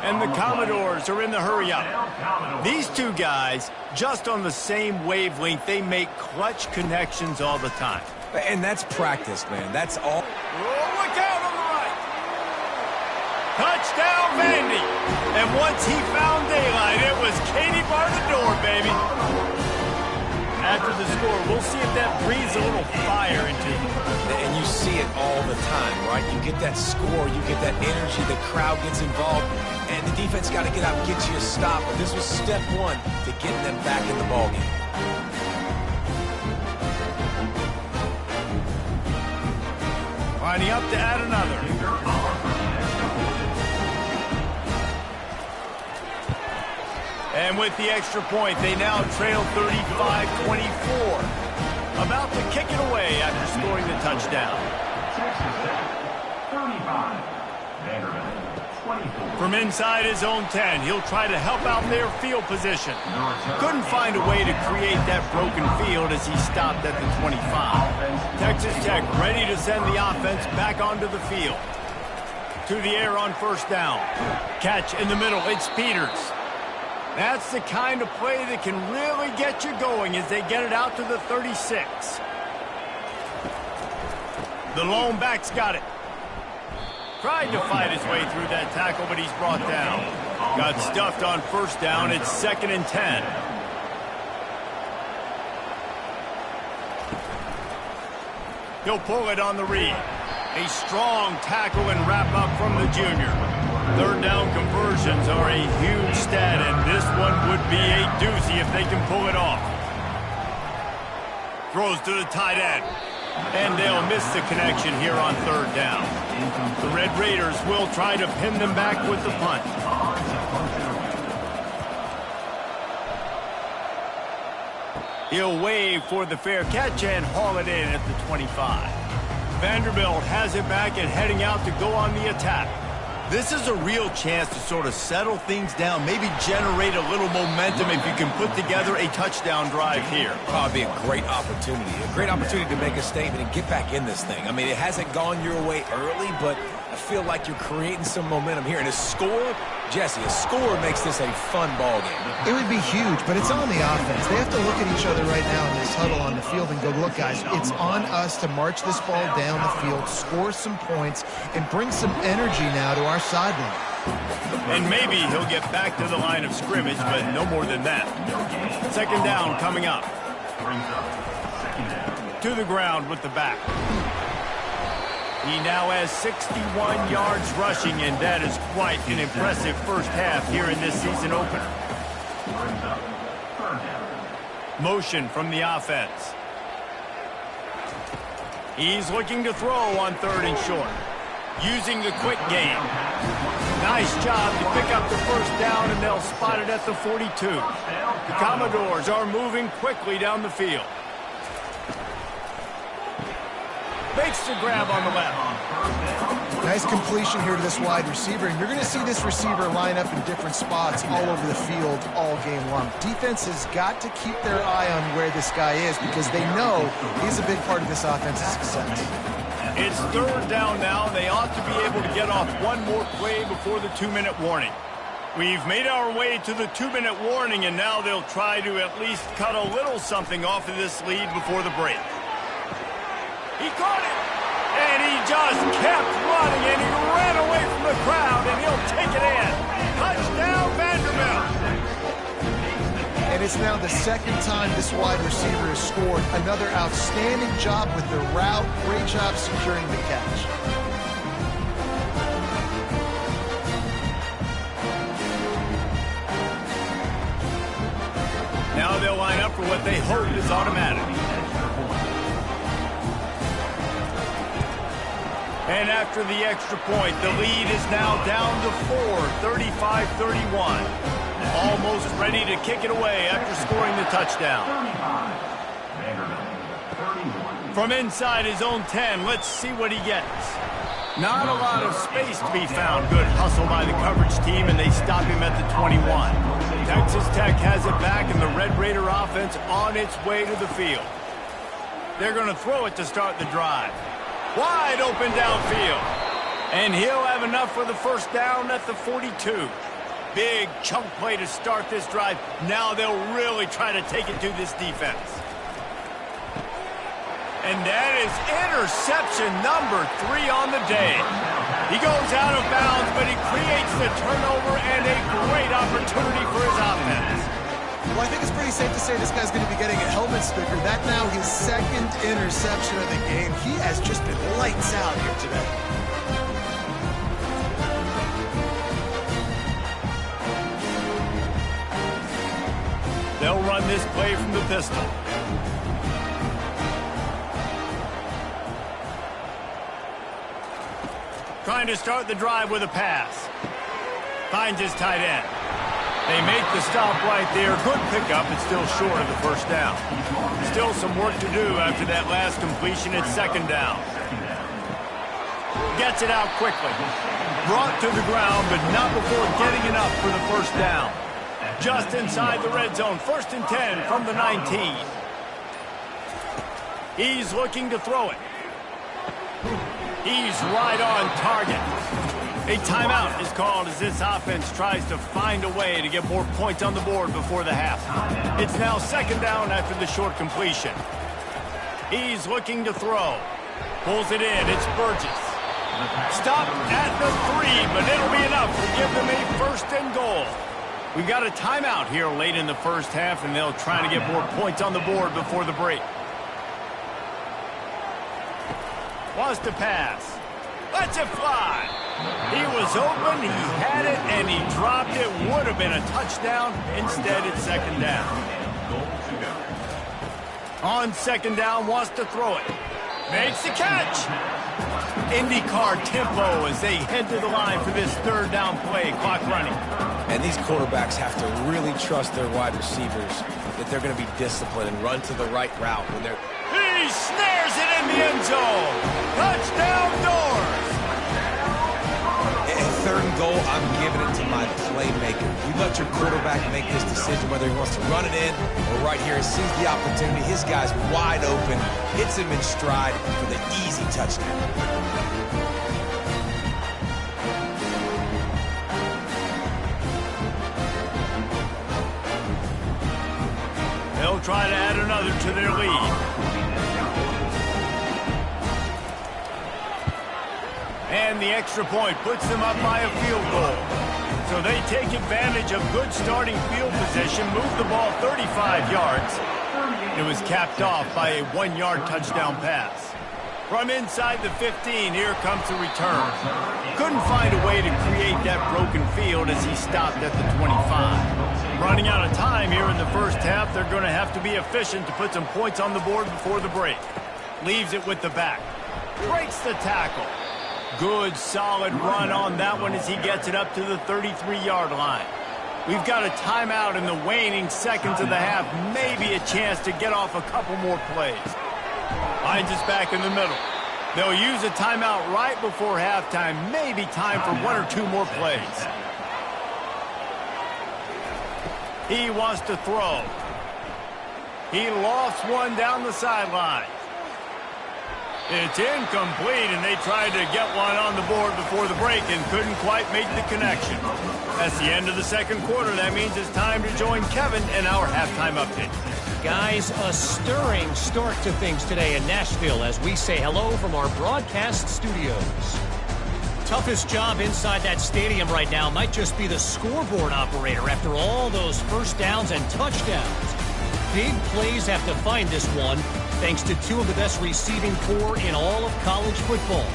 And the Commodores are in the hurry-up. These two guys, just on the same wavelength, they make clutch connections all the time. And that's practice, man. That's all. Oh, look out on the right. Touchdown, Vandy. And once he found daylight, it was Katie bar the door, baby. After the score, we'll see if that breathes a little fire into him. And you see it all the time, right? You get that score, you get that energy, the crowd gets involved, and the defense got to get out and get you a stop. But this was step 1 to getting them back in the ballgame. Lining up to add another. And with the extra point, they now trail 35-24. About to kick it away after scoring the touchdown. 35. Vanderbilt, 24. From inside his own 10, he'll try to help out their field position. Couldn't find a way to create that broken field as he stopped at the 25. Texas Tech ready to send the offense back onto the field. To the air on first down. Catch in the middle, it's Peters. That's the kind of play that can really get you going as they get it out to the 36. The lone back's got it. Tried to fight his way through that tackle, but he's brought down. Got stuffed on first down. It's 2nd and 10. He'll pull it on the read. A strong tackle and wrap up from the junior. Third down conversions are a huge stat, and this one would be a doozy if they can pull it off. Throws to the tight end. And they'll miss the connection here on third down. The Red Raiders will try to pin them back with the punt. He'll wave for the fair catch and haul it in at the 25. Vanderbilt has it back and heading out to go on the attack. This is a real chance to sort of settle things down, maybe generate a little momentum if you can put together a touchdown drive here. Oh, it'd be a great opportunity to make a statement and get back in this thing. I mean, it hasn't gone your way early, but I feel like you're creating some momentum here. And a score, Jesse, a score makes this a fun ball game. It would be huge, but it's on the offense. They have to look at each other right now in this huddle on the field and go, look, guys, it's on us to march this ball down the field, score some points, and bring some energy now to our sideline. And maybe he'll get back to the line of scrimmage, but no more than that. Second down coming up. To the ground with the back. He now has 61 yards rushing, and that is quite an impressive first half here in this season opener. Motion from the offense. He's looking to throw on third and short. Using the quick game. Nice job to pick up the first down, and they'll spot it at the 42. The Commodores are moving quickly down the field. Makes the grab on the left. Nice completion here to this wide receiver, and you're going to see this receiver line up in different spots all over the field all game long. Defense has got to keep their eye on where this guy is because they know he's a big part of this offense's success. It's third down now, and they ought to be able to get off one more play before the 2-minute warning. We've made our way to the 2-minute warning, and now they'll try to at least cut a little something off of this lead before the break. He caught it! And he just kept running, and he ran away from the crowd, and he'll take it in. Touchdown, Vanderbilt! And it's now the second time this wide receiver has scored. Another outstanding job with the route. Great job securing the catch. Now they'll line up for what they hope is automatic. And after the extra point, the lead is now down to 4, 35-31. Almost ready to kick it away after scoring the touchdown. From inside his own 10, let's see what he gets. Not a lot of space to be found. Good hustle by the coverage team, and they stop him at the 21. Texas Tech has it back, and the Red Raider offense on its way to the field. They're going to throw it to start the drive. Wide open downfield. And he'll have enough for the first down at the 42. Big chunk play to start this drive. Now they'll really try to take it to this defense. And that is interception number 3 on the day. He goes out of bounds, but he creates the turnover and a great opportunity for his offense. Well, I think it's pretty safe to say this guy's going to be getting a helmet sticker. That now his second interception of the game. He has just been lights out here today. They'll run this play from the pistol. Trying to start the drive with a pass. Finds his tight end. They make the stop right there. Good pickup, but still short of the first down. Still some work to do after that last completion at second down. Gets it out quickly. Brought to the ground, but not before getting enough for the first down. Just inside the red zone. 1st and 10 from the 19. He's looking to throw it. He's right on target. A timeout is called as this offense tries to find a way to get more points on the board before the half. It's now second down after the short completion. He's looking to throw. Pulls it in. It's Burgess. Stopped at the 3, but it'll be enough to give them a 1st and goal. We've got a timeout here late in the first half, and they'll try to get more points on the board before the break. Wants to pass. Lets it fly. He was open, he had it, and he dropped it. Would have been a touchdown. Instead, it's second down. On second down, wants to throw it. Makes the catch. IndyCar tempo as they head to the line for this third down play. Clock running. And these quarterbacks have to really trust their wide receivers that they're going to be disciplined and run to the right route when they're... He snares it in the end zone. Touchdown Doors. At 3rd and goal, I'm giving it to my playmaker. You let your quarterback make this decision whether he wants to run it in or right here. He sees the opportunity. His guy's wide open. Hits him in stride for the easy touchdown. They'll try to add another to their lead. And the extra point puts them up by a field goal. So they take advantage of good starting field position, move the ball 35 yards. It was capped off by a 1-yard touchdown pass. From inside the 15, here comes the return. Couldn't find a way to create that broken field as he stopped at the 25. Running out of time here in the first half, they're going to have to be efficient to put some points on the board before the break. Leaves it with the back. Breaks the tackle. Good, solid run on that one as he gets it up to the 33-yard line. We've got a timeout in the waning seconds of the half. Maybe a chance to get off a couple more plays. Finds us back in the middle. They'll use a timeout right before halftime. Maybe time for one or two more plays. He wants to throw. He lofts one down the sideline. It's incomplete, and they tried to get one on the board before the break and couldn't quite make the connection. That's the end of the second quarter. That means it's time to join Kevin in our halftime update. Guys, a stirring start to things today in Nashville as we say hello from our broadcast studios. Toughest job inside that stadium right now might just be the scoreboard operator after all those first downs and touchdowns. Big plays have to find this one, thanks to two of the best receiving corps in all of college football.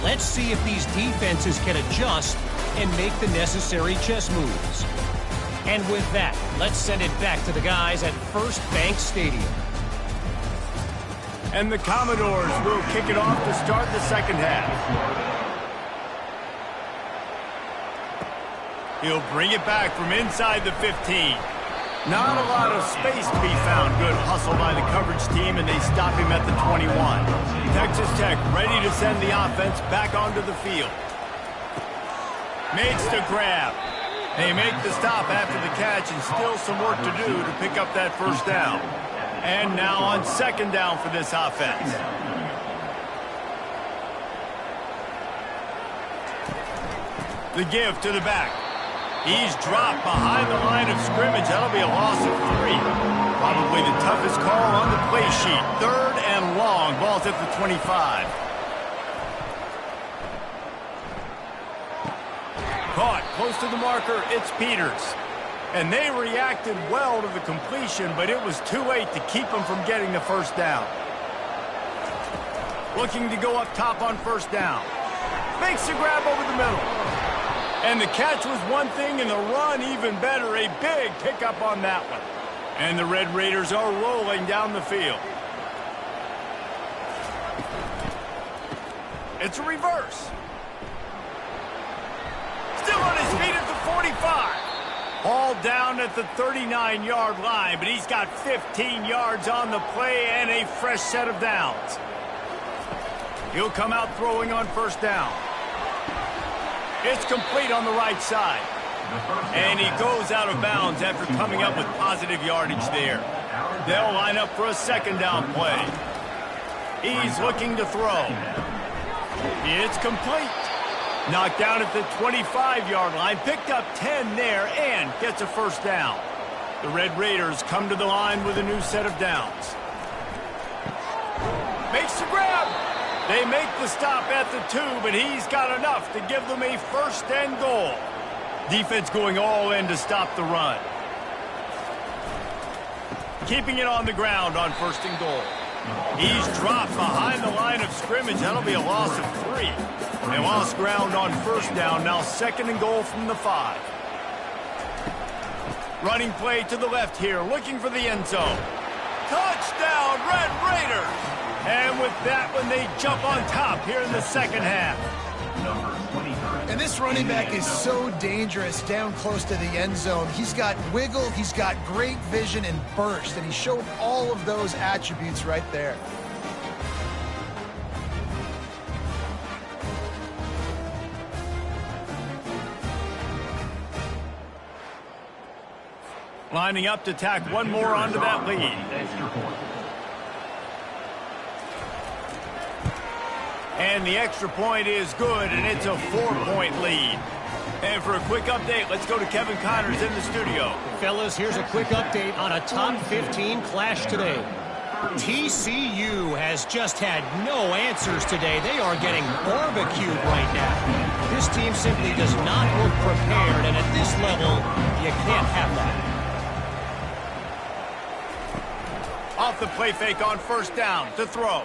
Let's see if these defenses can adjust and make the necessary chess moves. And with that, let's send it back to the guys at First Bank Stadium. And the Commodores will kick it off to start the second half. He'll bring it back from inside the 15. Not a lot of space to be found. Good hustle by the coverage team, and they stop him at the 21. Texas Tech ready to send the offense back onto the field. Makes the grab. They make the stop after the catch, and still some work to do to pick up that first down. And now on second down for this offense. The give to the back. He's dropped behind the line of scrimmage. That'll be a loss of 3. Probably the toughest call on the play sheet. Third and long. Ball's at the 25. Caught close to the marker. It's Peters. And they reacted well to the completion, but it was too late to keep them from getting the first down. Looking to go up top on first down. Makes the grab over the middle. And the catch was one thing, and the run even better. A big pickup on that one. And the Red Raiders are rolling down the field. It's a reverse. Still on his feet at the 45. Hauled down at the 39-yard line, but he's got 15 yards on the play and a fresh set of downs. He'll come out throwing on first down. It's complete on the right side. And he goes out of bounds after coming up with positive yardage there. They'll line up for a second down play. He's looking to throw. It's complete. Knocked down at the 25-yard line. Picked up 10 there and gets a first down. The Red Raiders come to the line with a new set of downs. Makes the grab. They make the stop at the 2, but he's got enough to give them a first and goal. Defense going all in to stop the run. Keeping it on the ground on first and goal. He's dropped behind the line of scrimmage. That'll be a loss of 3. They lost ground on first down. Now second and goal from the 5. Running play to the left here, looking for the end zone. Touchdown, Red Raiders! And with that one, they jump on top here in the second half. And this running back is so dangerous down close to the end zone. He's got wiggle, he's got great vision and burst, and he showed all of those attributes right there. Lining up to tack one more onto that lead. And the extra point is good, and it's a 4-point lead. And for a quick update, let's go to Kevin Connors in the studio. Fellas, here's a quick update on a top 15 clash today. TCU has just had no answers today. They are getting barbecued right now. This team simply does not look prepared, and at this level, you can't have that. Off the play fake on first down to throw.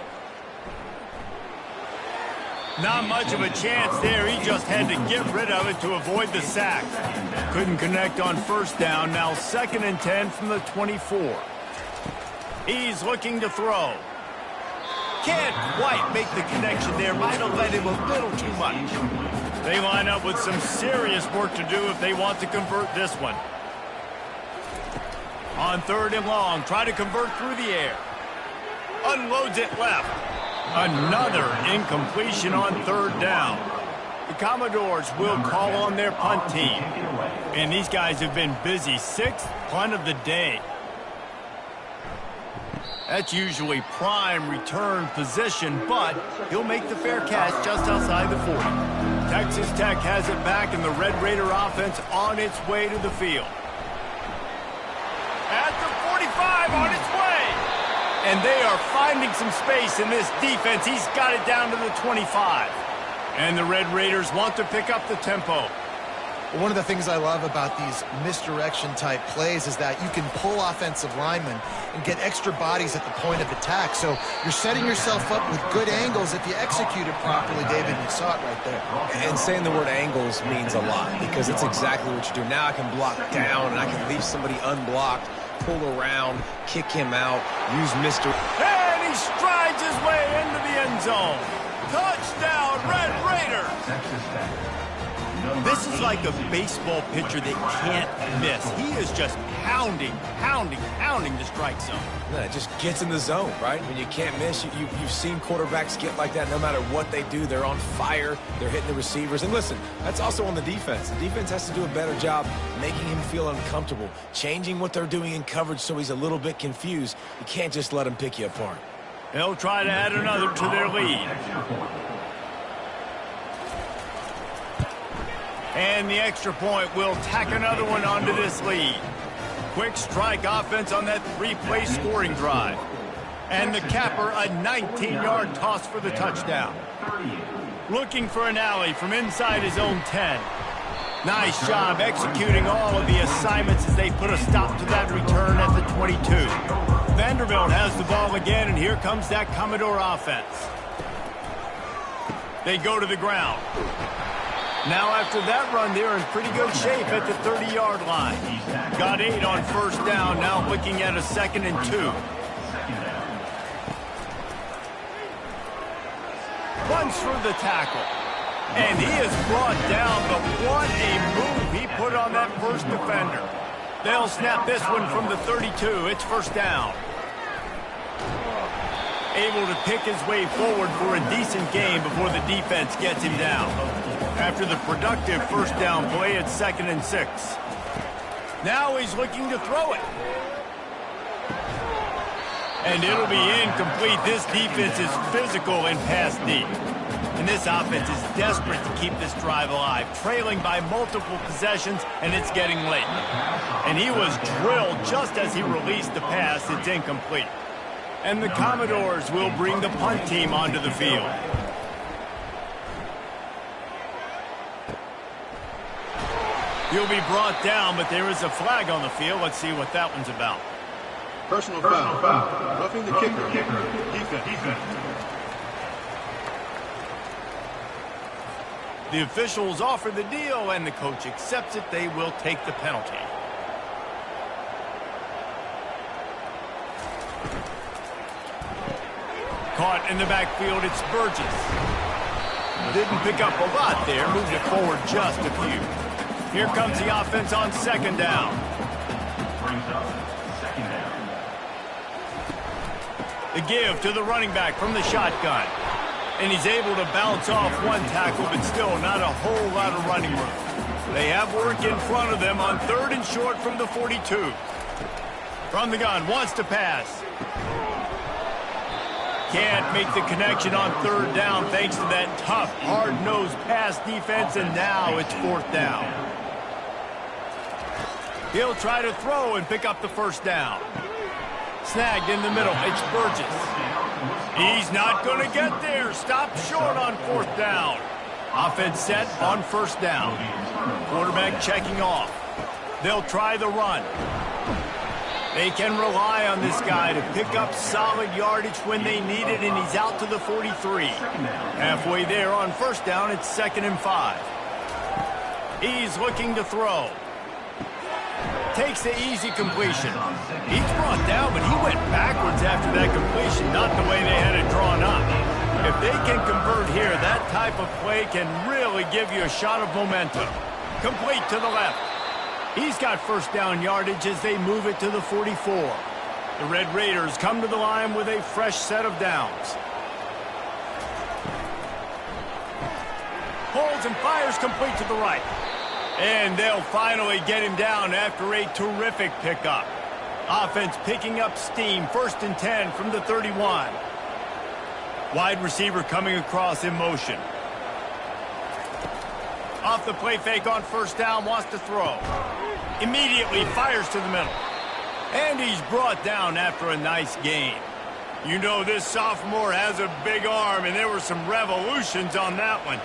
Not much of a chance there. He just had to get rid of it to avoid the sack. Couldn't connect on first down. Now second and 10 from the 24. He's looking to throw. Can't quite make the connection there. Might have led him a little too much. They line up with some serious work to do if they want to convert this one. On third and long, try to convert through the air. Unloads it left. Another incompletion on third down. The Commodores will call on their punt team. And these guys have been busy. 6th punt of the day. That's usually prime return position, but he'll make the fair catch just outside the 40. Texas Tech has it back, and the Red Raider offense on its way to the field. At the 45, on its way. And they are finding some space in this defense. He's got it down to the 25. And the Red Raiders want to pick up the tempo. One of the things I love about these misdirection-type plays is that you can pull offensive linemen and get extra bodies at the point of attack. So you're setting yourself up with good angles if you execute it properly, David, and you saw it right there. And saying the word angles means a lot because it's exactly what you do. Now I can block down, and I can leave somebody unblocked, pull around, kick him out, use Mr. And he strides his way into the end zone. Touchdown, Red Raiders! This is like a baseball pitcher that can't miss. He is just pounding the strike zone. Yeah, it just gets in the zone, right? When you can't miss, you've seen quarterbacks get like that no matter what they do. They're on fire. They're hitting the receivers. And listen, that's also on the defense. The defense has to do a better job making him feel uncomfortable, changing what they're doing in coverage so he's a little bit confused. You can't just let him pick you apart. They'll try to add another to their lead. And the extra point will tack another one onto this lead. Quick strike offense on that 3-play scoring drive. And the capper, a 19-yard toss for the touchdown. Looking for an alley from inside his own 10. Nice job executing all of the assignments as they put a stop to that return at the 22. Vanderbilt has the ball again, and here comes that Commodore offense. They go to the ground. Now after that run, they're in pretty good shape at the 30-yard line. Got 8 on first down, now looking at a 2nd and 2. Runs through the tackle. And he is brought down, but what a move he put on that first defender. They'll snap this one from the 32. It's first down. Able to pick his way forward for a decent game before the defense gets him down. After the productive first down play, it's 2nd and 6. Now he's looking to throw it. And it'll be incomplete. This defense is physical and pass deep. And this offense is desperate to keep this drive alive, trailing by multiple possessions, and it's getting late. And he was drilled just as he released the pass. It's incomplete. And the Commodores will bring the punt team onto the field. He'll be brought down, but there is a flag on the field. Let's see what that one's about. Personal foul. Roughing the kicker. Defense. The officials offer the deal, and the coach accepts it. They will take the penalty. Caught in the backfield, it's Burgess. Didn't pick up a lot there, moved it forward just a few. Here comes the offense on 2nd down. The give to the running back from the shotgun. And he's able to bounce off one tackle, but still not a whole lot of running room. They have work in front of them on 3rd and short from the 42. From the gun, wants to pass. Can't make the connection on 3rd down thanks to that tough, hard-nosed pass defense, and now it's 4th down. He'll try to throw and pick up the first down. Snagged in the middle, it's Burgess. He's not going to get there. Stopped short on 4th down. Offense set on 1st down. Quarterback checking off. They'll try the run. They can rely on this guy to pick up solid yardage when they need it, and he's out to the 43. Halfway there on 1st down, it's 2nd and 5. He's looking to throw. Takes the easy completion. He's brought down, but he went backwards after that completion, not the way they had it drawn up. If they can convert here, that type of play can really give you a shot of momentum. Complete to the left. He's got 1st down yardage as they move it to the 44. The Red Raiders come to the line with a fresh set of downs. pulls and fires complete to the right. And they'll finally get him down after a terrific pickup. Offense picking up steam, 1st and 10 from the 31. Wide receiver coming across in motion. Off the play fake on 1st down, wants to throw. Immediately fires to the middle. And he's brought down after a nice gain. You know this sophomore has a big arm, and there were some revolutions on that one.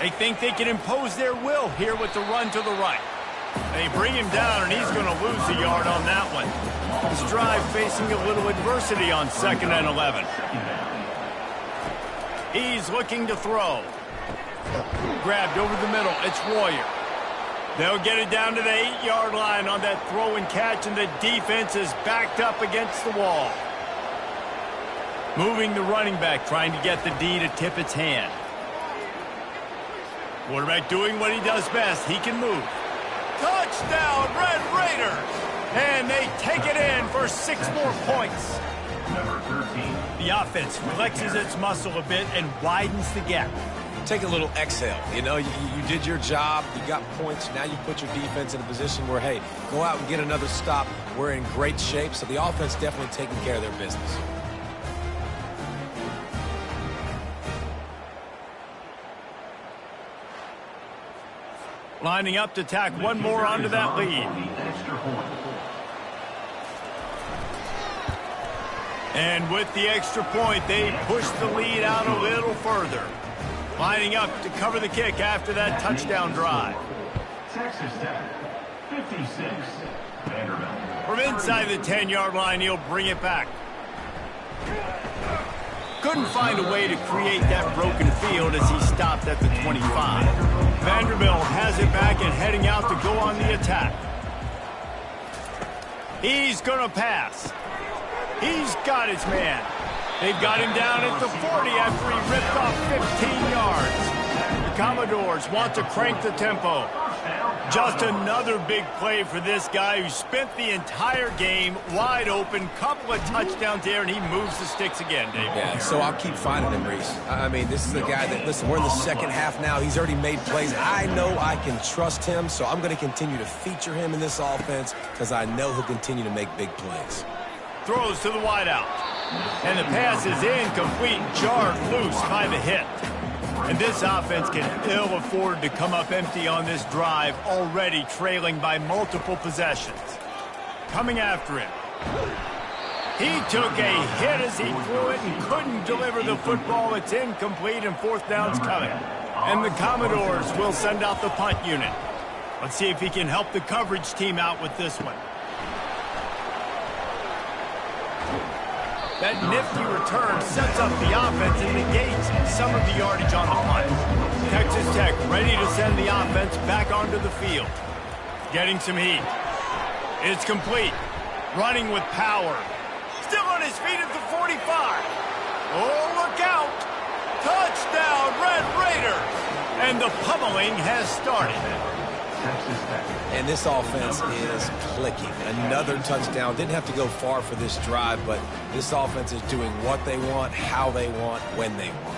They think they can impose their will here with the run to the right. They bring him down, and he's going to lose a yard on that one. This drive facing a little adversity on 2nd and 11. He's looking to throw. Grabbed over the middle. It's Royer. They'll get it down to the 8-yard line on that throw and catch, and the defense is backed up against the wall. Moving the running back, trying to get the D to tip its hand. Quarterback doing what he does best. He can move. Touchdown, Red Raiders! And they take it in for 6 more points. Number 13. The offense flexes its muscle a bit and widens the gap. Take a little exhale. You know, you did your job. You got points. Now you put your defense in a position where, hey, go out and get another stop. We're in great shape, so the offense definitely taking care of their business. Lining up to tack one more onto that lead. And with the extra point, they push the lead out a little further. Lining up to cover the kick after that touchdown drive. Texas Tech, 56, Vanderbilt. From inside the 10-yard line, he'll bring it back. Couldn't find a way to create that broken field as he stopped at the 25. Vanderbilt has it back and heading out to go on the attack. He's going to pass. He's got his man. They've got him down at the 40 after he ripped off 15 yards. The Commodores want to crank the tempo. Just another big play for this guy who spent the entire game wide open. Couple of touchdowns there, and he moves the sticks again, Dave. Yeah, so I'll keep finding him, Reese. I mean, this is the guy that, listen, we're in the second half now. He's already made plays. I know I can trust him, so I'm going to continue to feature him in this offense because I know he'll continue to make big plays. Throws to the wideout. And the pass is incomplete, jarred loose by the hit. And this offense can ill afford to come up empty on this drive, already trailing by multiple possessions. Coming after him. He took a hit as he threw it and couldn't deliver the football. It's incomplete and 4th down's coming. And the Commodores will send out the punt unit. Let's see if he can help the coverage team out with this one. That nifty return sets up the offense and negates some of the yardage on the punt. Texas Tech ready to send the offense back onto the field. Getting some heat. It's complete. Running with power. Still on his feet at the 45. Oh, look out. Touchdown, Red Raiders. And the pummeling has started. And this offense is clicking. Another touchdown. Didn't have to go far for this drive, but this offense is doing what they want, how they want, when they want.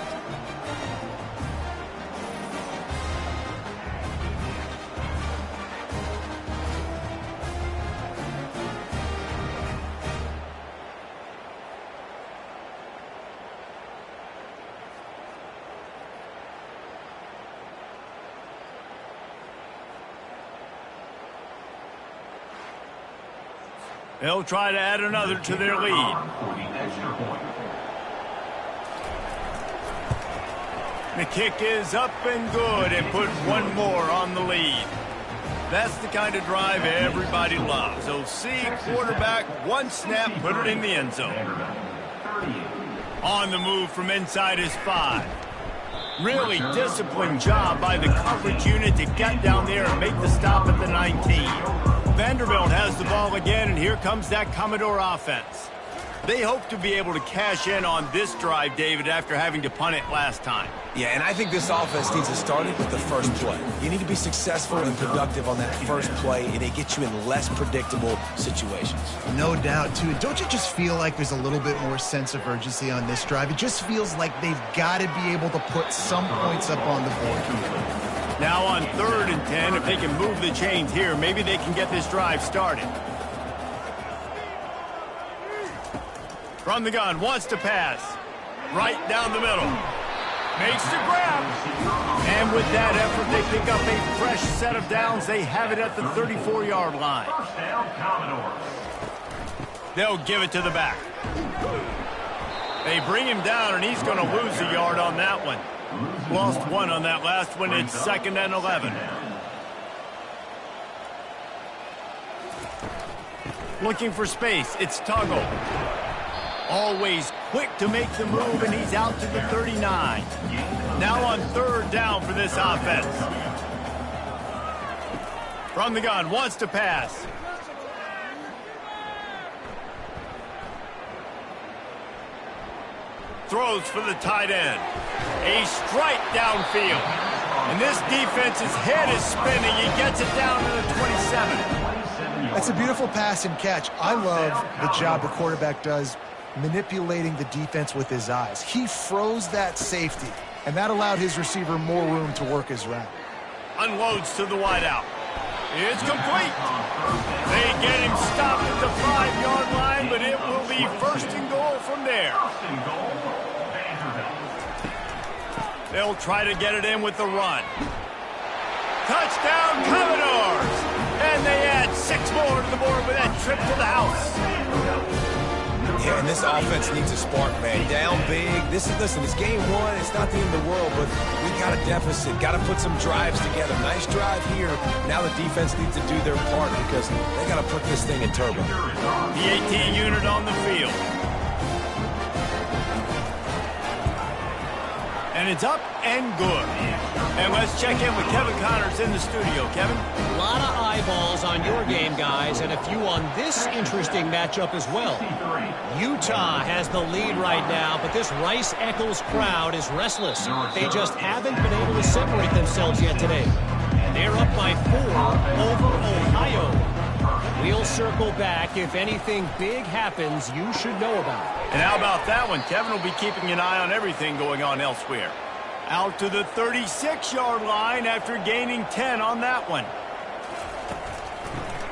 They'll try to add another to their lead. The kick is up and good and put one more on the lead. That's the kind of drive everybody loves. So see quarterback, one snap, put it in the end zone. On the move from inside his 5. Really disciplined job by the coverage unit to get down there and make the stop at the 19. Vanderbilt has the ball again, and here comes that Commodore offense. They hope to be able to cash in on this drive, David, after having to punt it last time. Yeah, and I think this offense needs to start it with the first play. You need to be successful and productive on that first play, and it gets you in less predictable situations. No doubt, too. Don't you just feel like there's a little bit more sense of urgency on this drive? It just feels like they've got to be able to put some points up on the board here. Now on 3rd and 10, if they can move the chains here, maybe they can get this drive started. From the gun, wants to pass. Right down the middle. Makes the grab. And with that effort, they pick up a fresh set of downs. They have it at the 34-yard line. First down, Commodores. They'll give it to the back. They bring him down, and he's going to lose a yard on that one. Lost 1 on that last one. It's 2nd and 11. Looking for space. It's Tuggle. Always quick to make the move, and he's out to the 39. Now on 3rd down for this offense. From the gun, wants to pass. Throws for the tight end. A strike downfield. And this defense's head is spinning. He gets it down to the 27. That's a beautiful pass and catch. I love the job the quarterback does manipulating the defense with his eyes. He froze that safety, and that allowed his receiver more room to work his route. Unloads to the wideout. It's complete. They get him stopped at the 5-yard line, but it will be 1st and goal from there. First and goal, Vanderbilt. They'll try to get it in with the run. Touchdown, Commodores! And they add 6 more to the board with that trip to the house. Yeah, and this offense needs a spark, man. Down big. Listen, it's game 1. It's not the end of the world, but we got a deficit. Got to put some drives together. Nice drive here. Now the defense needs to do their part because they got to put this thing in turbo. The 18 unit on the field. And it's up and good. And let's check in with Kevin Connors in the studio. Kevin? A lot of eyeballs on your game, guys, and a few on this interesting matchup as well. Utah has the lead right now, but this Rice-Eccles crowd is restless. They just haven't been able to separate themselves yet today. They're up by 4 over Ohio. We'll circle back. If anything big happens, you should know about it. And how about that one? Kevin will be keeping an eye on everything going on elsewhere. Out to the 36-yard line after gaining 10 on that one.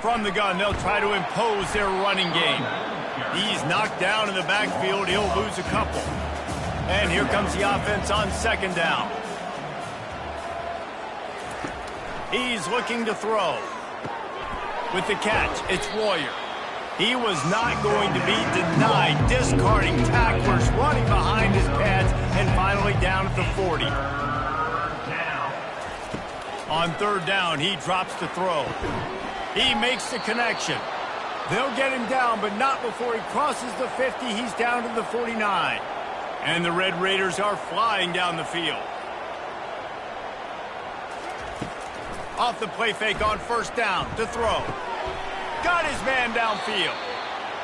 From the gun, they'll try to impose their running game. He's knocked down in the backfield. He'll lose a couple. And here comes the offense on 2nd down. He's looking to throw. With the catch, it's Warrior. He was not going to be denied, discarding tacklers, running behind his pads, and finally down at the 40. On 3rd down, he drops to throw. He makes the connection. They'll get him down, but not before he crosses the 50. He's down to the 49. And the Red Raiders are flying down the field. Off the play fake on 1st down to throw. Got his man downfield.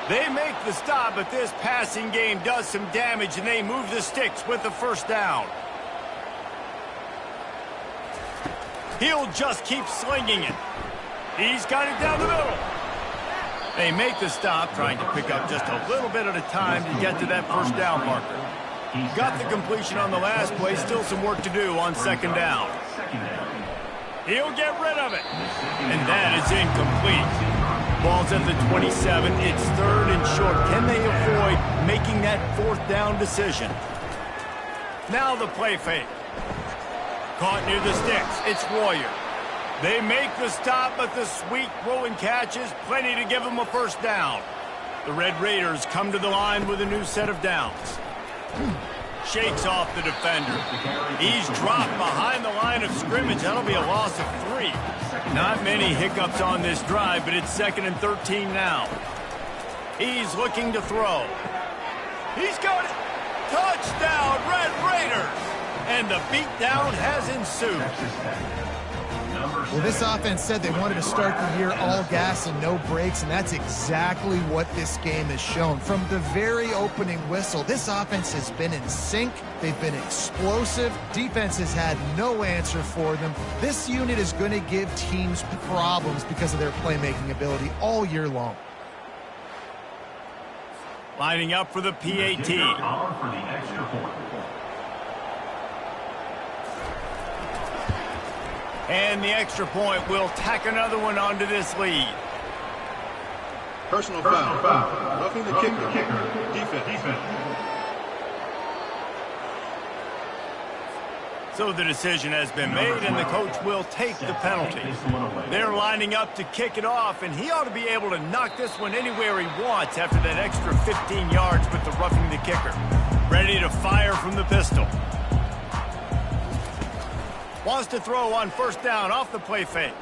They make the stop, but this passing game does some damage, and they move the sticks with the 1st down. He'll just keep slinging it. He's got it down the middle. They make the stop, trying to pick up just a little bit at a time to get to that 1st down marker. Got the completion on the last play, still some work to do on 2nd down. He'll get rid of it. And that is incomplete. Ball's at the 27. It's 3rd and short. Can they avoid making that 4th down decision? Now the play fake. Caught near the sticks. It's Warrior. They make the stop, but the sweet throw and catch is plenty to give them a 1st down. The Red Raiders come to the line with a new set of downs. Shakes off the defender. He's dropped behind the line of scrimmage. That'll be a loss of 3. Not many hiccups on this drive, but it's 2nd and 13 now. He's looking to throw. He's got it. Touchdown, Red Raiders. And the beatdown has ensued. Well, this offense said they wanted to start the year all gas and no brakes, and that's exactly what this game has shown. From the very opening whistle, this offense has been in sync. They've been explosive. Defense has had no answer for them. This unit is going to give teams problems because of their playmaking ability all year long. Lining up for the PAT. For the extra point. And the extra point will tack another one onto this lead. Personal foul. Roughing the kicker. Defense. So the decision has been made, and the coach will take the penalty. They're lining up to kick it off, and he ought to be able to knock this one anywhere he wants after that extra 15 yards with the roughing the kicker. Ready to fire from the pistol. Wants to throw on first down off the play fake.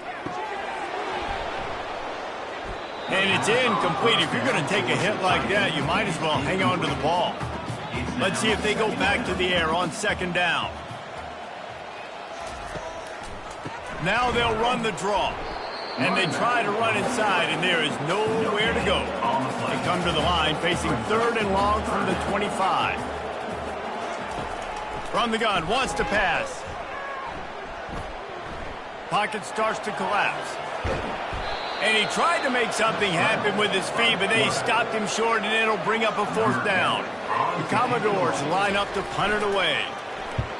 And it's incomplete. If you're going to take a hit like that, you might as well hang on to the ball. Let's see if they go back to the air on second down. Now they'll run the draw. And they try to run inside, and there is nowhere to go. They come to the line facing third and long from the 25. From the gun, wants to pass. Pocket starts to collapse. And he tried to make something happen with his feet, but they stopped him short, and it'll bring up a fourth down. The Commodores line up to punt it away.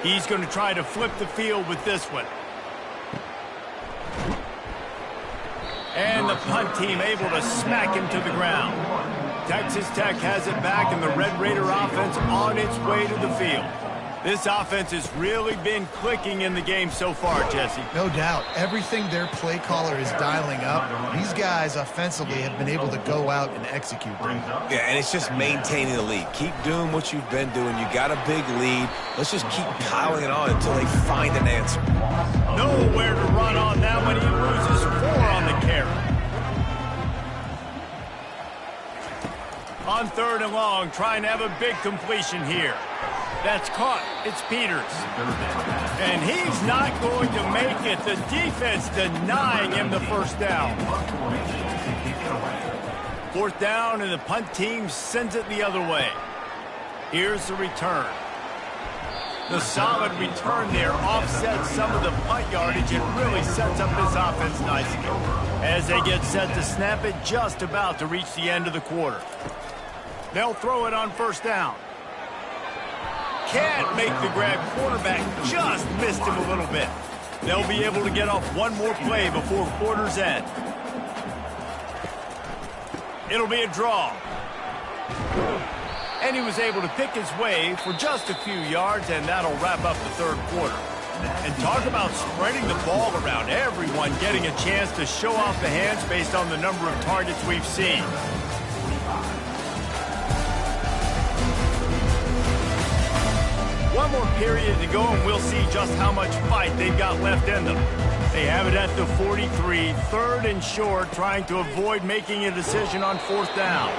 He's going to try to flip the field with this one. And the punt team able to smack him to the ground. Texas Tech has it back, and the Red Raider offense on its way to the field. This offense has really been clicking in the game so far, Jesse. No doubt. Everything their play caller is dialing up, these guys offensively have been able to go out and execute them. Yeah, and it's just maintaining the lead. Keep doing what you've been doing. You got a big lead. Let's just keep piling it on until they find an answer. Nowhere to run on that one. He loses 4 on the carry. On third and long, trying to have a big completion here. That's caught. It's Peters. And he's not going to make it. The defense denying him the first down. Fourth down, and the punt team sends it the other way. Here's the return. The solid return there offsets some of the punt yardage and really sets up this offense nicely. As they get set to snap it, just about to reach the end of the quarter. They'll throw it on first down. Can't make the grab. Quarterback just missed him a little bit. They'll be able to get off one more play before quarter's end. It'll be a draw. And he was able to pick his way for just a few yards, and that'll wrap up the third quarter. And talk about spreading the ball around. Everyone getting a chance to show off the hands based on the number of targets we've seen. One more period to go, and we'll see just how much fight they've got left in them. They have it at the 43, third and short, trying to avoid making a decision on fourth down.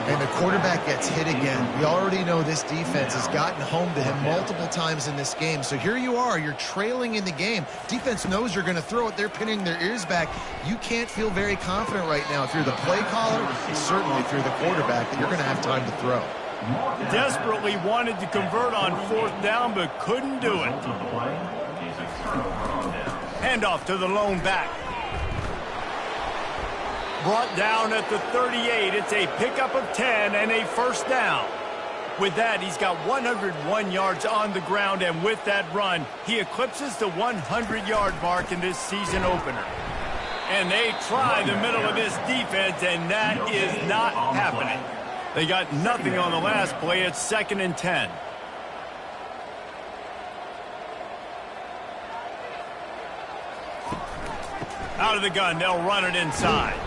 And the quarterback gets hit again. We already know this defense has gotten home to him multiple times in this game. So here you are, you're trailing in the game. Defense knows you're going to throw it. They're pinning their ears back. You can't feel very confident right now if you're the play caller, and certainly if you're the quarterback, that you're going to have time to throw. Desperately wanted to convert on fourth down, but couldn't do it. Handoff to the lone back. Brought down at the 38. It's a pickup of 10 and a first down. With that, he's got 101 yards on the ground, and with that run, he eclipses the 100-yard mark in this season opener. And they try the middle of this defense, and that is not happening. They got nothing on the last play. It's 2nd and 10. Out of the gun, they'll run it inside.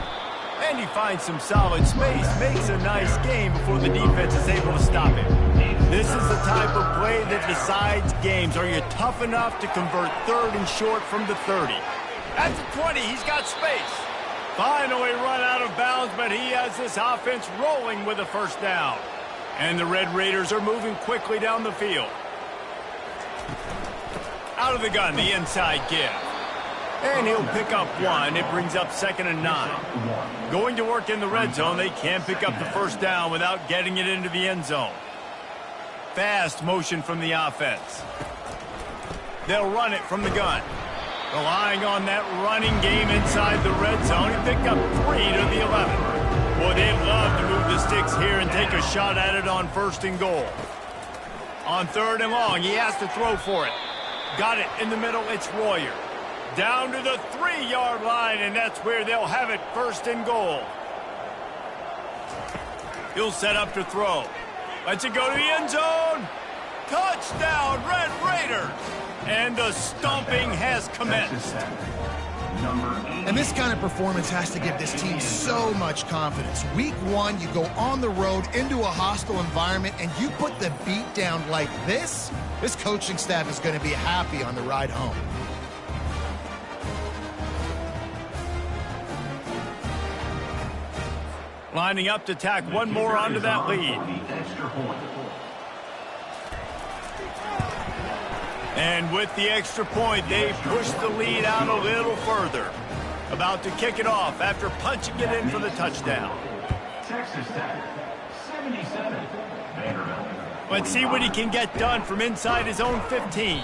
And he finds some solid space, makes a nice game before the defense is able to stop him. This is the type of play that decides games. Are you tough enough to convert third and short from the 30? At the 20, he's got space. Finally run out of bounds, but he has this offense rolling with a first down. And the Red Raiders are moving quickly down the field. Out of the gun, the inside give. And he'll pick up one. It brings up 2nd and 9. Going to work in the red zone, they can't pick up the first down without getting it into the end zone. Fast motion from the offense. They'll run it from the gun. Relying on that running game inside the red zone. He picked up 3 to the 11. Boy, they'd love to move the sticks here and take a shot at it on 1st and goal. On 3rd and long, he has to throw for it. Got it in the middle, it's Royer. Down to the 3-yard line, and that's where they'll have it, 1st and goal. He'll set up to throw. Lets it go to the end zone. Touchdown, Red Raiders. And the stomping has commenced. And this kind of performance has to give this team so much confidence. Week 1, you go on the road into a hostile environment, and you put the beat down like this coaching staff is going to be happy on the ride home. Lining up to tack one more onto that lead. And with the extra point, they push the lead out a little further. About to kick it off after punching it in for the touchdown. Texas Tech, 77. Vanderbilt. Let's see what he can get done from inside his own 15.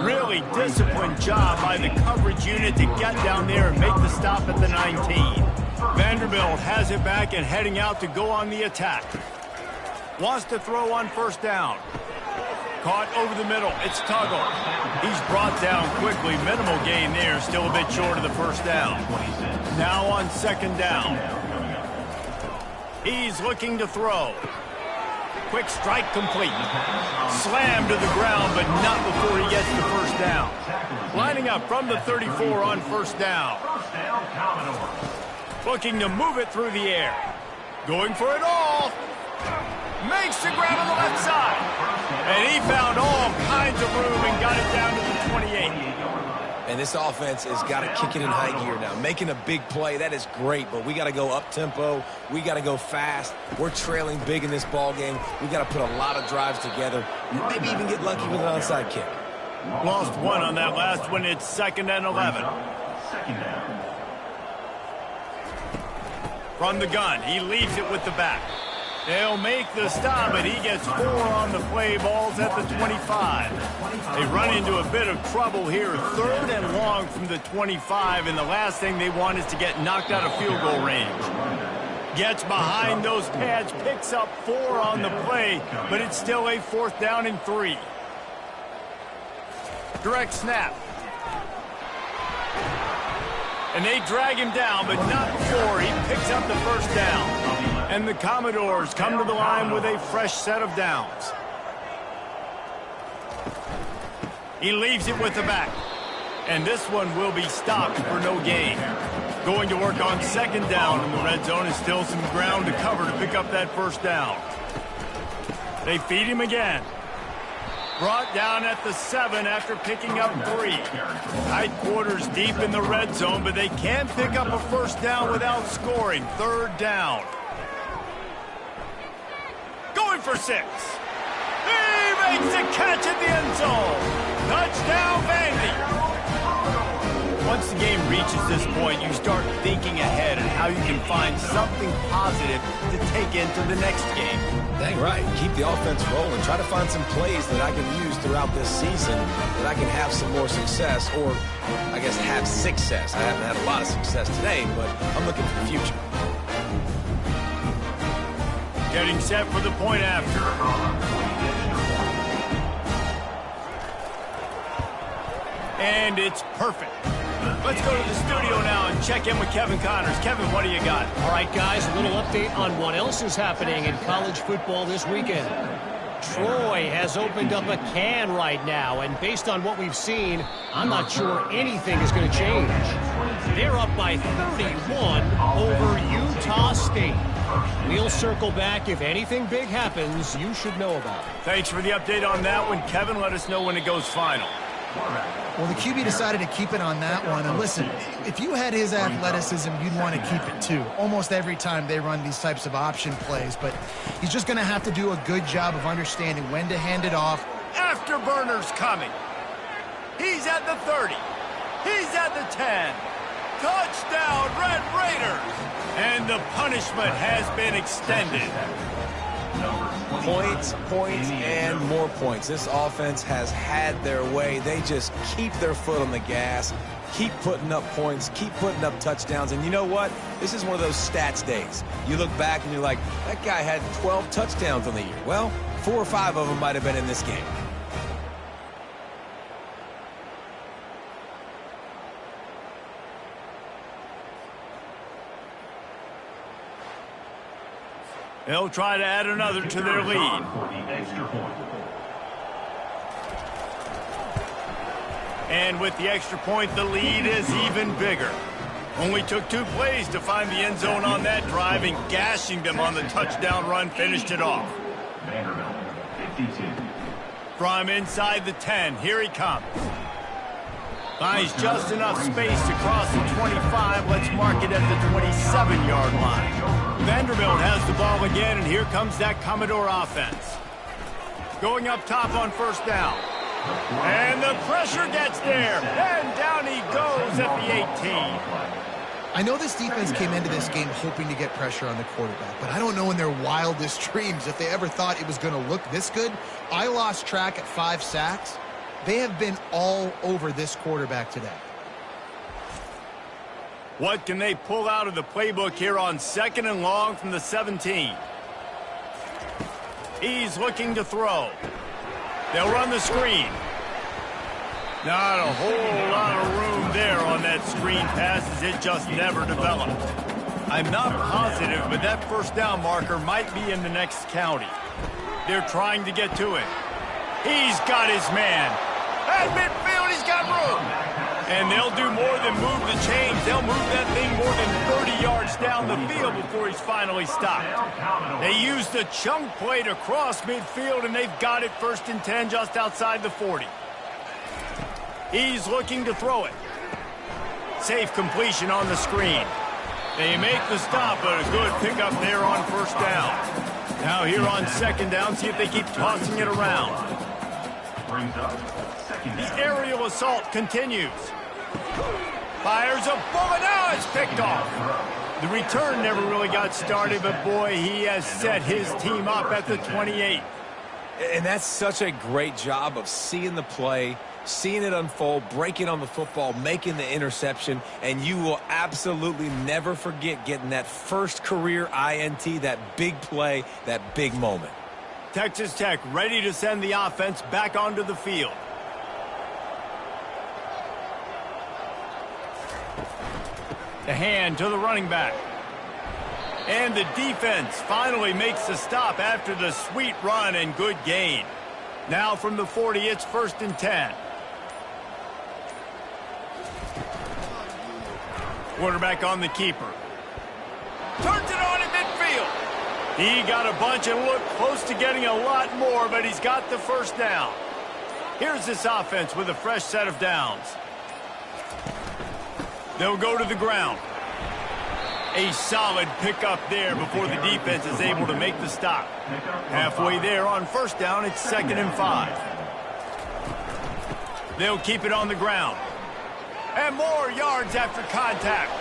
Really disciplined job by the coverage unit to get down there and make the stop at the 19. Vanderbilt has it back and heading out to go on the attack. Wants to throw on 1st down. Caught over the middle. It's Tuggle. He's brought down quickly. Minimal gain there. Still a bit short of the 1st down. Now on 2nd down. He's looking to throw. Quick strike complete. Slammed to the ground, but not before he gets the 1st down. Lining up from the 34 on 1st down. Looking to move it through the air. Going for it all. Makes the grab on the left side. And he found all kinds of room and got it down to the 28. And this offense has got to kick it in high gear now. Making a big play, that is great, but we got to go up-tempo. We got to go fast. We're trailing big in this ball game. We got to put a lot of drives together. Maybe even get lucky with an onside kick. Lost one on that last one. It's 2nd and 11. From the gun, he leaves it with the back. They'll make the stop, and he gets 4 on the play. Balls at the 25. They run into a bit of trouble here. 3rd and long from the 25, and the last thing they want is to get knocked out of field goal range. Gets behind those pads, picks up 4 on the play, but it's still a 4th down and 3. Direct snap. And they drag him down, but not before he picks up the 1st down. And the Commodores come to the line with a fresh set of downs. He leaves it with the back. And this one will be stopped for no gain. Going to work on 2nd down in the red zone is still some ground to cover to pick up that 1st down. They feed him again. Brought down at the 7 after picking up 3. Tight quarters deep in the red zone, but they can't pick up a 1st down without scoring. 3rd down. Going for 6. He makes a catch at the end zone. Touchdown, Vandy. Once the game reaches this point, you start thinking ahead and how you can find something positive to take into the next game. Dang right. Keep the offense rolling. Try to find some plays that I can use throughout this season that I can have some more success, or I guess have success. I haven't had a lot of success today, but I'm looking for the future. Getting set for the point after. And it's perfect. Let's go to the studio now and check in with Kevin Connors. Kevin, what do you got? All right, guys, a little update on what else is happening in college football this weekend. Troy has opened up a can right now, and based on what we've seen, I'm not sure anything is going to change. They're up by 31 over Utah State. We'll circle back. If anything big happens, you should know about it. Thanks for the update on that one. Kevin, let us know when it goes final. Well, the QB decided to keep it on that one. And listen, if you had his athleticism, you'd want to keep it too. Almost every time they run these types of option plays. But he's just going to have to do a good job of understanding when to hand it off. Afterburner's coming. He's at the 30. He's at the 10. Touchdown, Red Raiders! And the punishment has been extended. Points, points, and more points. This offense has had their way. They just keep their foot on the gas, keep putting up points, keep putting up touchdowns. And you know what? This is one of those stats days. You look back and you're like, that guy had 12 touchdowns on the year. Well, 4 or 5 of them might have been in this game. They'll try to add another to their lead. And with the extra point, the lead is even bigger. Only took 2 plays to find the end zone on that drive, and gashing them on the touchdown run finished it off. From inside the 10, here he comes. Finds just enough space to cross the 25. Let's mark it at the 27-yard line. Vanderbilt has the ball again, and here comes that Commodore offense. Going up top on first down. And the pressure gets there. And down he goes at the 18. I know this defense came into this game hoping to get pressure on the quarterback, but I don't know in their wildest dreams if they ever thought it was going to look this good. I lost track at 5 sacks. They have been all over this quarterback today. What can they pull out of the playbook here on 2nd and long from the 17? He's looking to throw. They'll run the screen. Not a whole lot of room there on that screen pass, as it just never developed. I'm not positive, but that first down marker might be in the next county. They're trying to get to it. He's got his man. At midfield, he's got room. And they'll do more than move the chains. They'll move that thing more than 30 yards down the field before he's finally stopped. They used the chunk play to cross midfield, and they've got it 1st and 10 just outside the 40. He's looking to throw it. Safe completion on the screen. They make the stop, but a good pickup there on first down. Now here on 2nd down, see if they keep tossing it around. The aerial assault continues. Fires a bullet. Now it's picked off. The return never really got started, but boy, he has set his team up at the 28. And that's such a great job of seeing the play, seeing it unfold, breaking on the football, making the interception, and you will absolutely never forget getting that first career INT, that big play, that big moment. Texas Tech ready to send the offense back onto the field. The hand to the running back. And the defense finally makes a stop after the sweet run and good gain. Now from the 40, it's 1st and 10. Quarterback on the keeper. Turns it on in midfield. He got a bunch and looked close to getting a lot more, but he's got the first down. Here's this offense with a fresh set of downs. They'll go to the ground. A solid pickup there before the defense is able to make the stop. Halfway there on first down, it's 2nd and 5. They'll keep it on the ground. And more yards after contact.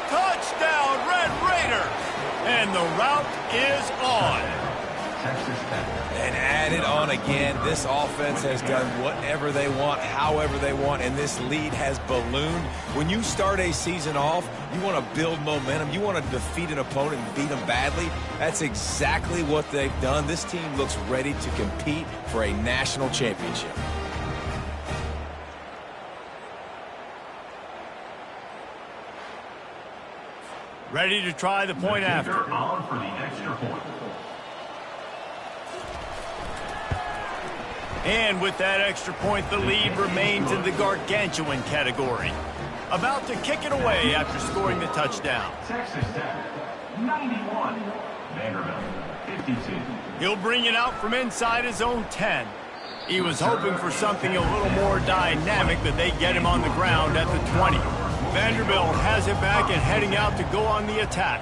Touchdown, Red Raiders! And the route is on. And add it on again. This offense has done whatever they want, however they want, and this lead has ballooned. When you start a season off, you want to build momentum. You want to defeat an opponent and beat them badly. That's exactly what they've done. This team looks ready to compete for a national championship. Ready to try the point after. On for the extra point. And with that extra point, the lead remains in the gargantuan category. About to kick it away after scoring the touchdown. Texas Tech, 91. Vanderbilt, 52. He'll bring it out from inside his own 10. He was hoping for something a little more dynamic, but they get him on the ground at the 20. Vanderbilt has it back and heading out to go on the attack.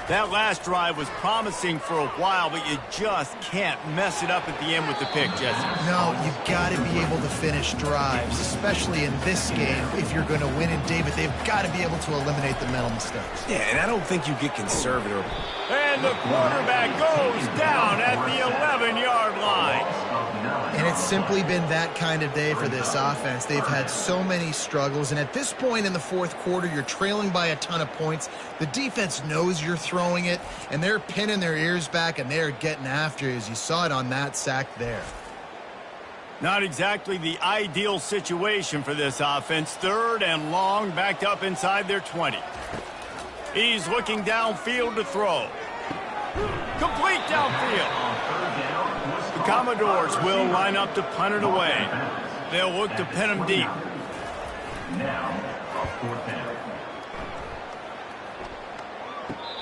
That last drive was promising for a while, but you just can't mess it up at the end with the pick, Jesse. No, you've got to be able to finish drives, especially in this game if you're going to win. And, David, they've got to be able to eliminate the mental mistakes. Yeah, and I don't think you get conservative. And the quarterback goes down at the 11-yard line. And it's simply been that kind of day for this offense. They've had so many struggles, and at this point in the fourth quarter, you're trailing by a ton of points. The defense knows you're throwing it, and they're pinning their ears back, and they're getting after you, as you saw it on that sack there. Not exactly the ideal situation for this offense. 3rd and long, backed up inside their 20. He's looking downfield to throw. Complete downfield. The Commodores will line up to punt it away. They'll look to pin him deep. Now, a 4th down.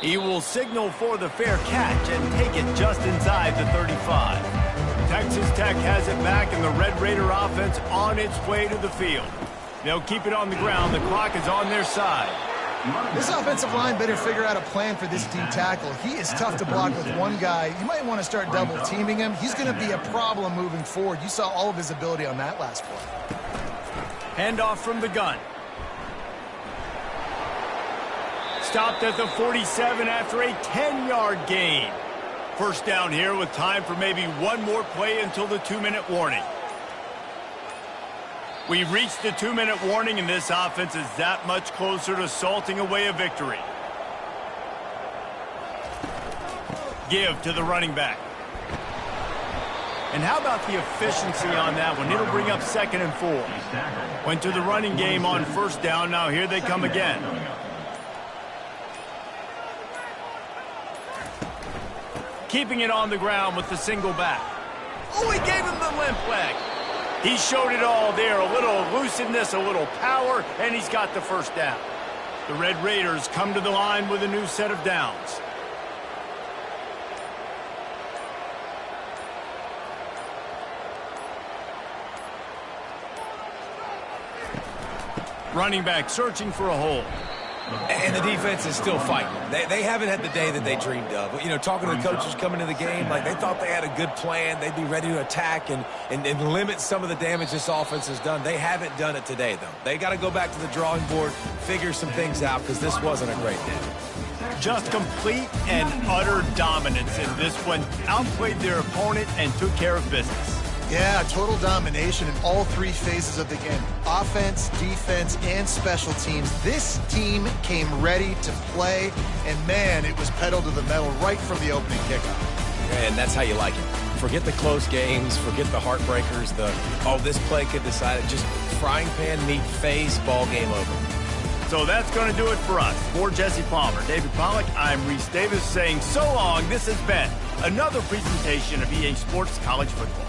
He will signal for the fair catch and take it just inside the 35. Texas Tech has it back, and the Red Raider offense on its way to the field. They'll keep it on the ground. The clock is on their side. This offensive line better figure out a plan for this D tackle. He is tough to block with one guy. You might want to start double teaming him. He's going to be a problem moving forward. You saw all of his ability on that last play. Handoff from the gun. Stopped at the 47 after a 10-yard gain. First down here with time for maybe one more play until the 2-minute warning. We've reached the 2-minute warning, and this offense is that much closer to salting away a victory. Give to the running back. And how about the efficiency on that one? It'll bring up 2nd and 4. Went to the running game on first down. Now here they come again. Keeping it on the ground with the single back. Oh, he gave him the limp leg. He showed it all there, a little elusiveness, a little power, and he's got the first down. The Red Raiders come to the line with a new set of downs. Running back searching for a hole. And the defense is still fighting. They haven't had the day that they dreamed of. You know, talking to the coaches coming into the game, like they thought they had a good plan. They'd be ready to attack and limit some of the damage this offense has done. They haven't done it today, though. They got to go back to the drawing board, figure some things out, because this wasn't a great day. Just complete and utter dominance in this one. Outplayed their opponent and took care of business. Yeah, total domination in all 3 phases of the game. Offense, defense, and special teams. This team came ready to play, and man, it was pedal to the metal right from the opening kickoff. And that's how you like it. Forget the close games, forget the heartbreakers, this play could decide it. Just frying pan, meat, face, ball game over. So that's going to do it for us. For Jesse Palmer, David Pollack, I'm Reese Davis saying so long. This has been another presentation of EA Sports College Football.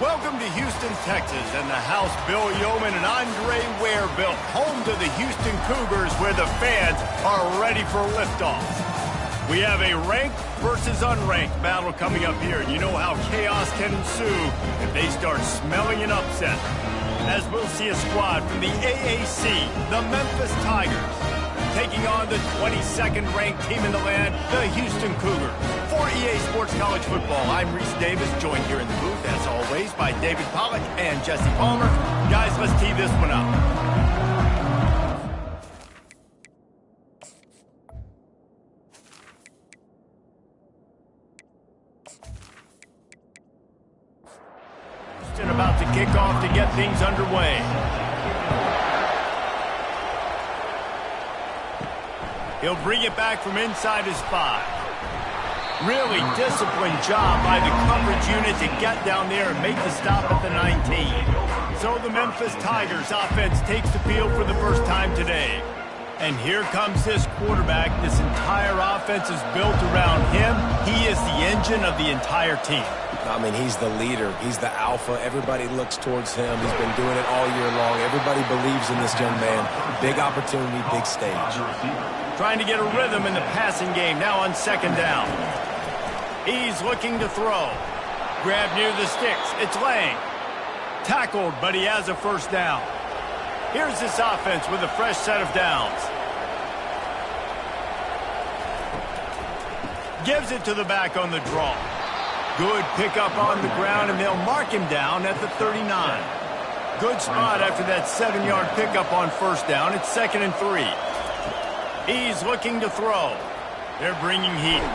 Welcome to Houston, Texas, and the house Bill Yeoman and Andre Ware built, home to the Houston Cougars, where the fans are ready for liftoff. We have a ranked versus unranked battle coming up here. You know how chaos can ensue if they start smelling an upset. As we'll see a squad from the AAC, the Memphis Tigers, taking on the 22nd ranked team in the land, the Houston Cougars. For EA Sports College Football, I'm Reese Davis, joined here in the booth, as always, by David Pollack and Jesse Palmer. Guys, let's tee this one up. Houston about to kick off to get things underway. He'll bring it back from inside his 5. Really disciplined job by the coverage unit to get down there and make the stop at the 19. So the Memphis Tigers offense takes the field for the first time today. And here comes this quarterback. This entire offense is built around him. He is the engine of the entire team. I mean, he's the leader. He's the alpha. Everybody looks towards him. He's been doing it all year long. Everybody believes in this young man. Big opportunity, big stage. Trying to get a rhythm in the passing game now on second down. He's looking to throw. Grab near the sticks. It's Lang. Tackled, but he has a first down. Here's this offense with a fresh set of downs. Gives it to the back on the draw. Good pickup on the ground, and they'll mark him down at the 39. Good spot after that 7-yard pickup on first down. It's 2nd and 3. He's looking to throw. They're bringing heat.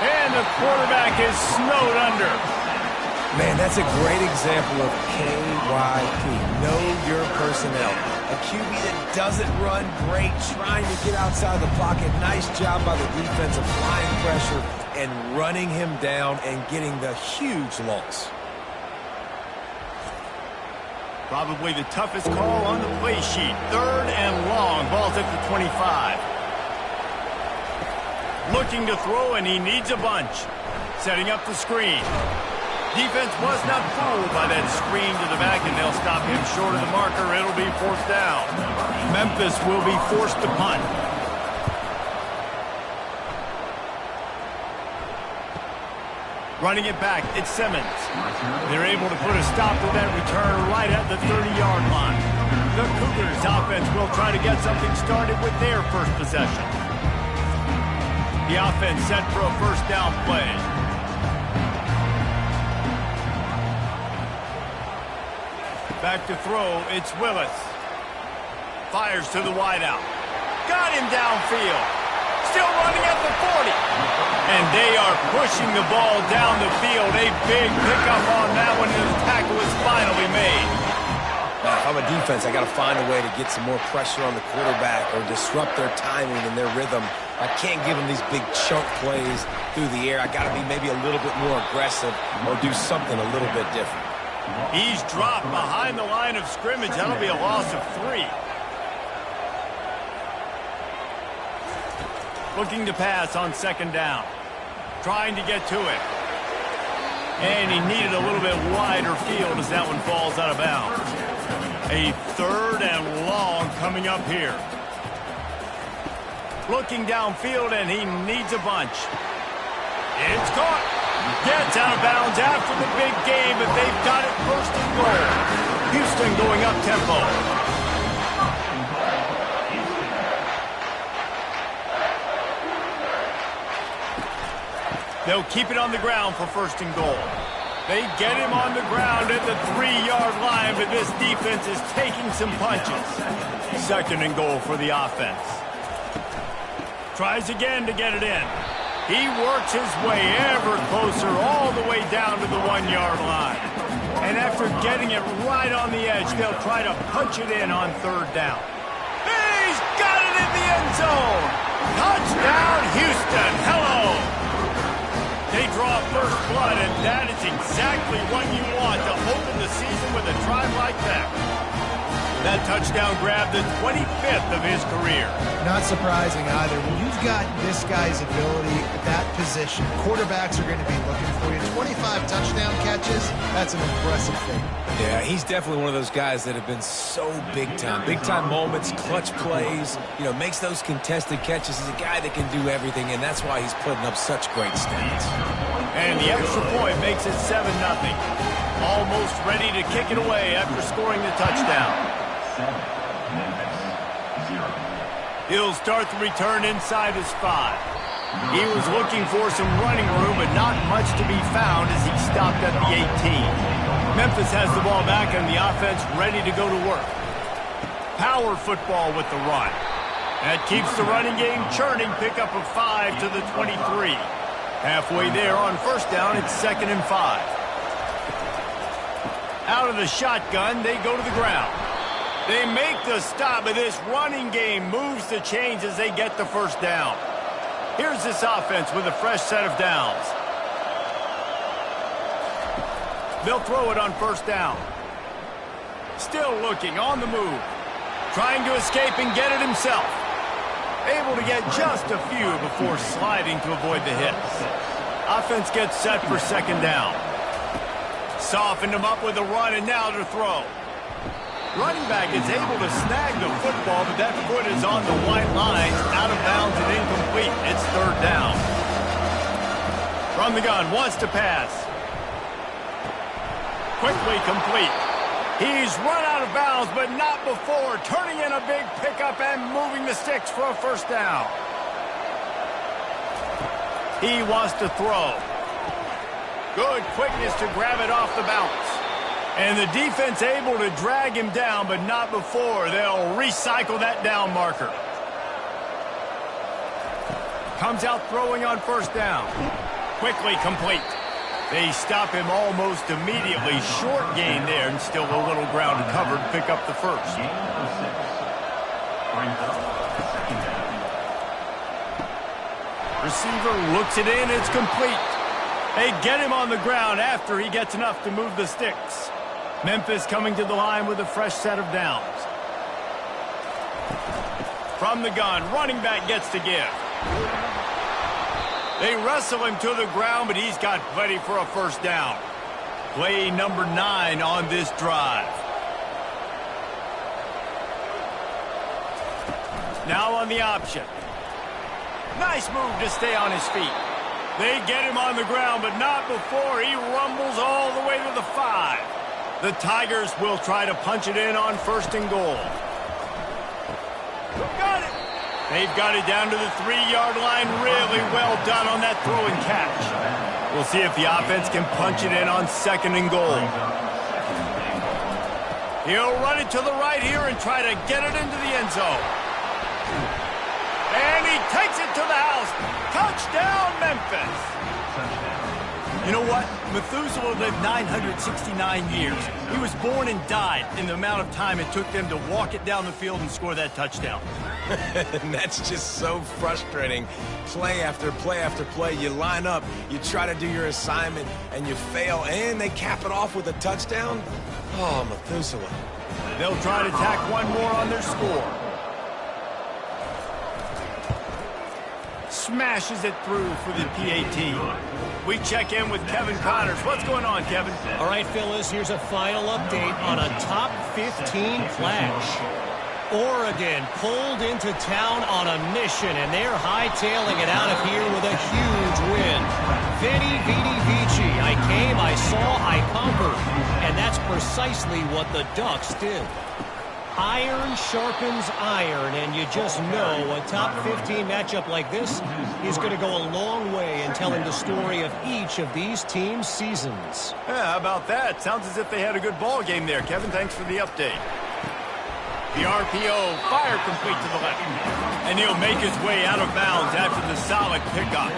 And the quarterback is snowed under. Man, that's a great example of KYP. Know your personnel. A QB that doesn't run great, trying to get outside the pocket. Nice job by the defense applying pressure and running him down and getting the huge loss. Probably the toughest call on the play sheet. 3rd and long. Ball's at the 25. Looking to throw, and he needs a bunch. Setting up the screen. Defense was not fooled by that screen to the back, and they'll stop him short of the marker. It'll be 4th down. Memphis will be forced to punt. Running it back, it's Simmons. They're able to put a stop to that return right at the 30-yard line. The Cougars offense will try to get something started with their first possession. The offense set for a first down play. Back to throw, it's Willis. Fires to the wideout. Got him downfield. Still running at the 40. And they are pushing the ball down the field. A big pickup on that one, and the tackle is finally made. Now, if I'm a defense, I got to find a way to get some more pressure on the quarterback or disrupt their timing and their rhythm. I can't give them these big chunk plays through the air. I got to be maybe a little bit more aggressive or do something a little bit different. He's dropped behind the line of scrimmage. That'll be a loss of 3. Looking to pass on second down. Trying to get to it. And he needed a little bit wider field as that one falls out of bounds. A 3rd and long coming up here. Looking downfield, and he needs a bunch. It's caught. Gets out of bounds after the big game, but they've got it 1st and goal. Houston going up tempo. They'll keep it on the ground for 1st and goal. They get him on the ground at the 3-yard line, but this defense is taking some punches. 2nd and goal for the offense. Tries again to get it in. He works his way ever closer all the way down to the 1-yard line. And after getting it right on the edge, they'll try to punch it in on 3rd down. He's got it in the end zone. Touchdown, Houston. Hello. They draw first blood, and that is exactly what you want to open the season with a drive like that. That touchdown grabbed the 25th of his career. Not surprising either. When you've got this guy's ability at that position, quarterbacks are going to be looking for you. 25 touchdown catches, that's an impressive thing. Yeah, he's definitely one of those guys that have been so big time. Big time moments, clutch plays, you know, makes those contested catches. He's a guy that can do everything, and that's why he's putting up such great stats. And the extra point makes it 7-0. Almost ready to kick it away after scoring the touchdown. He'll start the return inside his 5. He was looking for some running room, but not much to be found as he stopped at the 18. Memphis has the ball back and the offense ready to go to work. Power football with the run. That keeps the running game churning. Pickup of 5 to the 23. Halfway there on first down, it's 2nd and 5. Out of the shotgun, they go to the ground. They make the stop, but this running game moves the chains as they get the first down. Here's this offense with a fresh set of downs. They'll throw it on first down. Still looking, on the move. Trying to escape and get it himself. Able to get just a few before sliding to avoid the hits. Offense gets set for 2nd down. Softened him up with a run, and now to throw. Running back is able to snag the football, but that foot is on the white lines, out of bounds and incomplete. It's 3rd down. From the gun, wants to pass. Quickly complete. He's run out of bounds, but not before. Turning in a big pickup and moving the sticks for a first down. He wants to throw. Good quickness to grab it off the bounce. And the defense able to drag him down, but not before. They'll recycle that down marker. Comes out throwing on first down. Quickly complete. They stop him almost immediately. Short gain there, and still a little ground covered. Pick up the first. Receiver looks it in. It's complete. They get him on the ground after he gets enough to move the sticks. Memphis coming to the line with a fresh set of downs. From the gun, running back gets to give. They wrestle him to the ground, but he's got plenty for a first down. Play number 9 on this drive. Now on the option. Nice move to stay on his feet. They get him on the ground, but not before he rumbles all the way to the 5. The Tigers will try to punch it in on 1st and goal. Got it. They've got it down to the 3-yard line. Really well done on that throw and catch. We'll see if the offense can punch it in on 2nd and goal. He'll run it to the right here and try to get it into the end zone. And he takes it to the house. Touchdown, Memphis. You know what? Methuselah lived 969 years. He was born and died in the amount of time it took them to walk it down the field and score that touchdown. And that's just so frustrating. Play after play after play. You line up, you try to do your assignment, and you fail, and they cap it off with a touchdown? Oh, Methuselah. They'll try to tack one more on their score. Smashes it through for the PAT. We check in with Kevin Connors. What's going on, Kevin? All right, Phyllis, here's a final update on a top 15 clash. Oregon pulled into town on a mission, and they're hightailing it out of here with a huge win. Veni, vidi, vici. I came, I saw, I conquered. And that's precisely what the Ducks did. Iron sharpens iron, and you just know a top 15 matchup like this is going to go a long way in telling the story of each of these teams' seasons. Yeah, how about that? Sounds as if they had a good ball game there, Kevin. Thanks for the update. The RPO, fire complete to the left. And he'll make his way out of bounds after the solid pickup.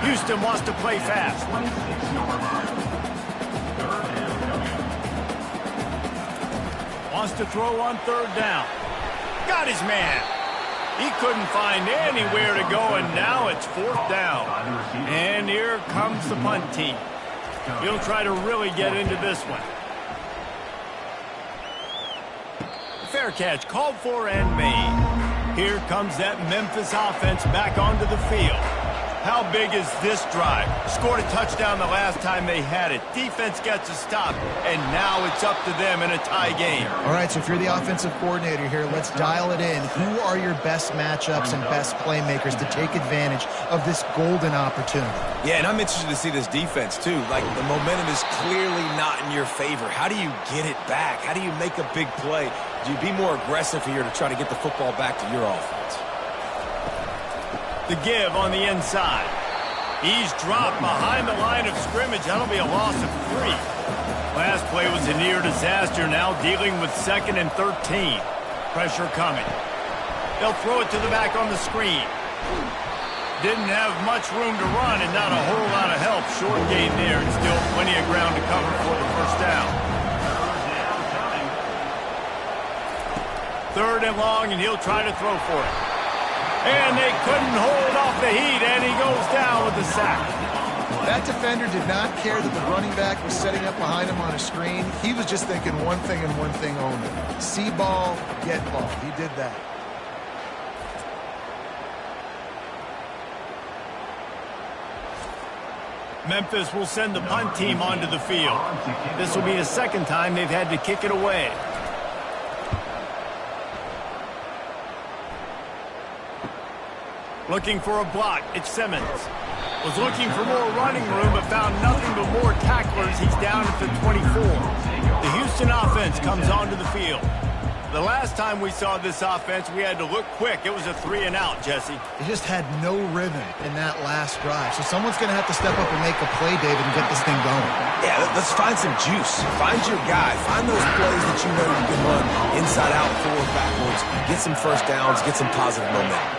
Houston wants to play fast. Wants to throw on 3rd down. Got his man. He couldn't find anywhere to go, and now it's 4th down. And here comes the punt team. He'll try to really get into this one. Fair catch, called for and made. Here comes that Memphis offense back onto the field. How big is this drive? Scored a touchdown the last time they had it. Defense gets a stop, and now it's up to them in a tie game. All right, so if you're the offensive coordinator here, let's dial it in. Who are your best matchups and best playmakers to take advantage of this golden opportunity? Yeah, and I'm interested to see this defense, too. Like, the momentum is clearly not in your favor. How do you get it back? How do you make a big play? Do you be more aggressive here to try to get the football back to your offense? The give on the inside. He's dropped behind the line of scrimmage. That'll be a loss of 3. Last play was a near disaster. Now dealing with 2nd and 13. Pressure coming. They'll throw it to the back on the screen. Didn't have much room to run and not a whole lot of help. Short gain there and still plenty of ground to cover for the first down. 3rd and long, and he'll try to throw for it. And they couldn't hold off the heat, and he goes down with the sack. That defender did not care that the running back was setting up behind him on a screen. He was just thinking one thing and one thing only. See ball, get ball. He did that. Memphis will send the punt team onto the field. This will be the 2nd time they've had to kick it away. Looking for a block. It's Simmons. Was looking for more running room, but found nothing but more tacklers. He's down at the 24. The Houston offense comes onto the field. The last time we saw this offense, we had to look quick. It was a 3-and-out, Jesse. They just had no rhythm in that last drive. So someone's going to have to step up and make a play, David, and get this thing going. Yeah, let's find some juice. Find your guy. Find those plays that you know you can run inside out, forward, backwards. Get some first downs. Get some positive momentum.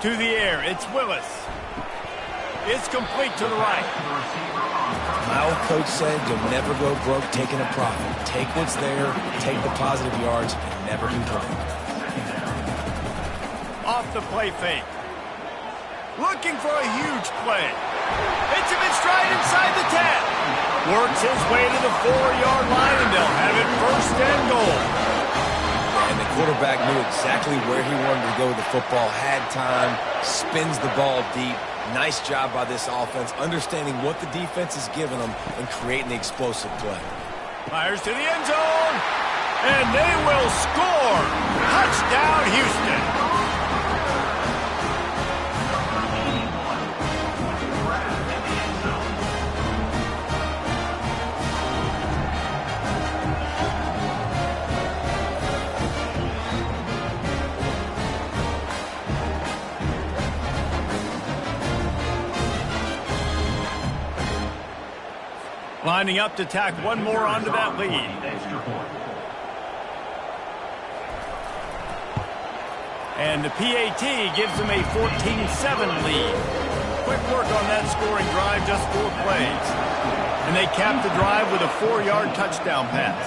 To the air, it's Willis. It's complete to the right. My old coach said you'll never go broke taking a profit. Take what's there, take the positive yards, and never complain. Off the play fake. Looking for a huge play. Hits him in stride inside the 10. Works his way to the 4-yard line, and they'll have it 1st and goal. And the quarterback knew exactly where he wanted to go with the football, had time, spins the ball deep. Nice job by this offense, understanding what the defense is giving them and creating the explosive play. Fires to the end zone, and they will score. Touchdown, Houston. Lining up to tack one more onto that lead. And the PAT gives them a 14-7 lead. Quick work on that scoring drive, just 4 plays. And they cap the drive with a 4-yard touchdown pass.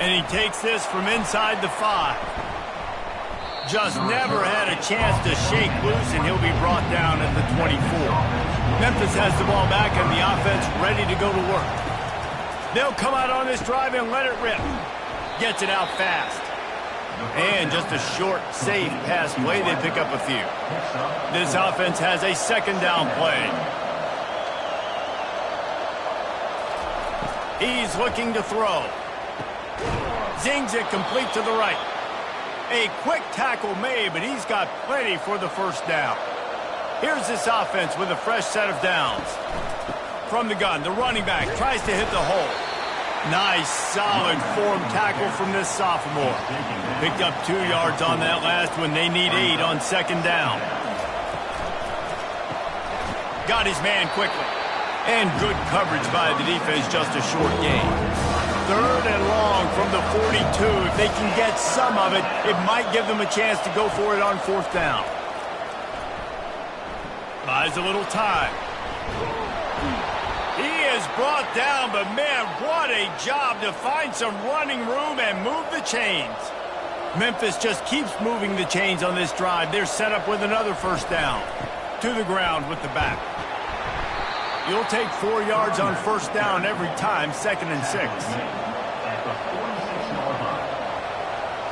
And he takes this from inside the 5. Just never had a chance to shake loose, and he'll be brought down at the 24. Memphis has the ball back and the offense ready to go to work. They'll come out on this drive and let it rip. Gets it out fast. And just a short, safe pass play. They pick up a few. This offense has a 2nd down play. He's looking to throw. Zings it complete to the right. A quick tackle made, but he's got plenty for the 1st down. Here's this offense with a fresh set of downs. From the gun, the running back tries to hit the hole. Nice, solid form tackle from this sophomore. Picked up 2 yards on that last one. They need 8 on 2nd down. Got his man quickly. And good coverage by the defense, just a short gain. 3rd and long from the 42. If they can get some of it, it might give them a chance to go for it on 4th down. Buys a little time. He is brought down, but man, what a job to find some running room and move the chains. Memphis just keeps moving the chains on this drive. They're set up with another 1st down. To the ground with the back. You'll take 4 yards on first down every time, 2nd and 6. At the 46-yard line.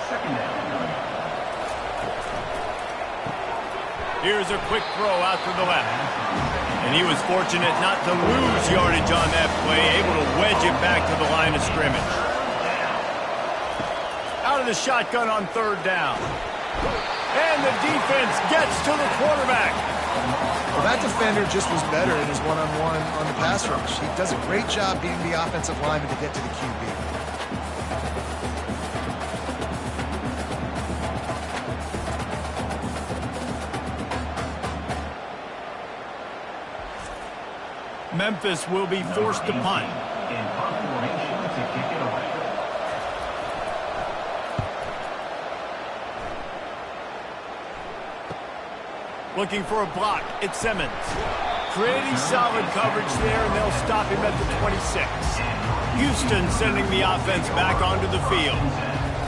2nd down. Here's a quick throw out to the left. And he was fortunate not to lose yardage on that play, able to wedge it back to the line of scrimmage. Out of the shotgun on 3rd down. And the defense gets to the quarterback. Well, that defender just was better in his one-on-one on the pass rush. He does a great job being the offensive lineman to get to the QB. Memphis will be forced to punt. In punt formation to kick it away. Looking for a block. It's Simmons. Pretty solid coverage there, and they'll stop him at the 26. Houston sending the offense back onto the field.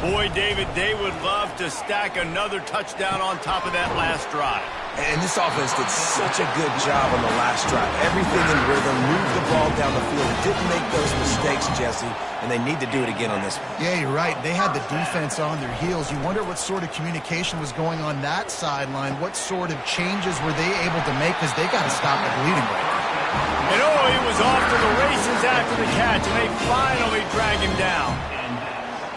Boy, David, they would love to stack another touchdown on top of that last drive. And this offense did such a good job on the last drive. Everything in rhythm, moved the ball down the field, didn't make those mistakes, Jesse, and they need to do it again on this one. Yeah, you're right. They had the defense on their heels. You wonder what sort of communication was going on that sideline. What sort of changes were they able to make, because they got to stop the bleeding right now. And oh, he was off to the races after the catch, and they finally drag him down.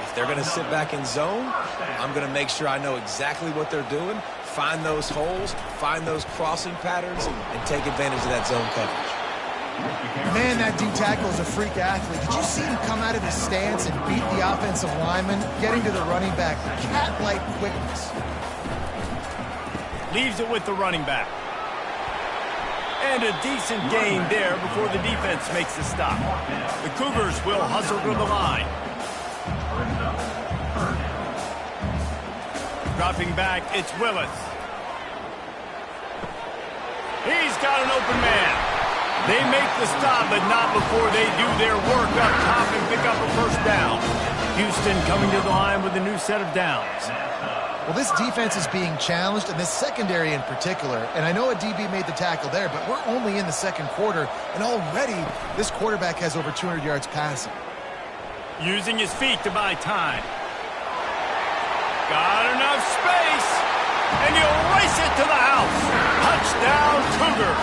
If they're going to sit back in zone, I'm going to make sure I know exactly what they're doing, find those holes, find those crossing patterns, and take advantage of that zone coverage. Man, that D-tackle is a freak athlete. Did you see him come out of his stance and beat the offensive lineman, getting to the running back? Cat-like quickness. Leaves it with the running back. And a decent gain there before the defense makes the stop. The Cougars will hustle to the line. Dropping back, it's Willis. He's got an open man. They make the stop, but not before they do their work up top and pick up a first down. Houston coming to the line with a new set of downs. Well, this defense is being challenged, and this secondary in particular. And I know a DB made the tackle there, but we're only in the 2nd quarter, and already this quarterback has over 200 yards passing. Using his feet to buy time. Got enough space, and he'll race it to the house. Touchdown, Cougars.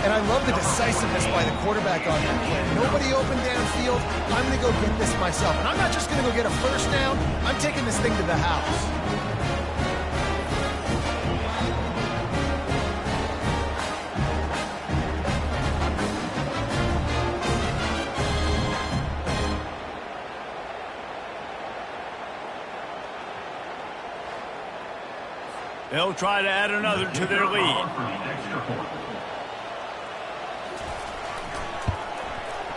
And I love the decisiveness by the quarterback on that play. Nobody open downfield. I'm going to go get this myself. And I'm not just going to go get a first down. I'm taking this thing to the house. They'll try to add another to their lead.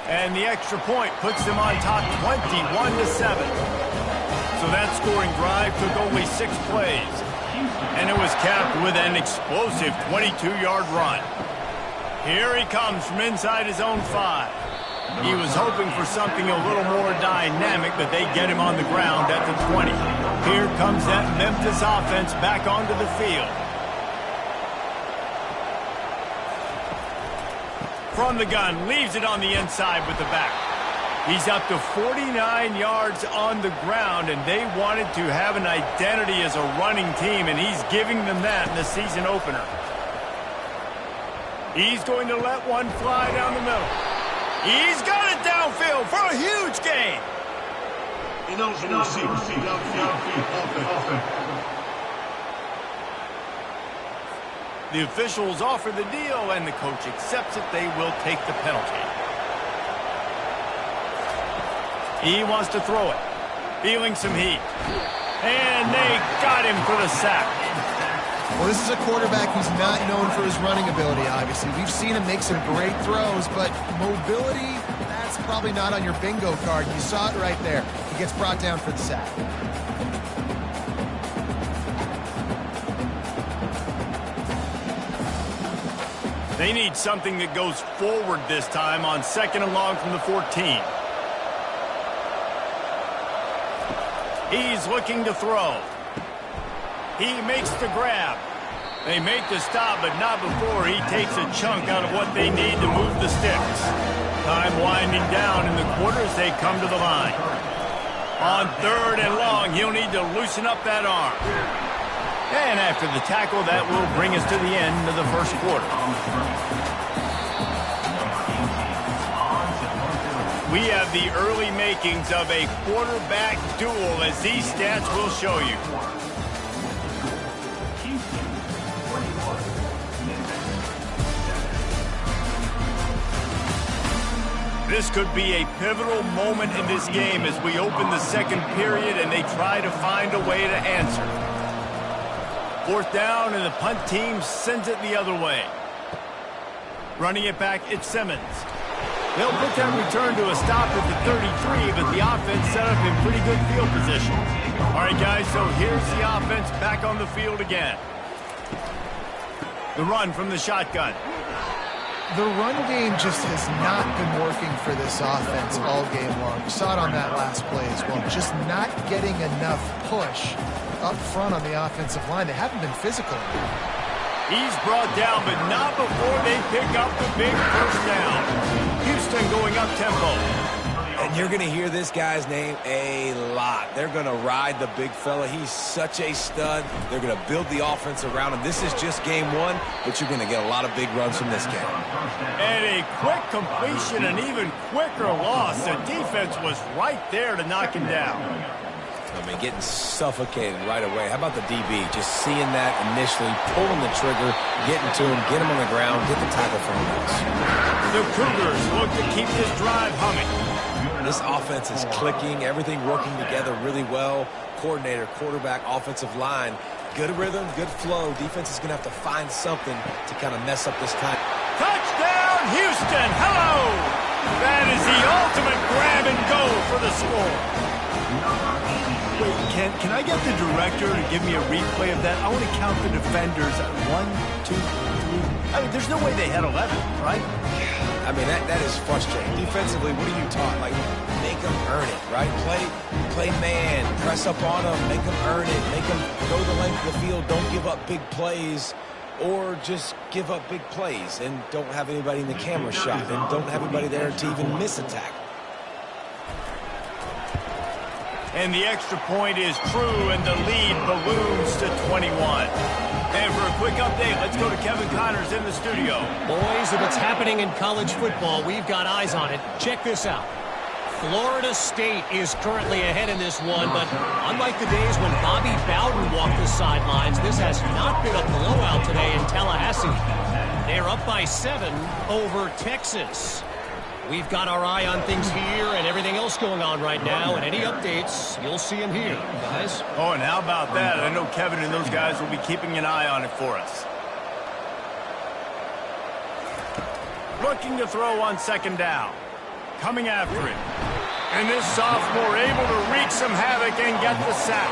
And the extra point puts them on top 21-7. So that scoring drive took only 6 plays. And it was capped with an explosive 22-yard run. Here he comes from inside his own 5. He was hoping for something a little more dynamic, but they get him on the ground at the 20. Here comes that Memphis offense back onto the field. From the gun, leaves it on the inside with the back. He's up to 49 yards on the ground, and they wanted to have an identity as a running team, and he's giving them that in the season opener. He's going to let one fly down the middle. He's got it downfield for a huge gain. He knows the receiver. Downfield. The officials offer the deal, and the coach accepts it. They will take the penalty. He wants to throw it. Feeling some heat. And they got him for the sack. Well, this is a quarterback who's not known for his running ability, obviously. We've seen him make some great throws, but mobility, that's probably not on your bingo card. You saw it right there. He gets brought down for the sack. They need something that goes forward this time on 2nd and long from the 14. He's looking to throw. He makes the grab. They make the stop, but not before he takes a chunk out of what they need to move the sticks. Time winding down in the quarter as they come to the line. On 3rd and long, he'll need to loosen up that arm. And after the tackle, that will bring us to the end of the first quarter. We have the early makings of a quarterback duel, as these stats will show you. This could be a pivotal moment in this game as we open the second period and they try to find a way to answer. 4th down, and the punt team sends it the other way. Running it back, it's Simmons. They'll put that return to a stop at the 33, but the offense set up in pretty good field position. All right, guys, so here's the offense back on the field again. The run from the shotgun. The run game just has not been working for this offense all game long. We saw it on that last play as well. Just not getting enough push up front on the offensive line. They haven't been physical. He's brought down, but not before they pick up the big first down. Houston going up tempo. And you're going to hear this guy's name a lot. They're going to ride the big fella. He's such a stud. They're going to build the offense around him. This is just game one, but you're going to get a lot of big runs from this game. And a quick completion, an even quicker loss. The defense was right there to knock him down. I mean, getting suffocated right away. How about the DB? Just seeing that initially, pulling the trigger, getting to him, get him on the ground, get the tackle for him. The Cougars look to keep this drive humming. This offense is clicking, everything working together really well. Coordinator, quarterback, offensive line. Good rhythm, good flow. Defense is going to have to find something to kind of mess up this time. Touchdown, Houston! Hello! That is the ultimate grab and go for the score. Wait, can I get the director to give me a replay of that? I want to count the defenders. 1, 2, 3. I mean, there's no way they had 11, right? I mean, that is frustrating. Defensively, what are you taught? Like, make them earn it, right? Play man, press up on them, make them earn it, make them go the length of the field, don't give up big plays, or just give up big plays and don't have anybody in the camera shot and don't have anybody there to even miss a tackle. And the extra point is true, and the lead balloons to 21. And for a quick update, let's go to Kevin Connors in the studio. Boys, if it's happening in college football, we've got eyes on it. Check this out. Florida State is currently ahead in this one, but unlike the days when Bobby Bowden walked the sidelines, this has not been a blowout today in Tallahassee. They're up by 7 over Texas. We've got our eye on things here and everything else going on right now, and any updates, you'll see them here, guys. Oh, and how about that? I know Kevin and those guys will be keeping an eye on it for us. Looking to throw on 2nd down. Coming after it. And this sophomore able to wreak some havoc and get the sack.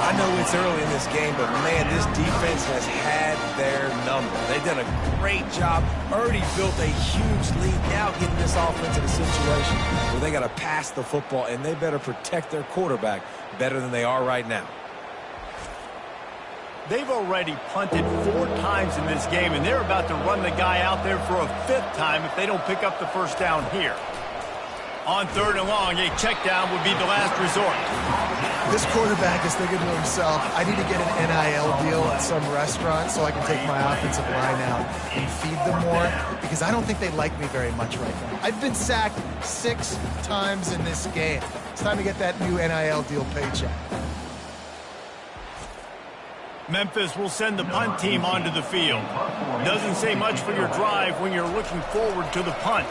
I know it's early in this game, but, man, this defense has had their number. They've done a great job, already built a huge lead, now getting this offense in a situation where they got to pass the football, and they better protect their quarterback better than they are right now. They've already punted 4 times in this game, and they're about to run the guy out there for a 5th time if they don't pick up the first down here. On 3rd and long, a check down would be the last resort. This quarterback is thinking to himself, I need to get an NIL deal at some restaurant so I can take my offensive line out and feed them more, because I don't think they like me very much right now. I've been sacked 6 times in this game. It's time to get that new NIL deal paycheck. Memphis will send the punt team onto the field. Doesn't say much for your drive when you're looking forward to the punt.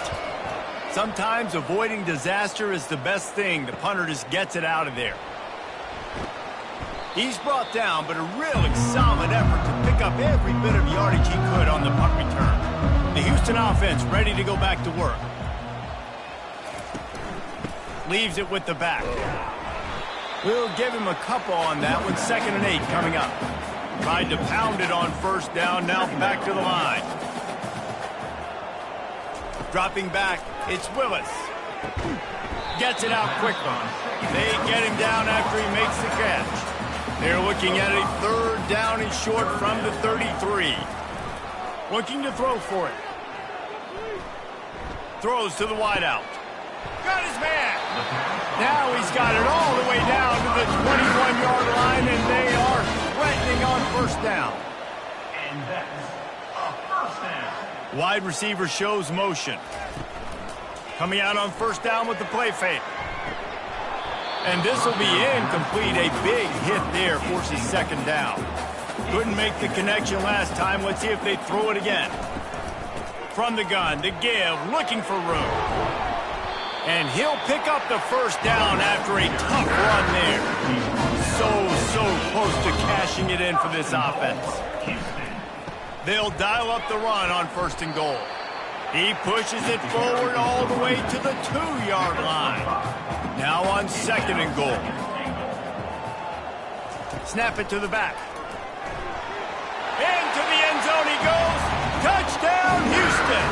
Sometimes avoiding disaster is the best thing. The punter just gets it out of there. He's brought down, but a really solid effort to pick up every bit of yardage he could on the punt return. The Houston offense ready to go back to work. Leaves it with the back. We'll give him a couple on that one. 2nd and 8 coming up. Tried to pound it on 1st down, now back to the line. Dropping back, it's Willis. Gets it out quickly. They get him down after he makes the catch. They're looking at a 3rd down and short from the 33. Looking to throw for it. Throws to the wideout. Got his man. Now he's got it all the way down to the 21-yard line, and they are threatening on 1st down. And that's a 1st down. Wide receiver shows motion. Coming out on 1st down with the play fake. And this will be incomplete. A big hit there forces 2nd down. Couldn't make the connection last time. Let's see if they throw it again. From the gun, the give, looking for room. And he'll pick up the 1st down after a tough run there. So close to cashing it in for this offense. They'll dial up the run on 1st and goal. He pushes it forward all the way to the 2-yard line. Now on 2nd and goal. Snap it to the back. Into the end zone he goes. Touchdown, Houston.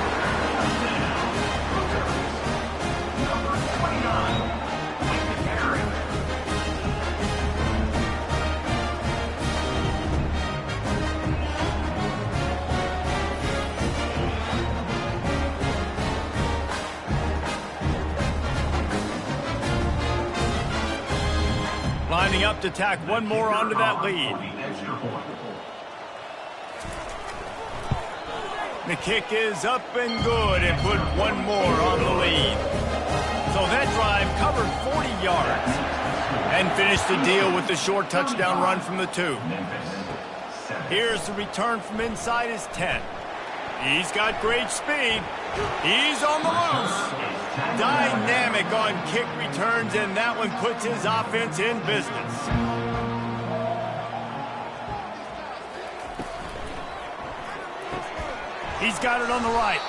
Lining up to tack one more onto that lead. The kick is up and good and put one more on the lead. So that drive covered 40 yards and finished the deal with the short touchdown run from the 2. Here's the return from inside his 10. He's got great speed. He's on the loose. Dynamic on kick returns, and that one puts his offense in business. He's got it on the right.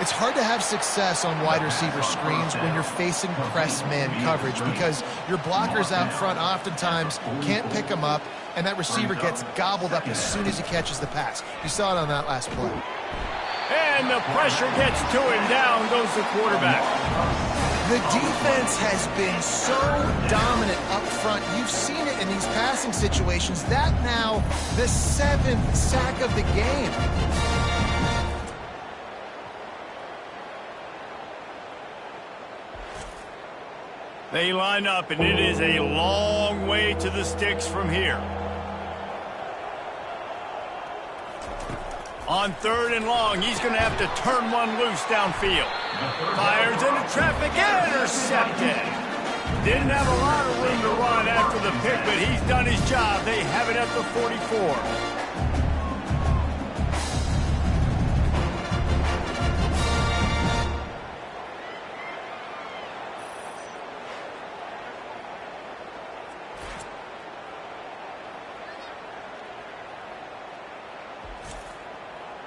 It's hard to have success on wide receiver screens when you're facing press man coverage because your blockers out front oftentimes can't pick them up, and that receiver gets gobbled up as soon as he catches the pass. You saw it on that last play. And the pressure gets to him. Down goes the quarterback. The defense has been so dominant up front. You've seen it in these passing situations. That now the 7th sack of the game. They line up, and it is a long way to the sticks from here. On 3rd and long, he's going to have to turn one loose downfield. Fires into traffic, intercepted. Didn't have a lot of room to run after the pick, but he's done his job. They have it at the 44.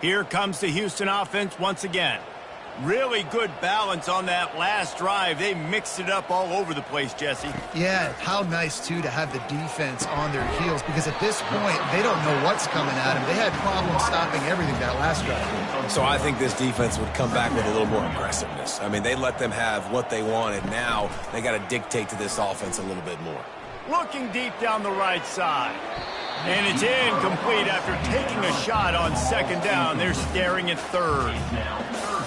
Here comes the Houston offense once again. Really good balance on that last drive. They mixed it up all over the place, Jesse. Yeah, how nice, too, to have the defense on their heels because at this point, they don't know what's coming at them. They had problems stopping everything that last drive. So I think this defense would come back with a little more aggressiveness. I mean, they let them have what they wanted. Now they got to dictate to this offense a little bit more. Looking deep down the right side. And it's incomplete after taking a shot on 2nd down. They're staring at 3rd.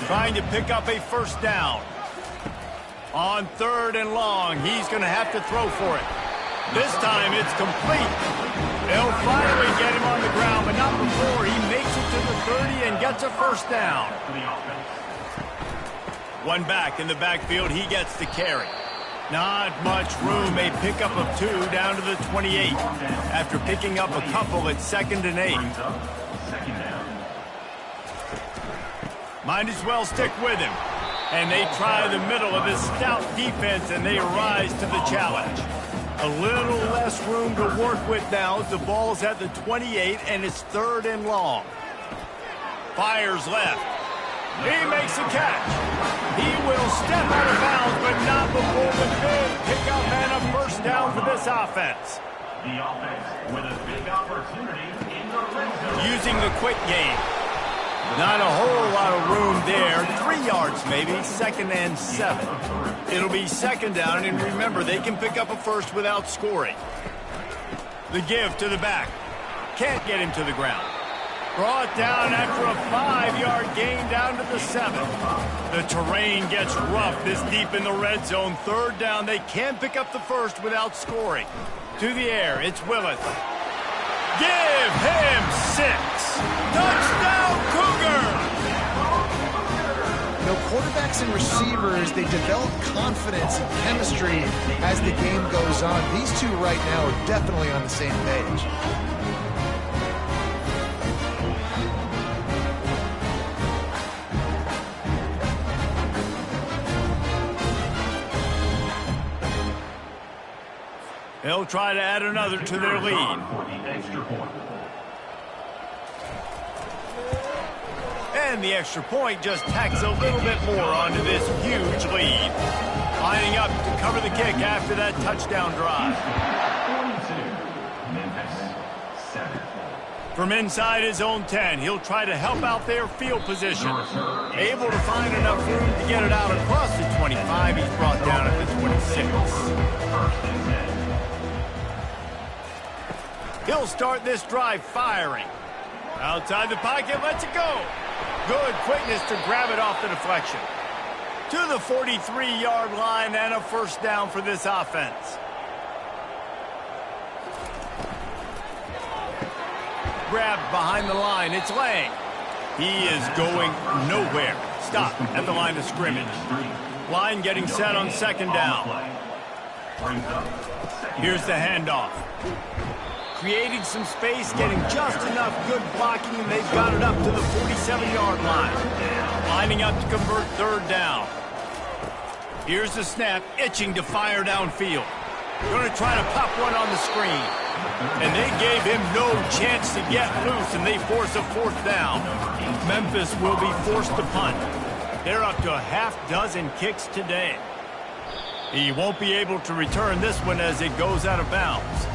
Trying to pick up a 1st down. On 3rd and long, he's going to have to throw for it. This time it's complete. They'll finally get him on the ground, but not before he makes it to the 30 and gets a 1st down. One back in the backfield, he gets the carry. Not much room, a pickup of 2 down to the 28 after picking up a couple at 2nd and 8. Might as well stick with him. And they try the middle of this stout defense, and they rise to the challenge. A little less room to work with now as the ball's at the 28, and it's 3rd and long. Fires left. He makes a catch. He will step out of bounds, but not before the big pickup and a 1st down for this offense. The offense with a big opportunity in the red zone. Using the quick game. Not a whole lot of room there. 3 yards maybe. 2nd and 7. It'll be 2nd down, and remember, they can pick up a 1st without scoring. The give to the back. Can't get him to the ground. Brought down after a 5-yard gain down to the 7. The terrain gets rough this deep in the red zone. Third down. They can pick up the first without scoring. To the air. It's Willis. Give him 6. Touchdown, Cougar! You know, quarterbacks and receivers, they develop confidence and chemistry as the game goes on. These two right now are definitely on the same page. They'll try to add another to their lead. And the extra point just tacks a little bit more onto this huge lead. Lining up to cover the kick after that touchdown drive. From inside his own 10, he'll try to help out their field position. Able to find enough room to get it out across the 25. He's brought down at the 26. He'll start this drive firing. Outside the pocket, lets it go. Good quickness to grab it off the deflection. To the 43-yard line and a first down for this offense. Grabbed behind the line. It's Lang. He is going nowhere. Stop at the line of scrimmage. Line getting set on second down. Here's the handoff. Creating some space, getting just enough good blocking, and they've got it up to the 47-yard line. Lining up to convert third down. Here's the snap, itching to fire downfield. Going to try to pop one on the screen. And they gave him no chance to get loose, and they force a fourth down. Memphis will be forced to punt. They're up to a half-dozen kicks today. He won't be able to return this one as it goes out of bounds.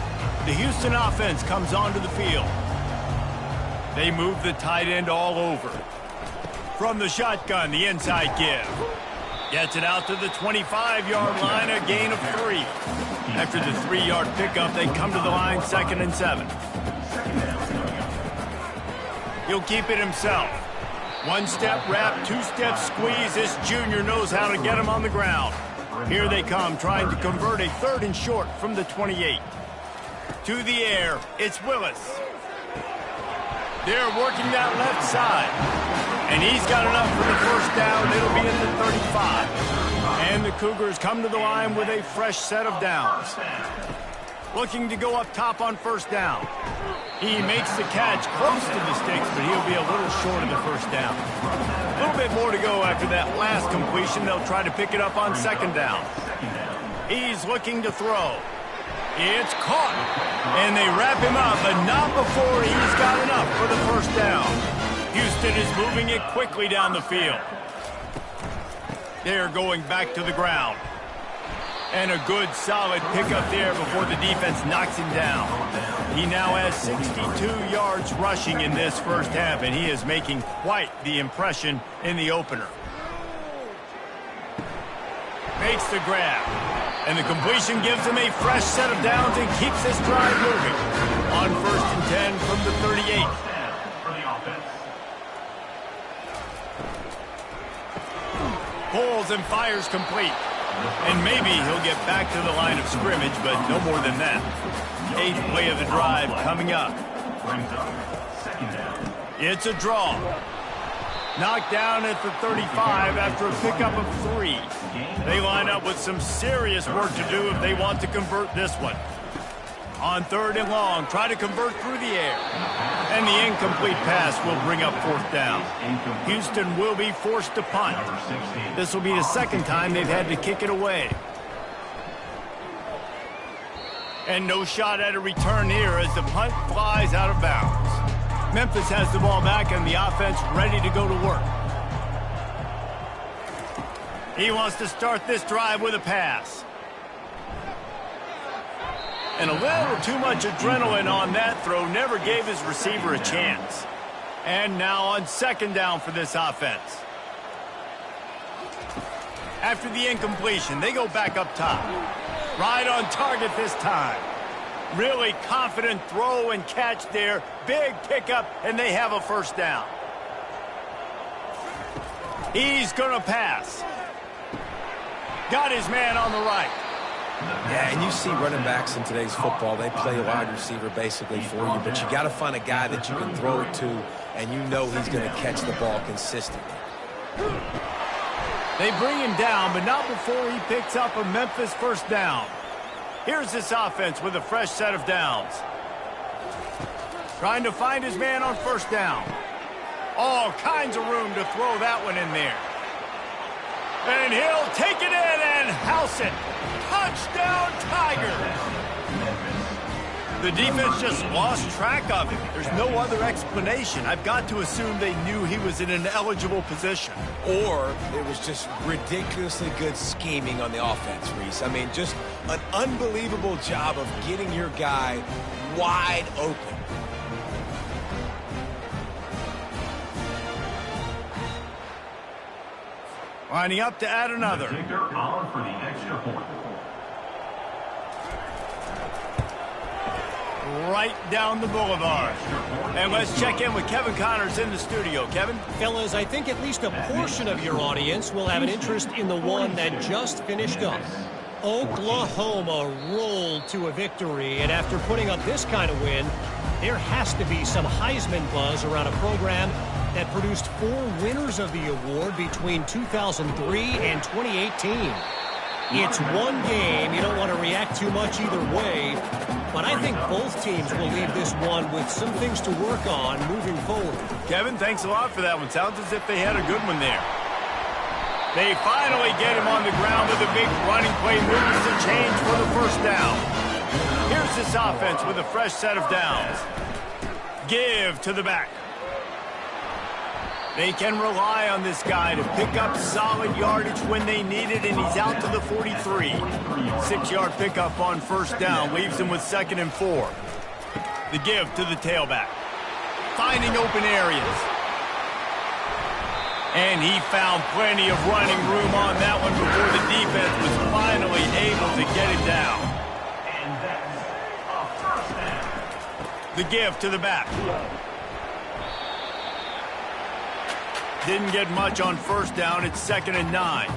The Houston offense comes onto the field. They move the tight end all over. From the shotgun, the inside give. Gets it out to the 25-yard line, a gain of 3. After the 3-yard pickup, they come to the line, 2nd and 7. He'll keep it himself. One-step wrap, two-step squeeze. This junior knows how to get him on the ground. Here they come, trying to convert a 3rd and short from the 28. To the air, it's Willis. They're working that left side. And he's got enough for the first down. It'll be at the 35. And the Cougars come to the line with a fresh set of downs. Looking to go up top on first down. He makes the catch close to the sticks, but he'll be a little short of the first down. A little bit more to go after that last completion. They'll try to pick it up on second down. He's looking to throw. It's caught. And they wrap him up, but not before he's got enough for the first down. Houston is moving it quickly down the field. They're going back to the ground. And a good, solid pickup there before the defense knocks him down. He now has 62 yards rushing in this first half, and he is making quite the impression in the opener. Makes the grab. And the completion gives him a fresh set of downs and keeps this drive moving. On 1st and 10 from the 38. Pulls and fires complete. And maybe he'll get back to the line of scrimmage, but no more than that. 8th play of the drive coming up. It's a draw. Knocked down at the 35 after a pickup of 3. They line up with some serious work to do if they want to convert this one. On 3rd and long, try to convert through the air. And the incomplete pass will bring up 4th down. Houston will be forced to punt. This will be the 2nd time they've had to kick it away. And no shot at a return here as the punt flies out of bounds. Memphis has the ball back and the offense ready to go to work. He wants to start this drive with a pass. And a little too much adrenaline on that throw. Never gave his receiver a chance. And now on 2nd down for this offense. After the incompletion, they go back up top. Right on target this time. Really confident throw and catch there. Big pickup, and they have a first down. He's going to pass. Got his man on the right. Yeah, and you see running backs in today's football, they play a wide receiver basically for you, but you got to find a guy that you can throw it to, and you know he's going to catch the ball consistently. They bring him down, but not before he picks up a Memphis first down. Here's this offense with a fresh set of downs. Trying to find his man on first down. All kinds of room to throw that one in there. And he'll take it in and house it. Touchdown, Tigers! The defense just lost track of him. There's no other explanation. I've got to assume they knew he was in an eligible position. Or it was just ridiculously good scheming on the offense, Reese. I mean, just an unbelievable job of getting your guy wide open. Lining up to add another. The kicker on for the extra point. Right down the boulevard. And let's check in with Kevin Connors in the studio. Kevin? Fellas, I think at least a portion of your audience will have an interest in the one that just finished up. Oklahoma rolled to a victory, and after putting up this kind of win, there has to be some Heisman buzz around a program that produced 4 winners of the award between 2003 and 2018. It's one game. You don't want to react too much either way, but I think both teams will leave this one with some things to work on moving forward. Kevin, thanks a lot for that one. Sounds as if they had a good one there. They finally get him on the ground with a big running play, moves the chains for the first down. Here's this offense with a fresh set of downs. Give to the back. They can rely on this guy to pick up solid yardage when they need it, and he's out to the 43. 6-yard pickup on first down leaves him with 2nd and 4. The give to the tailback. Finding open areas. And he found plenty of running room on that one before the defense was finally able to get him down. And that's a first down. The give to the back. Didn't get much on first down. It's 2nd and 9.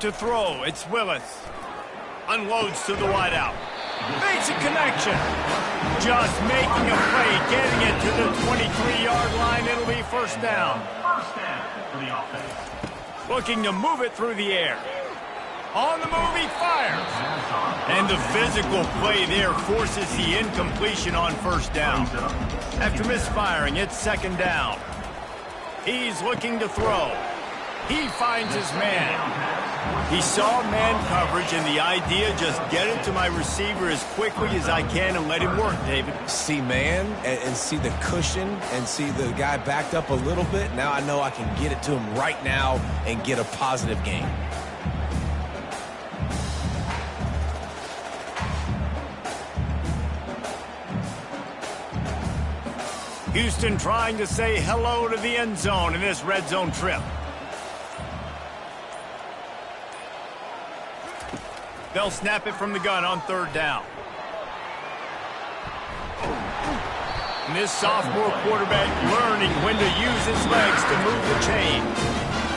To throw, it's Willis. Unloads to the wideout. Makes a connection. Just making a play, getting it to the 23-yard line. It'll be first down. First down for the offense. Looking to move it through the air. On the move, he fires. And the physical play there forces the incompletion on first down. After misfiring, it's 2nd down. He's looking to throw. He finds his man. He saw man coverage, and the idea, just get it to my receiver as quickly as I can and let him work, David. See man and see the cushion and see the guy backed up a little bit. Now I know I can get it to him right now and get a positive gain. Houston trying to say hello to the end zone in this red zone trip. They'll snap it from the gun on 3rd down. And this sophomore quarterback learning when to use his legs to move the chain.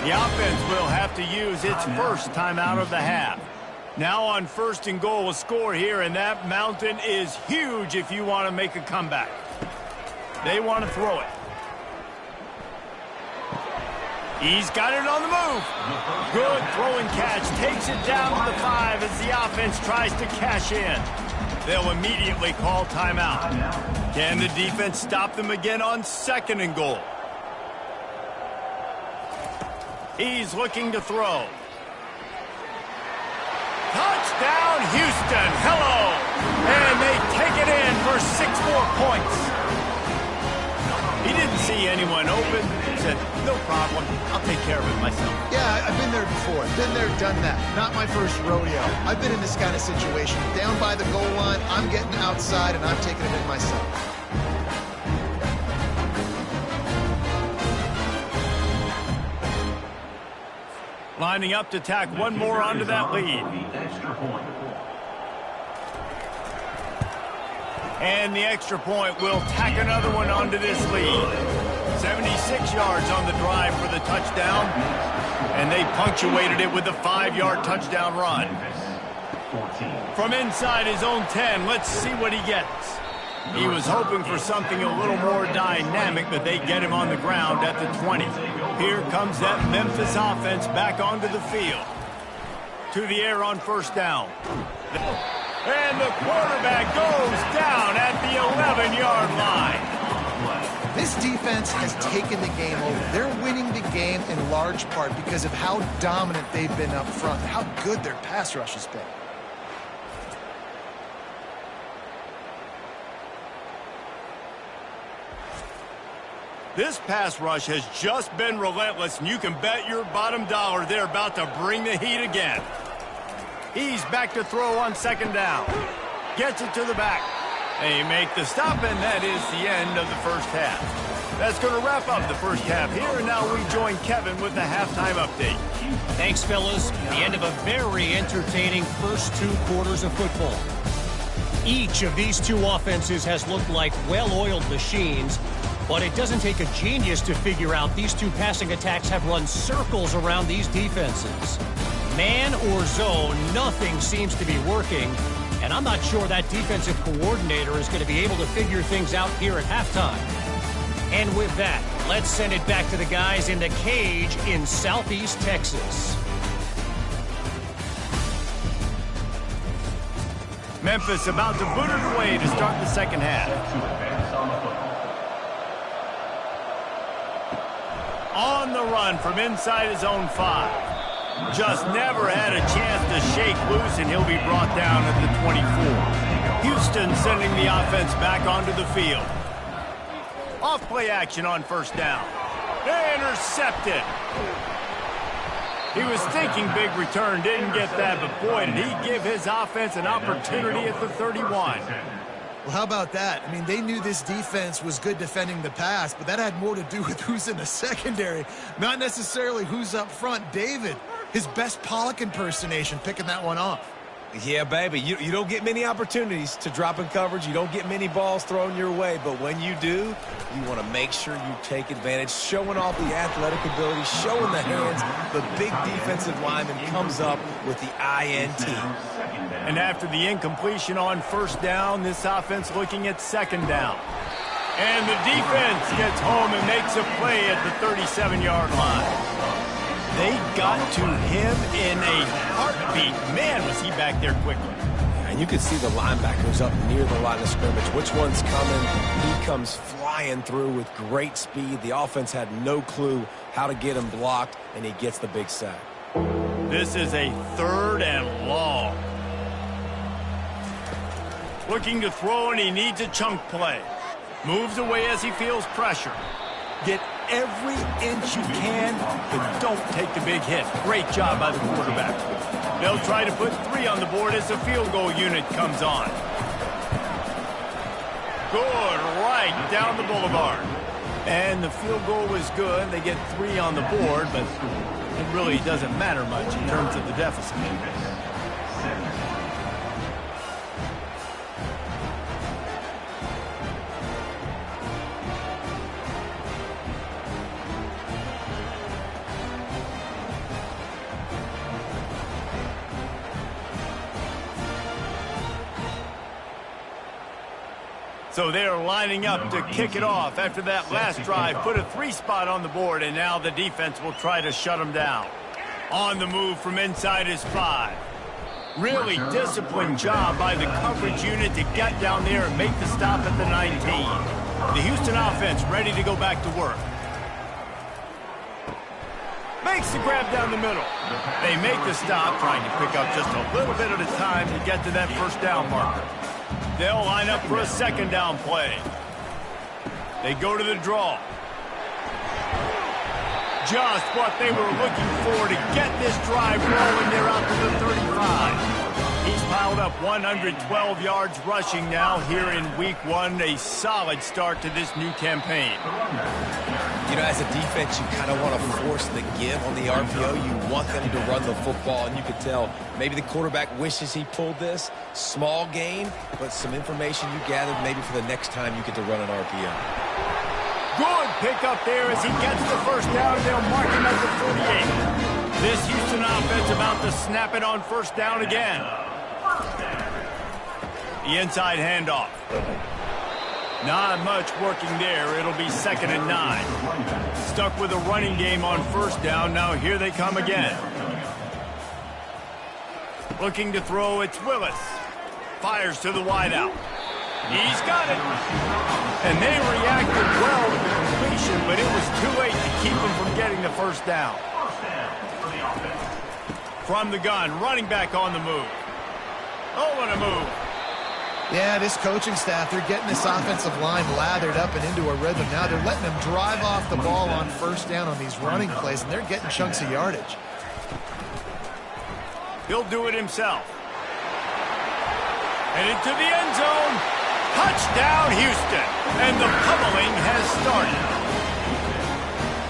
The offense will have to use its first timeout of the half. Now on 1st and goal, a score here, and that mountain is huge if you want to make a comeback. They want to throw it. He's got it on the move. Good throw and catch. Takes it down to the 5 as the offense tries to cash in. They'll immediately call timeout. Can the defense stop them again on 2nd and goal? He's looking to throw. Touchdown, Houston. Hello. And they take it in for 6 more points. He didn't see anyone open. He said, no problem. I'll take care of it myself. Yeah, I've been there before. Been there, done that. Not my first rodeo. I've been in this kind of situation. Down by the goal line, I'm getting outside, and I'm taking it in myself. lining up to tack one more onto that lead. And the extra point will tack another one onto this lead. 76 yards on the drive for the touchdown. And they punctuated it with a 5-yard touchdown run. From inside his own 10, let's see what he gets. He was hoping for something a little more dynamic, but they get him on the ground at the 20. Here comes that Memphis offense back onto the field. To the air on first down. And the quarterback goes down at the 11-yard line. This defense has taken the game over. They're winning the game in large part because of how dominant they've been up front, how good their pass rush has been. This pass rush has just been relentless, and you can bet your bottom dollar they're about to bring the heat again. He's back to throw on second down. Gets it to the back. They make the stop, and that is the end of the first half. That's going to wrap up the first half here, and now we join Kevin with the halftime update. Thanks, fellas. The end of a very entertaining first 2 quarters of football. Each of these two offenses has looked like well-oiled machines, but it doesn't take a genius to figure out these two passing attacks have run circles around these defenses. Man or zone, nothing seems to be working, and I'm not sure that defensive coordinator is going to be able to figure things out here at halftime. And with that, let's send it back to the guys in the cage in Southeast Texas. Memphis about to boot it away to start the second half. On the run from inside his own 5. Just never had a chance to shake loose, and he'll be brought down at the 24. Houston sending the offense back onto the field. Off play action on first down. Intercepted. He was thinking big return, didn't get that, but boy, did he give his offense an opportunity at the 31. Well, how about that? I mean, they knew this defense was good defending the pass, but that had more to do with who's in the secondary, not necessarily who's up front. David, his best Pollock impersonation, picking that one off. Yeah, baby, you don't get many opportunities to drop in coverage. You don't get many balls thrown your way, but when you do, you want to make sure you take advantage, showing off the athletic ability, showing the hands. The big defensive lineman comes up with the INT. And after the incompletion on first down, this offense looking at second down. And the defense gets home and makes a play at the 37-yard line. They got to him in a heartbeat. Man, was he back there quickly. And you can see the linebackers up near the line of scrimmage. Which one's coming? He comes flying through with great speed. The offense had no clue how to get him blocked, and he gets the big sack. This is a 3rd and long. Looking to throw, and he needs a chunk play. Moves away as he feels pressure. Get every inch you can, but don't take the big hit. Great job by the quarterback. They'll try to put 3 on the board as the field goal unit comes on. Good, right down the boulevard. And the field goal was good. They get 3 on the board, but it really doesn't matter much in terms of the deficit. So they are lining up to kick it off after that last drive. Put a 3 spot on the board, and now the defense will try to shut them down. On the move from inside his 5. Really disciplined job by the coverage unit to get down there and make the stop at the 19. The Houston offense ready to go back to work. Makes the grab down the middle. They make the stop, trying to pick up just a little bit at a time to get to that first down marker. They'll line up for a second down play. They go to the draw. Just what they were looking for to get this drive rolling. They're out to the 35. He's piled up 112 yards rushing now here in week 1. A solid start to this new campaign. You know, as a defense, you kind of want to force the give on the RPO. You want them to run the football, and you can tell maybe the quarterback wishes he pulled this. Small gain, but some information you gathered maybe for the next time you get to run an RPO. Good pickup there as he gets the first down. They'll mark him at the 48. This Houston offense about to snap it on first down again. The inside handoff. Not much working there. It'll be 2nd and 9. Stuck with a running game on first down. Now here they come again. Looking to throw, it's Willis. Fires to the wideout. He's got it. And they reacted well to the completion, but it was too late to keep him from getting the first down. From the gun, running back on the move. Oh, what a move. Yeah, this coaching staff, they're getting this offensive line lathered up and into a rhythm. Now they're letting them drive off the ball on first down on these running plays, and they're getting chunks of yardage. He'll do it himself. And into the end zone. Touchdown, Houston. And the pummeling has started.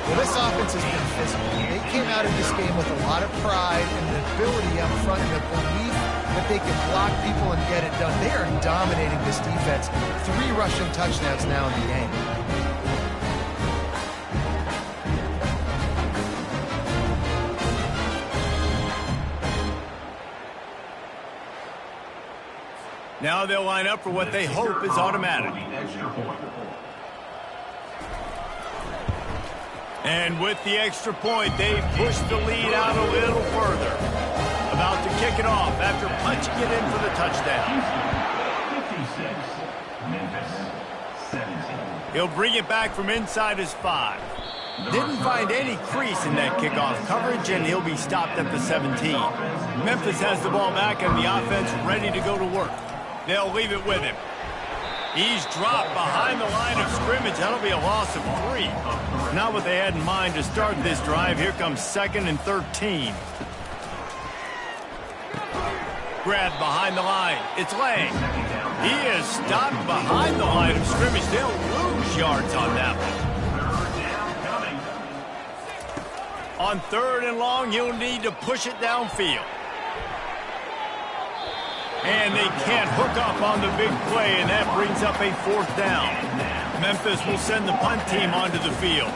Well, this offense has been physical. They came out of this game with a lot of pride and the ability up front and the belief that they can block people and get it done. They are dominating this defense. 3 rushing touchdowns now in the game. Now they'll line up for what they hope is automatic. And with the extra point, they push the lead out a little further. About to kick it off after punching it in for the touchdown. He'll bring it back from inside his 5. Didn't find any crease in that kickoff coverage, and he'll be stopped at the 17. Memphis has the ball back and the offense ready to go to work. They'll leave it with him. He's dropped behind the line of scrimmage. That'll be a loss of 3. Not what they had in mind to start this drive. Here comes 2nd and 13. Grabbed behind the line. It's Lang. He is stopped behind the line of scrimmage. They'll lose yards on that one. On 3rd and long, you'll need to push it downfield. And they can't hook up on the big play, and that brings up a 4th down. Memphis will send the punt team onto the field.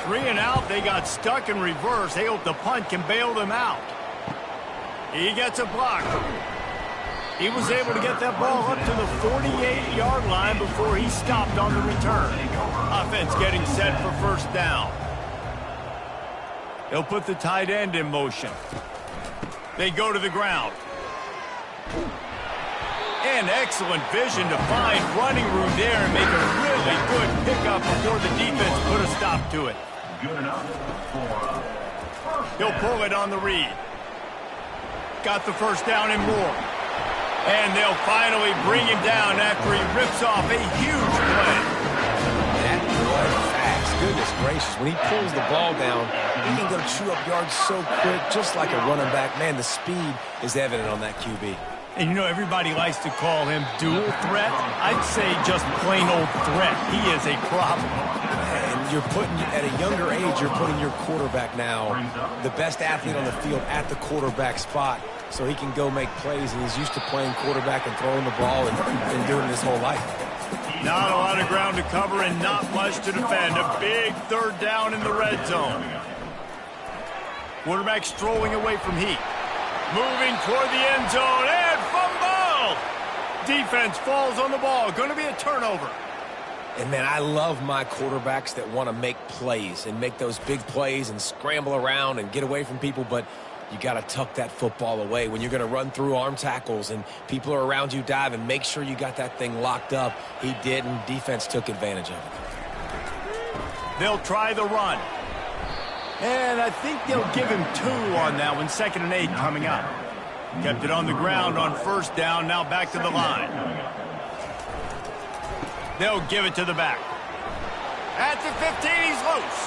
3 and out, they got stuck in reverse. They hope the punt can bail them out. He gets a block. He was able to get that ball up to the 48-yard line before he stopped on the return. Offense getting set for first down. They'll put the tight end in motion. They go to the ground. And excellent vision to find running room there and make a really good pickup before the defense put a stop to it. He'll pull it on the read. Got the first down and more. And they'll finally bring him down after he rips off a huge play. That was fast. Goodness gracious. When he pulls the ball down, he can go chew up yards so quick, just like a running back. Man, the speed is evident on that QB. And you know, everybody likes to call him dual threat. I'd say just plain old threat. He is a problem. And you're putting, at a younger age, you're putting your quarterback now, the best athlete on the field, at the quarterback spot, so he can go make plays. And he's used to playing quarterback and throwing the ball and doing it his whole life. Not a lot of ground to cover and not much to defend. A big 3rd down in the red zone. Quarterback strolling away from heat. Moving toward the end zone, and fumble! Defense falls on the ball. Going to be a turnover. And, man, I love my quarterbacks that want to make plays and make those big plays and scramble around and get away from people, but you got to tuck that football away. When you're going to run through arm tackles and people are around you diving, make sure you got that thing locked up. He did, and defense took advantage of it. They'll try the run. And I think they'll give him 2 on that one. 2nd and 8 coming up. Kept it on the ground on first down. Now back to the line. They'll give it to the back. At the 15, he's loose.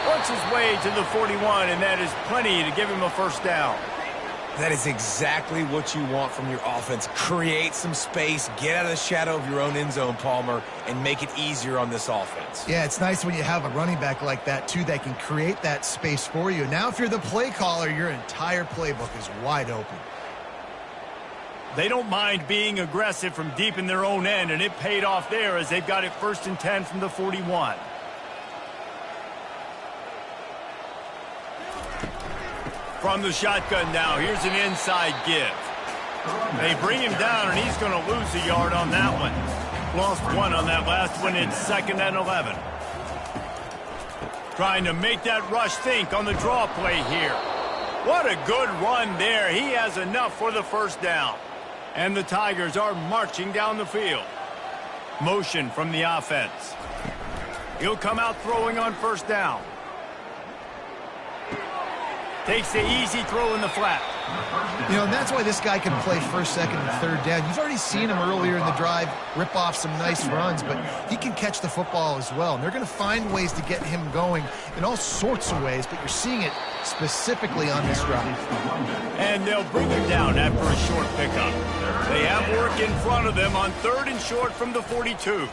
Works his way to the 41, and that is plenty to give him a first down. That is exactly what you want from your offense. Create some space, get out of the shadow of your own end zone, Palmer, and make it easier on this offense. Yeah, it's nice when you have a running back like that, too, that can create that space for you. Now, if you're the play caller, your entire playbook is wide open. They don't mind being aggressive from deep in their own end, and it paid off there as they've got it 1st and 10 from the 41. From the shotgun now, here's an inside give. They bring him down, and he's going to lose a yard on that one. Lost 1 on that last one. It's 2nd and 11. Trying to make that rush think on the draw play here. What a good run there. He has enough for the 1st down. And the Tigers are marching down the field. Motion from the offense. He'll come out throwing on 1st down. Takes the easy throw in the flat. You know, and that's why this guy can play 1st, 2nd, and 3rd down. You've already seen him earlier in the drive rip off some nice runs, but he can catch the football as well. And they're going to find ways to get him going in all sorts of ways, but you're seeing it specifically on this drive. And they'll bring him down after a short pickup. They have work in front of them on 3rd and short from the 42.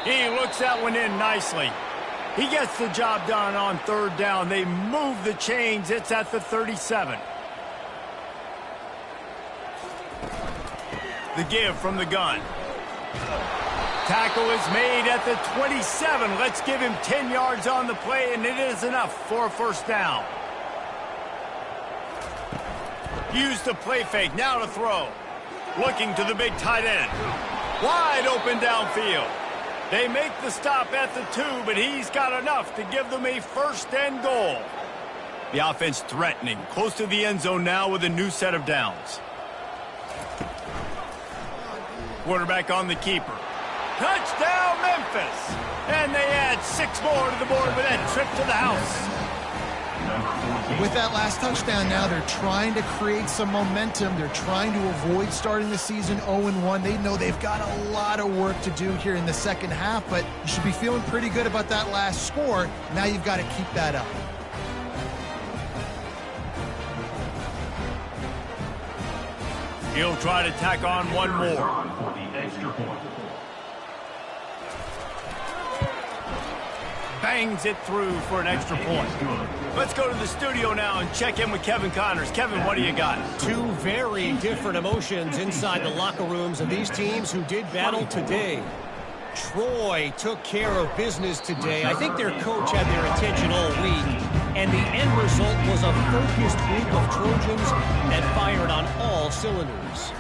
He looks that one in nicely. He gets the job done on 3rd down. They move the chains. It's at the 37. The give from the gun. Tackle is made at the 27. Let's give him 10 yards on the play, and it is enough for a 1st down. Use the play fake. Now to throw. Looking to the big tight end. Wide open downfield. They make the stop at the 2, but he's got enough to give them a 1st and goal. The offense threatening, close to the end zone now with a new set of downs. Quarterback on the keeper. Touchdown, Memphis! And they add 6 more to the board with that trip to the house. With that last touchdown now, they're trying to create some momentum. They're trying to avoid starting the season 0-1. They know they've got a lot of work to do here in the 2nd half, but you should be feeling pretty good about that last score. Now you've got to keep that up. He'll try to tack on one more. Bangs it through for an extra point. Let's go to the studio now and check in with Kevin Connors. Kevin, what do you got? 2 very different emotions inside the locker rooms of these teams who did battle today. Troy took care of business today. I think their coach had their attention all week, and the end result was a focused group of Trojans that fired on all cylinders.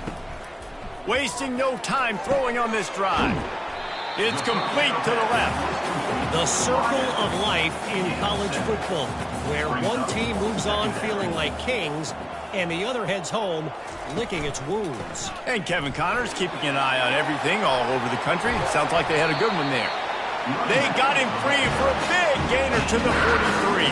Wasting no time throwing on this drive. It's complete to the left. The circle of life in college football, where one team moves on feeling like kings, and the other heads home licking its wounds. And Kevin Connors keeping an eye on everything all over the country. Sounds like they had a good one there. They got him free for a big gainer to the 43.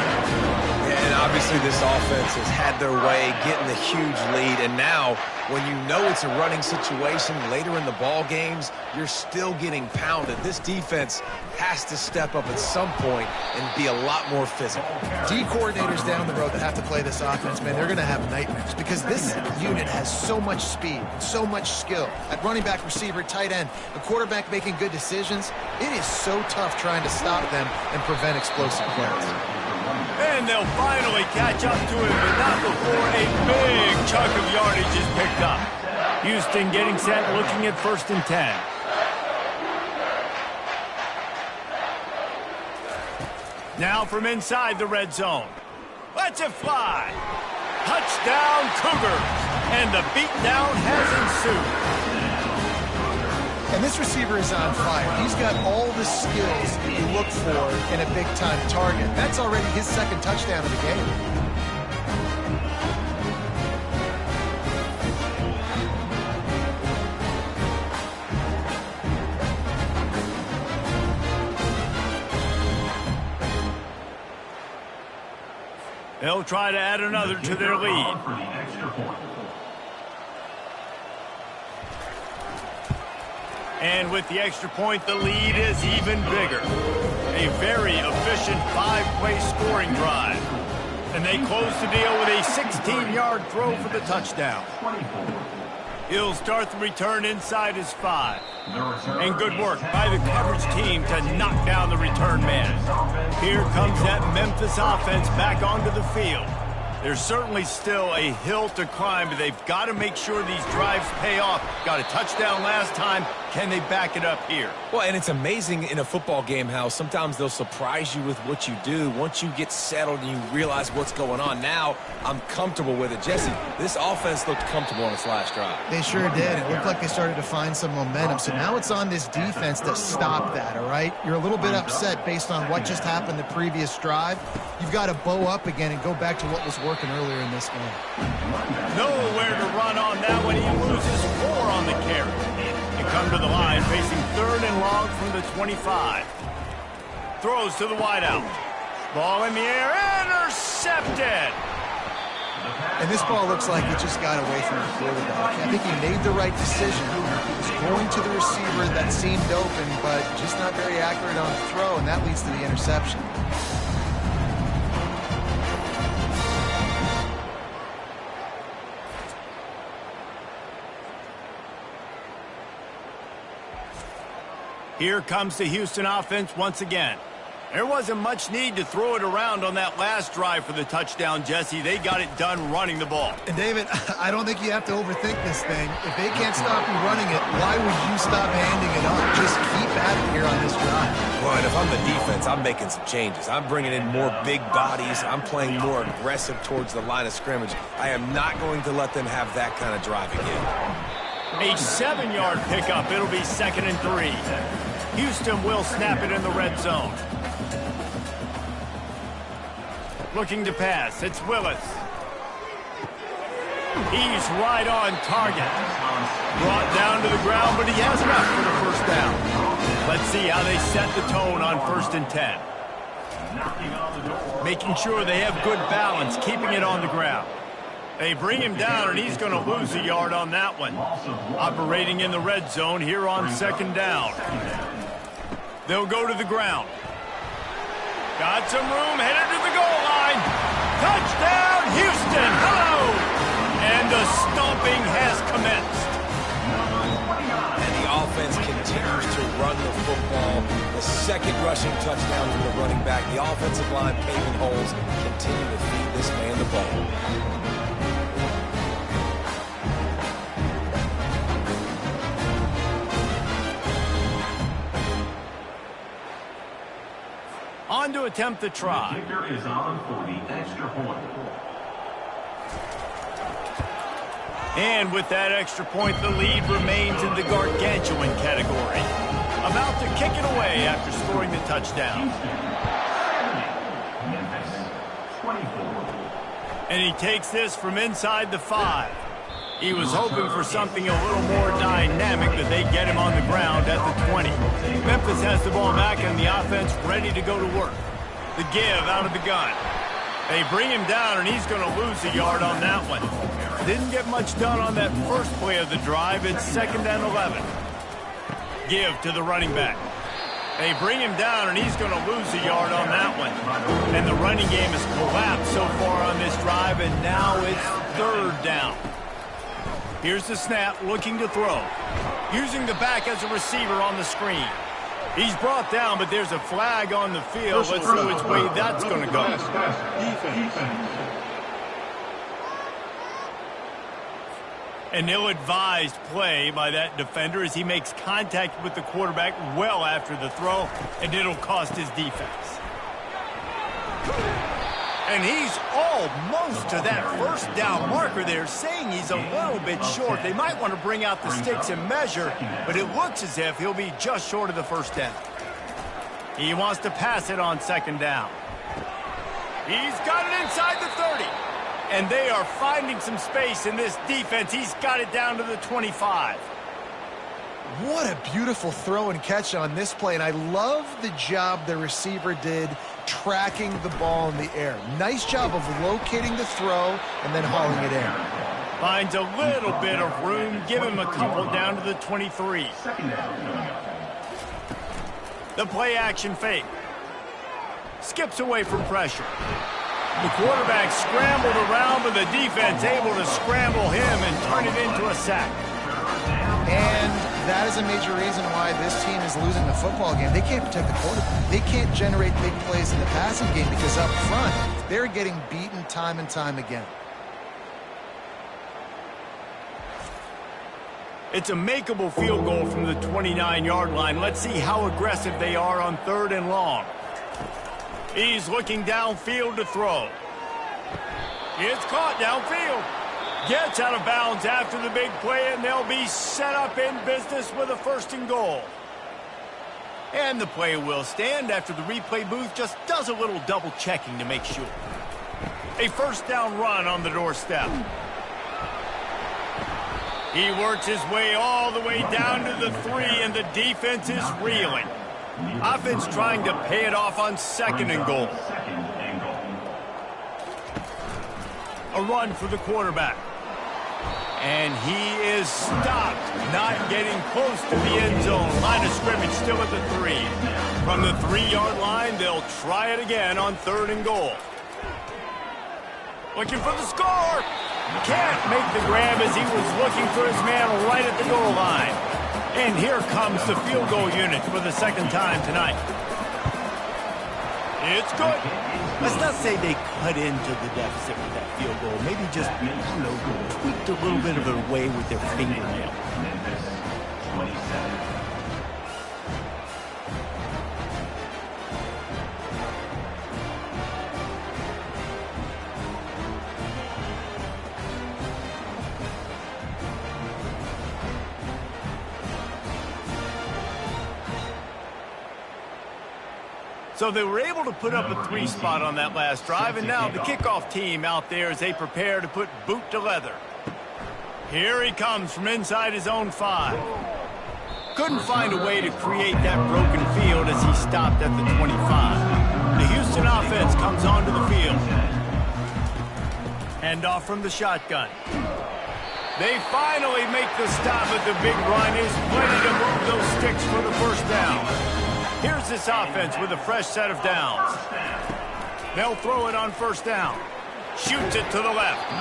And obviously this offense has had their way, getting the huge lead. And now, when you know it's a running situation later in the ball games, you're still getting pounded. This defense has to step up at some point and be a lot more physical. D coordinators down the road that have to play this offense, man, they're going to have nightmares because this unit has so much speed, so much skill. At running back, receiver, tight end, the quarterback making good decisions. It is so tough trying to stop them and prevent explosive plays. And they'll finally catch up to him, but not before a big chunk of yardage is picked up. Houston getting set, looking at 1st and 10. Now from inside the red zone. Lets it fly. Touchdown, Cougars. And the beatdown has ensued. And this receiver is on fire. He's got all the skills you look for in a big-time target. That's already his 2nd touchdown of the game. They'll try to add another to their lead. And with the extra point, the lead is even bigger. A very efficient 5-play scoring drive. And they close the deal with a 16-yard throw for the touchdown. He'll start the return inside his 5. And good work by the coverage team to knock down the return man. Here comes that Memphis offense back onto the field. There's certainly still a hill to climb, but they've got to make sure these drives pay off. Got a touchdown last time. Can they back it up here? Well, and it's amazing in a football game how sometimes they'll surprise you with what you do. Once you get settled and you realize what's going on, now I'm comfortable with it. Jesse, this offense looked comfortable on its last drive. They sure did. It looked like they started to find some momentum. So now it's on this defense to stop that, all right? You're a little bit upset based on what just happened the previous drive. You've got to bow up again and go back to what was working earlier in this game. Nowhere to run on that one. He loses 4 on the carry. They come to the line facing 3rd and long from the 25. Throws to the wideout. Ball in the air. Intercepted. And this ball looks like it just got away from the quarterback. I think he made the right decision. He was going to the receiver that seemed open, but just not very accurate on the throw, and that leads to the interception. Here comes the Houston offense once again. There wasn't much need to throw it around on that last drive for the touchdown, Jesse. They got it done running the ball. And, David, I don't think you have to overthink this thing. If they can't stop you running it, why would you stop handing it off? Just keep at it here on this drive. Well, and if I'm the defense, I'm making some changes. I'm bringing in more big bodies. I'm playing more aggressive towards the line of scrimmage. I am not going to let them have that kind of drive again. A 7-yard pickup. It'll be 2nd and 3. Houston will snap it in the red zone. Looking to pass. It's Willis. He's right on target. Brought down to the ground, but he has enough for the first down. Let's see how they set the tone on 1st and 10. Making sure they have good balance, keeping it on the ground. They bring him down, and he's going to lose a yard on that one. Operating in the red zone here on 2nd down. They'll go to the ground. Got some room, headed to the goal line. Touchdown, Houston! Hello! And the stomping has commenced. And the offense continues to run the football. The 2nd rushing touchdown from the running back. The offensive line paving holes. Continue to feed this man the ball. On to attempt the try. The kicker is on for the extra point. And with that extra point, the lead remains in the gargantuan category. About to kick it away after scoring the touchdown. Memphis, 24. And he takes this from inside the 5. He was hoping for something a little more dynamic, but they get him on the ground at the 20. Memphis has the ball back and the offense ready to go to work. The give out of the gun. They bring him down, and he's going to lose a yard on that one. Didn't get much done on that first play of the drive. It's 2nd and 11. Give to the running back. They bring him down, and he's going to lose a yard on that one. And the running game has collapsed so far on this drive, and now it's 3rd down. Here's the snap, looking to throw. Using the back as a receiver on the screen. He's brought down, but there's a flag on the field. Let's see which way that's going to go. An ill-advised play by that defender as he makes contact with the quarterback well after the throw, and it'll cost his defense. And he's almost to that first down marker there, saying he's a little bit short. They might want to bring out the sticks and measure, but it looks as if he'll be just short of the first down. He wants to pass it on 2nd down. He's got it inside the 30. And they are finding some space in this defense. He's got it down to the 25. What a beautiful throw and catch on this play, and I love the job the receiver did tracking the ball in the air. Nice job of locating the throw and then hauling it in. Finds a little bit of room. Give him a couple down to the 23. The play action fake. Skips away from pressure. The quarterback scrambled around, but the defense able to scramble him and turn it into a sack. And that is a major reason why this team is losing the football game. They can't protect the quarterback. They can't generate big plays in the passing game because up front, they're getting beaten time and time again. It's a makeable field goal from the 29-yard line. Let's see how aggressive they are on 3rd and long. He's looking downfield to throw. It's caught downfield. Gets out of bounds after the big play, and they'll be set up in business with a 1st and goal. And the play will stand after the replay booth just does a little double checking to make sure. A 1st down run on the doorstep. He works his way all the way down to the 3, and the defense is reeling. Offense trying to pay it off on 2nd and goal. A run for the quarterback. And he is stopped, not getting close to the end zone. Line of scrimmage still at the 3. From the 3-yard line, they'll try it again on 3rd and goal. Looking for the score. Can't make the grab as he was looking for his man right at the goal line. And here comes the field goal unit for the 2nd time tonight. It's good. Let's not say they cut into the deficit with that field goal. Maybe just, I don't know, tweaked a little bit of it away with their fingernail. Memphis, 27. So they were able to put up a 3 spot on that last drive, and now the kickoff team out there as they prepare to put boot to leather. Here he comes from inside his own 5. Couldn't find a way to create that broken field as he stopped at the 25. The Houston offense comes onto the field. Handoff from the shotgun. They finally make the stop at the big run. Is plenty to move those sticks for the 1st down. Here's this offense with a fresh set of downs. They'll throw it on 1st down. Shoots it to the left.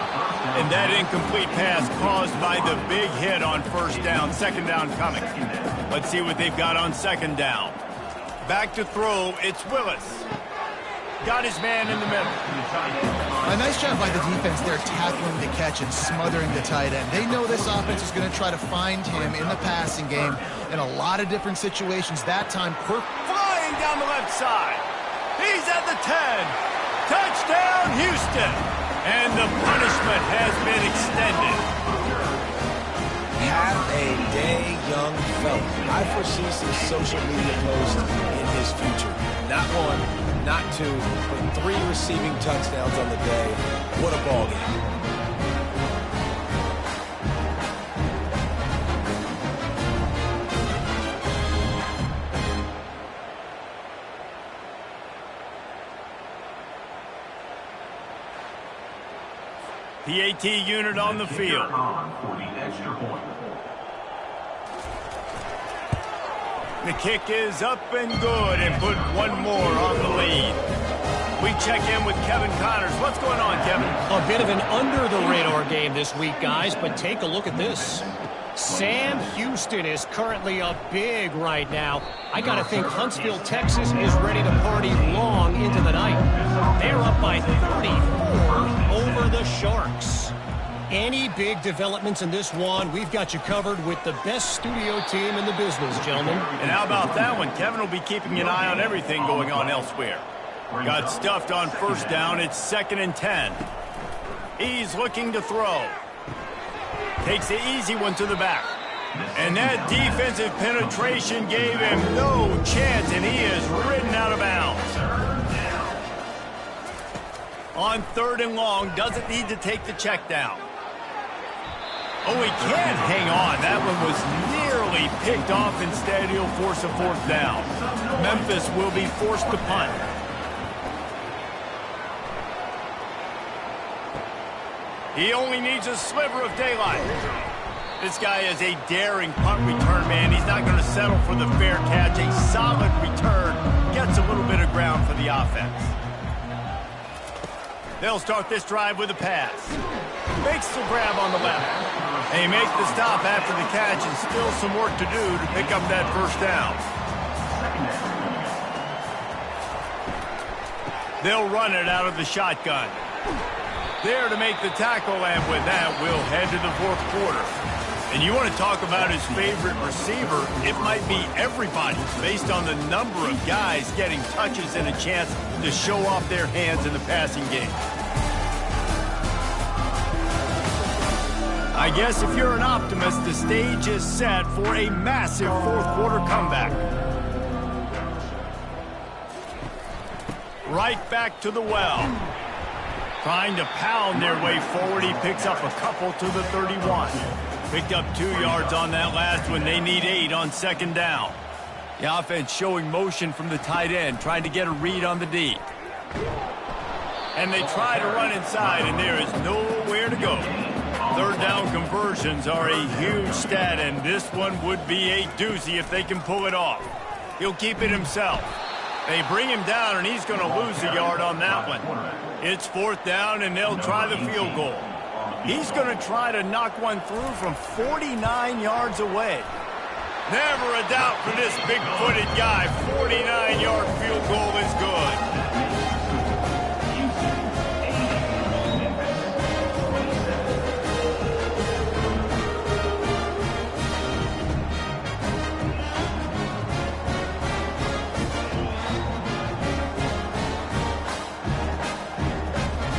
And that incomplete pass caused by the big hit on 1st down. 2nd down coming. Let's see what they've got on 2nd down. Back to throw, it's Willis. Got his man in the middle. A nice job by the defense there tackling the catch and smothering the tight end. They know this offense is going to try to find him in the passing game in a lot of different situations. That time, Quirk flying down the left side. He's at the 10. Touchdown, Houston. And the punishment has been extended. Have a day, young fella. I foresee some social media posts in his future. Not 1, not 2, but 3 receiving touchdowns on the day. What a ball game. PAT unit on the field. For the extra point. The kick is up and good and put 1 more on the lead. We check in with Kevin Connors. What's going on, Kevin? A bit of an under-the-radar game this week, guys, but take a look at this. Sam Houston is currently up big right now. I got to think Huntsville, Texas is ready to party long into the night. They're up by 34 over the Sharks. Any big developments in this one, we've got you covered with the best studio team in the business, gentlemen. And how about that one? Kevin will be keeping an eye on everything going on elsewhere. Got stuffed on 1st down. It's 2nd and 10. He's looking to throw. Takes the easy one to the back. And that defensive penetration gave him no chance, and he is ridden out of bounds. On 3rd and long, doesn't need to take the check down. Oh, he can't hang on. That one was nearly picked off. Instead, he'll force a 4th down. Memphis will be forced to punt. He only needs a sliver of daylight. This guy is a daring punt return man. He's not going to settle for the fair catch. A solid return gets a little bit of ground for the offense. They'll start this drive with a pass. Makes the grab on the left. They make the stop after the catch and still some work to do to pick up that first down. They'll run it out of the shotgun. There to make the tackle, and with that, we'll head to the fourth quarter. And you want to talk about his favorite receiver, it might be everybody based on the number of guys getting touches and a chance to show off their hands in the passing game. I guess if you're an optimist, the stage is set for a massive fourth quarter comeback. Right back to the well. Trying to pound their way forward, he picks up a couple to the 31. Picked up 2 yards on that last one. They need 8 on second down. The offense showing motion from the tight end, trying to get a read on the D. And they try to run inside, and there is nowhere to go. Third down conversions are a huge stat, and this one would be a doozy if they can pull it off. He'll keep it himself. They bring him down, and he's going to lose a yard on that one. It's fourth down, and they'll try the field goal. He's going to try to knock one through from 49 yards away. Never a doubt for this big-footed guy. 49-yard field goal is good.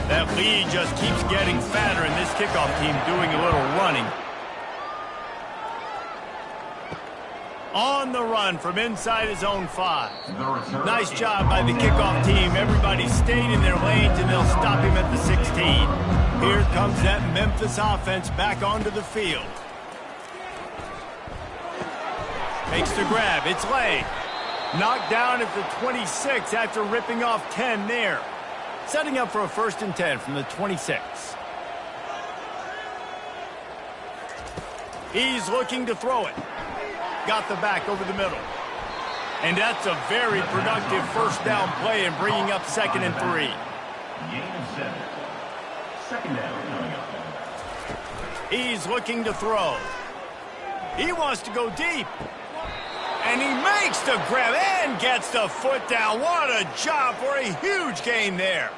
That lead just keeps getting fatter, and this kickoff team doing a little running. On the run from inside his own 5. Nice job by the kickoff team. Everybody stayed in their lanes, and they'll stop him at the 16. Here comes that Memphis offense back onto the field. Makes the grab. It's Lay. Knocked down at the 26 after ripping off 10 there. Setting up for a 1st and 10 from the 26. He's looking to throw it. Got the back over the middle. And that's a very productive first down play and bringing up 2nd and 3. Gain of 7. Second down coming up. He's looking to throw. He wants to go deep. And he makes the grab and gets the foot down. What a job for a huge gain there.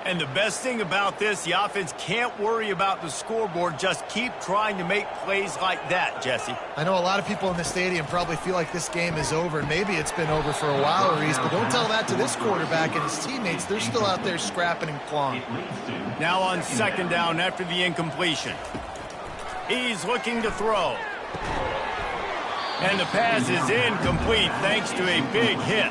And the best thing about this, the offense can't worry about the scoreboard. Just keep trying to make plays like that, Jesse. I know a lot of people in the stadium probably feel like this game is over, and maybe it's been over for a while, Reese, but don't tell that to this quarterback and his teammates. They're still out there scrapping and clawing. Now on second down after the incompletion. He's looking to throw. And the pass is incomplete thanks to a big hit.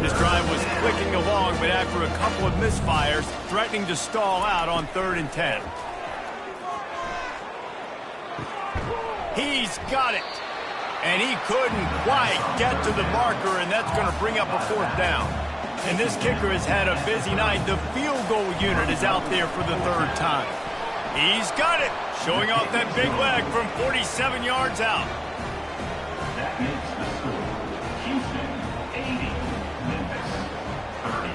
This drive was clicking along, but after a couple of misfires, threatening to stall out on 3rd and 10. He's got it. And he couldn't quite get to the marker, and that's going to bring up a 4th down. And this kicker has had a busy night. The field goal unit is out there for the 3rd time. He's got it, showing off that big leg from 47 yards out. That makes the score. Houston, 80. Memphis, 30.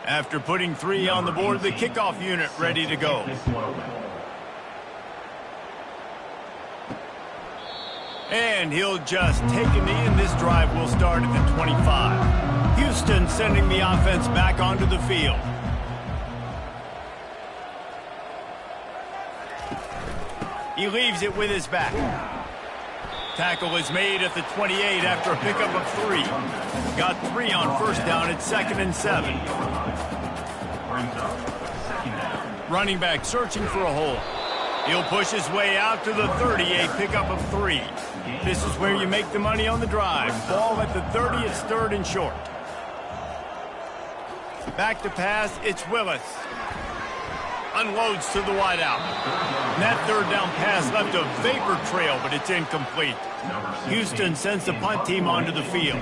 After putting 3 on the board, the kickoff unit ready to go. And he'll just take a knee, and this drive will start at the 25. Houston sending the offense back onto the field. He leaves it with his back. Tackle is made at the 28 after a pickup of 3. Got 3 on first down at 2nd and 7. Running back searching for a hole. He'll push his way out to the 30, a pickup of 3. This is where you make the money on the drive. Ball at the 30, it's 3rd and short. Back to pass, it's Willis. Unloads to the wideout. And that 3rd down pass left a vapor trail, but it's incomplete. Houston sends the punt team onto the field.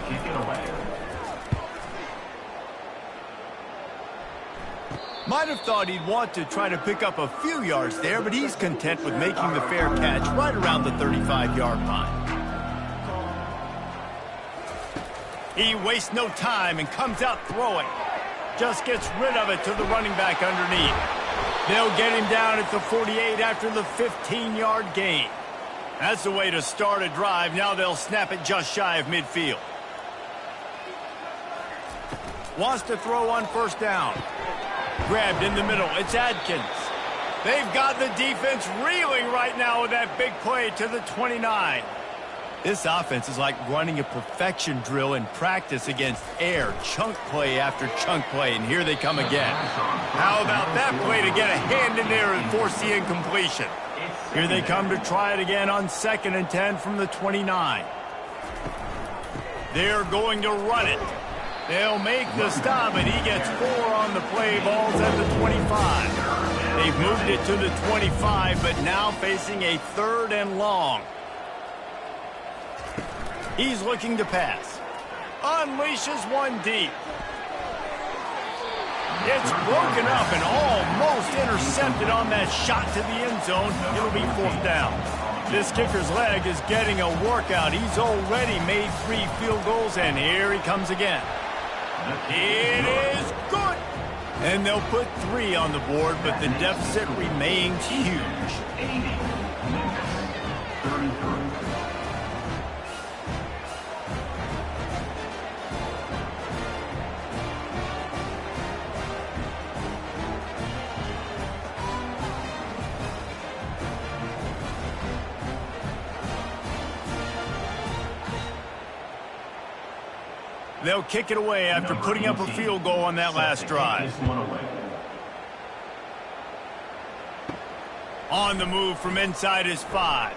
Might have thought he'd want to try to pick up a few yards there, but he's content with making the fair catch right around the 35-yard line. He wastes no time and comes out throwing. Just gets rid of it to the running back underneath. They'll get him down at the 48 after the 15-yard gain. That's the way to start a drive. Now they'll snap it just shy of midfield. Wants to throw on first down. Grabbed in the middle. It's Adkins. They've got the defense reeling right now with that big play to the 29. This offense is like running a perfection drill in practice against air. Chunk play after chunk play, and here they come again. How about that play to get a hand in there and force the incompletion? Here they come to try it again on 2nd and 10 from the 29. They're going to run it. They'll make the stop, and he gets 4 on the play. Ball's at the 25. They've moved it to the 25, but now facing a 3rd and long. He's looking to pass. Unleashes one deep. It's broken up and almost intercepted on that shot to the end zone. It'll be 4th down. This kicker's leg is getting a workout. He's already made 3 field goals, and here he comes again. It is good. And they'll put 3 on the board, but the deficit remains huge. They'll kick it away after putting up a field goal on that last drive. On the move from inside his 5.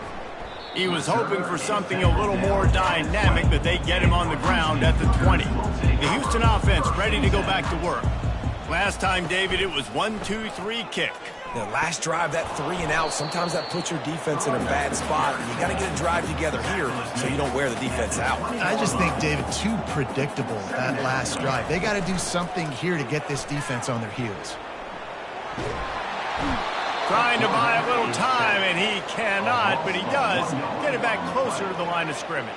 He was hoping for something a little more dynamic, but they get him on the ground at the 20. The Houston offense ready to go back to work. Last time, David, it was 1-2-3 kick. The last drive, that 3 and out, sometimes that puts your defense in a bad spot. You got to get a drive together here so you don't wear the defense out. I just think, David, too predictable, that last drive. They got to do something here to get this defense on their heels. Trying to buy a little time, and he cannot, but he does get it back closer to the line of scrimmage.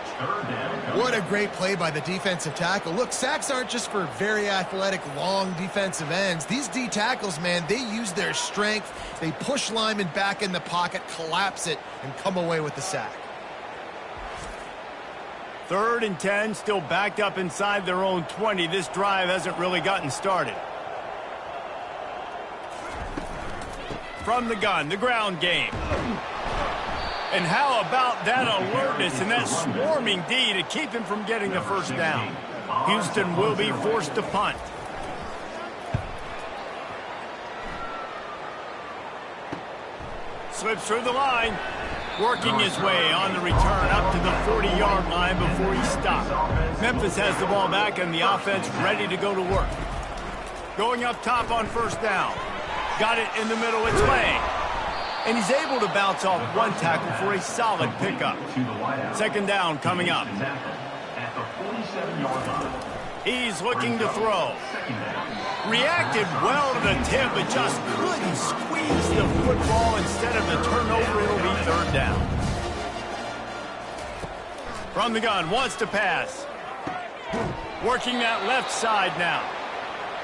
What a great play by the defensive tackle. Look, sacks aren't just for very athletic, long defensive ends. These D tackles, man, they use their strength. They push linemen back in the pocket, collapse it, and come away with the sack. 3rd and 10, still backed up inside their own 20. This drive hasn't really gotten started. From the gun, the ground game. And how about that alertness and that swarming D to keep him from getting the first down? Houston will be forced to punt. Slips through the line. Working his way on the return up to the 40-yard line before he stopped. Memphis has the ball back and the offense ready to go to work. Going up top on first down. Got it in the middle, it's Lang. And he's able to bounce off one tackle for a solid pickup. 2nd down coming up. He's looking to throw. Reacted well to the tip, but just couldn't squeeze the football. Instead of the turnover, it'll be 3rd down. From the gun, wants to pass. Working that left side now.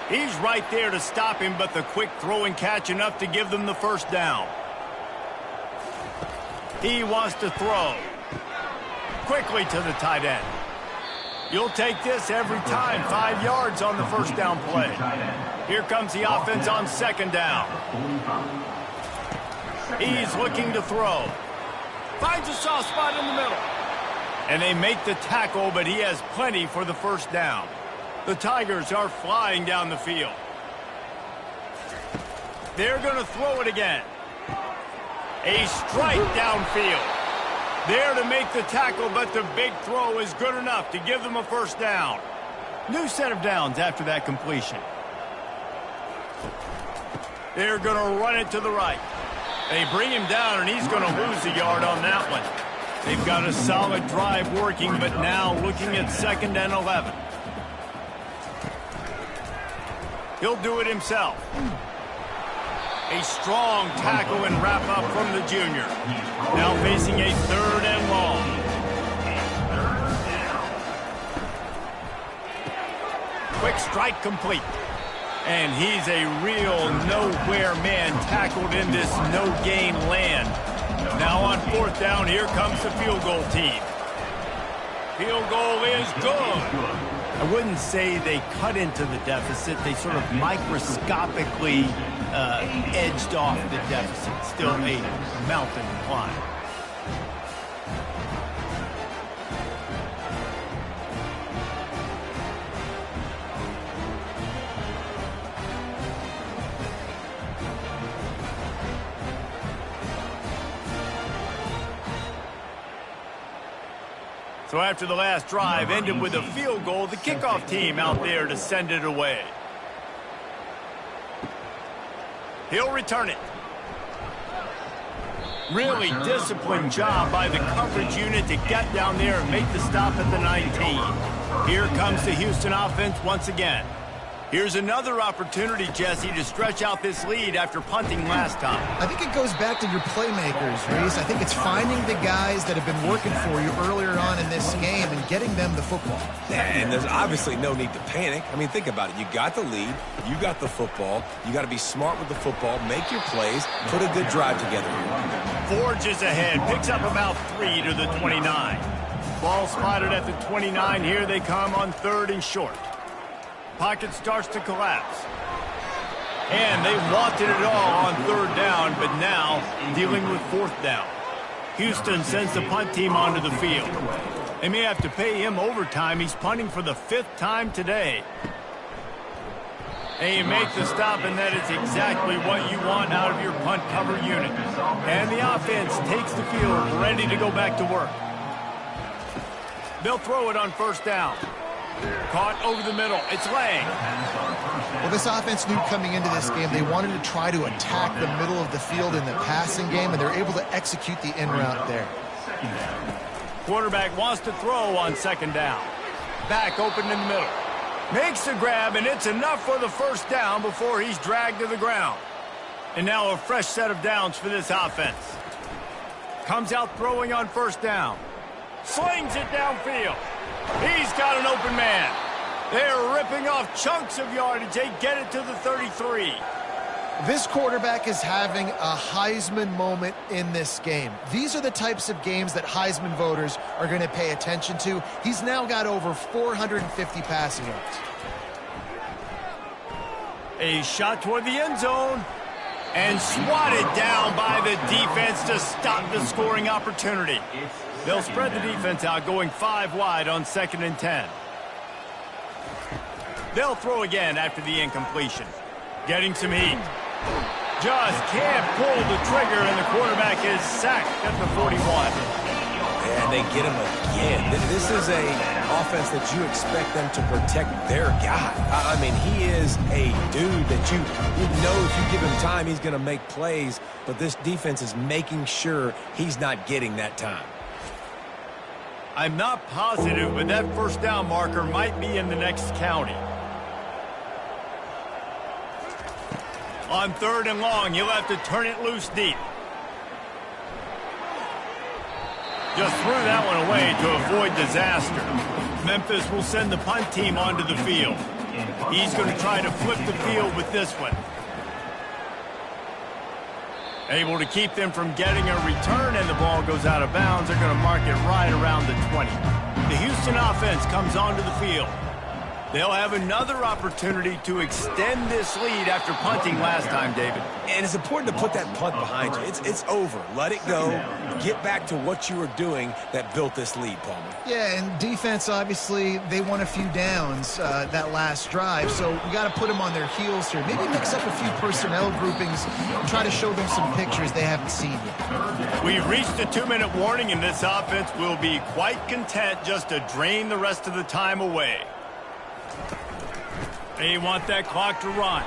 He's right there to stop him, but the quick throw and catch enough to give them the first down. He wants to throw. Quickly to the tight end. You'll take this every time. 5 yards on the first down play. Here comes the offense on 2nd down. He's looking to throw. Finds a soft spot in the middle. And they make the tackle, but he has plenty for the first down. The Tigers are flying down the field. They're going to throw it again. A strike downfield. There to make the tackle, but the big throw is good enough to give them a first down. New set of downs after that completion. They're going to run it to the right. They bring him down, and he's going to lose a yard on that one. They've got a solid drive working, but now looking at 2nd and 11. He'll do it himself. A strong tackle and wrap-up from the junior. Now facing a 3rd and long. Quick strike complete. And he's a real nowhere man tackled in this no-gain land. Now on 4th down, here comes the field goal team. Field goal is good. I wouldn't say they cut into the deficit. They sort of microscopically edged off the deficit. Still a mountain to climb. So after the last drive ended with a field goal, the kickoff team out there to send it away. He'll return it. Really disciplined job by the coverage unit to get down there and make the stop at the 19. Here comes the Houston offense once again. Here's another opportunity, Jesse, to stretch out this lead after punting last time. I think it goes back to your playmakers, Reese. I think it's finding the guys that have been working for you earlier on in this game and getting them the football. And there's obviously no need to panic. I mean, think about it. You got the lead. You got the football. You got to be smart with the football, make your plays, put a good drive together here. Forges ahead, picks up about 3 to the 29. Ball spotted at the 29. Here they come on 3rd and short. Pocket starts to collapse. And they wanted it all on 3rd down, but now dealing with 4th down. Houston sends the punt team onto the field. They may have to pay him overtime. He's punting for the 5th time today. And you make the stop, and that is exactly what you want out of your punt cover unit. And the offense takes the field, ready to go back to work. They'll throw it on 1st down. Caught over the middle. It's Lang. Well, this offense knew coming into this game they wanted to try to attack the middle of the field in the passing game, and they're able to execute the in route there. Quarterback wants to throw on 2nd down. Back open in the middle. Makes the grab, and it's enough for the 1st down before he's dragged to the ground. And now a fresh set of downs for this offense. Comes out throwing on 1st down. Slings it downfield. He's got an open man. They're ripping off chunks of yardage. They get it to the 33. This quarterback is having a Heisman moment in this game. These are the types of games that Heisman voters are going to pay attention to. He's now got over 450 passing yards. A shot toward the end zone. And swatted down by the defense to stop the scoring opportunity. They'll spread the defense out, going 5 wide on 2nd and 10. They'll throw again after the incompletion. Getting some heat. Just can't pull the trigger, and the quarterback is sacked at the 41. And they get him again. This is a offense that you expect them to protect their guy. I mean, he is a dude that you know if you give him time, he's going to make plays. But this defense is making sure he's not getting that time. I'm not positive, but that 1st down marker might be in the next county. On 3rd and long, you'll have to turn it loose deep. Just threw that one away to avoid disaster. Memphis will send the punt team onto the field. He's going to try to flip the field with this one. Able to keep them from getting a return, and the ball goes out of bounds. They're going to mark it right around the 20. The Houston offense comes onto the field. They'll have another opportunity to extend this lead after punting last time, David. And it's important to put that punt behind you. It's over. Let it go. Get back to what you were doing that built this lead, Palmer. Yeah, and defense, obviously, they won a few downs that last drive, so we got to put them on their heels here. Maybe mix up a few personnel groupings and try to show them some pictures they haven't seen yet. We've reached a 2-minute warning, and this offense will be quite content just to drain the rest of the time away. They want that clock to run.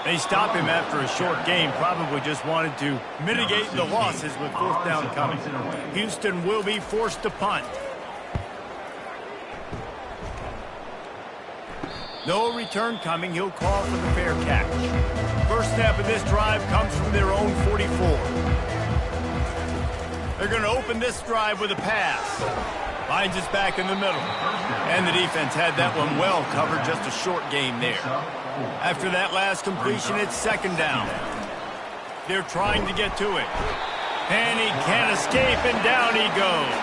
They stop him after a short game. Probably just wanted to mitigate the losses with 4th down coming. Houston will be forced to punt. No return coming. He'll call for the fair catch. First snap of this drive comes from their own 44. They're going to open this drive with a pass. Finds us back in the middle. And the defense had that one well covered. Just a short game there. After that last completion, it's second down. They're trying to get to it. And he can't escape, and down he goes.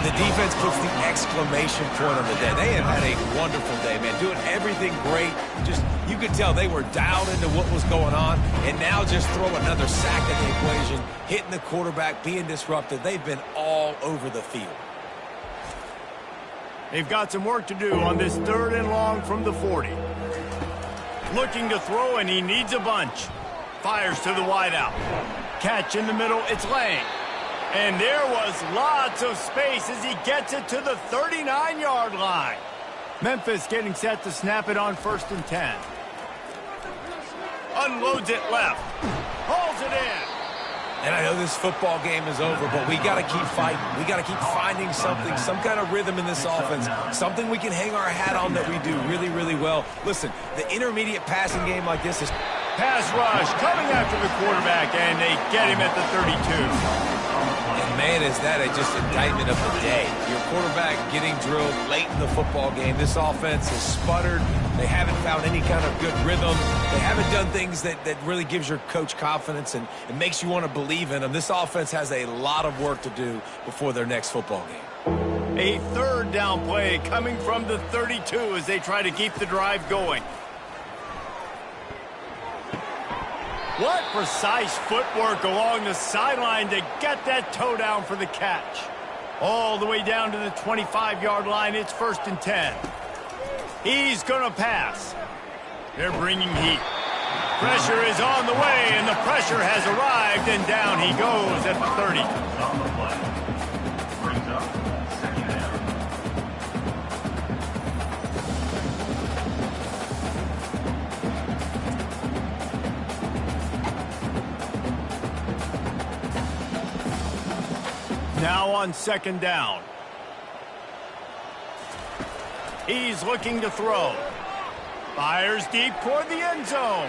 The defense puts the exclamation point on the day. They have had a wonderful day, man. Doing everything great. Just, you could tell they were dialed into what was going on. And now just throw another sack in the equation. Hitting the quarterback, being disruptive. They've been all over the field. They've got some work to do on this 3rd and long from the 40. Looking to throw, and he needs a bunch. Fires to the wideout. Catch in the middle, it's Lang. And there was lots of space as he gets it to the 39-yard line. Memphis getting set to snap it on 1st and 10. Unloads it left. Hauls it in. And I know this football game is over, but we got to keep fighting. We got to keep finding something, some kind of rhythm in this offense, something we can hang our hat on that we do really, really well. Listen, the intermediate passing game like this is... Pass rush coming after the quarterback, and they get him at the 32. And man, is that just indictment of the day. Your quarterback getting drilled late in the football game. This offense has sputtered. They haven't found any kind of good rhythm. They haven't done things that really gives your coach confidence and makes you want to believe in them. This offense has a lot of work to do before their next football game. A 3rd down play coming from the 32 as they try to keep the drive going. What precise footwork along the sideline to get that toe down for the catch. All the way down to the 25-yard line. It's 1st and 10. He's going to pass. They're bringing heat. Pressure is on the way, and the pressure has arrived, and down he goes at the 30. On the play. Brings up 2nd down. Now on 2nd down. He's looking to throw. Fires deep toward the end zone.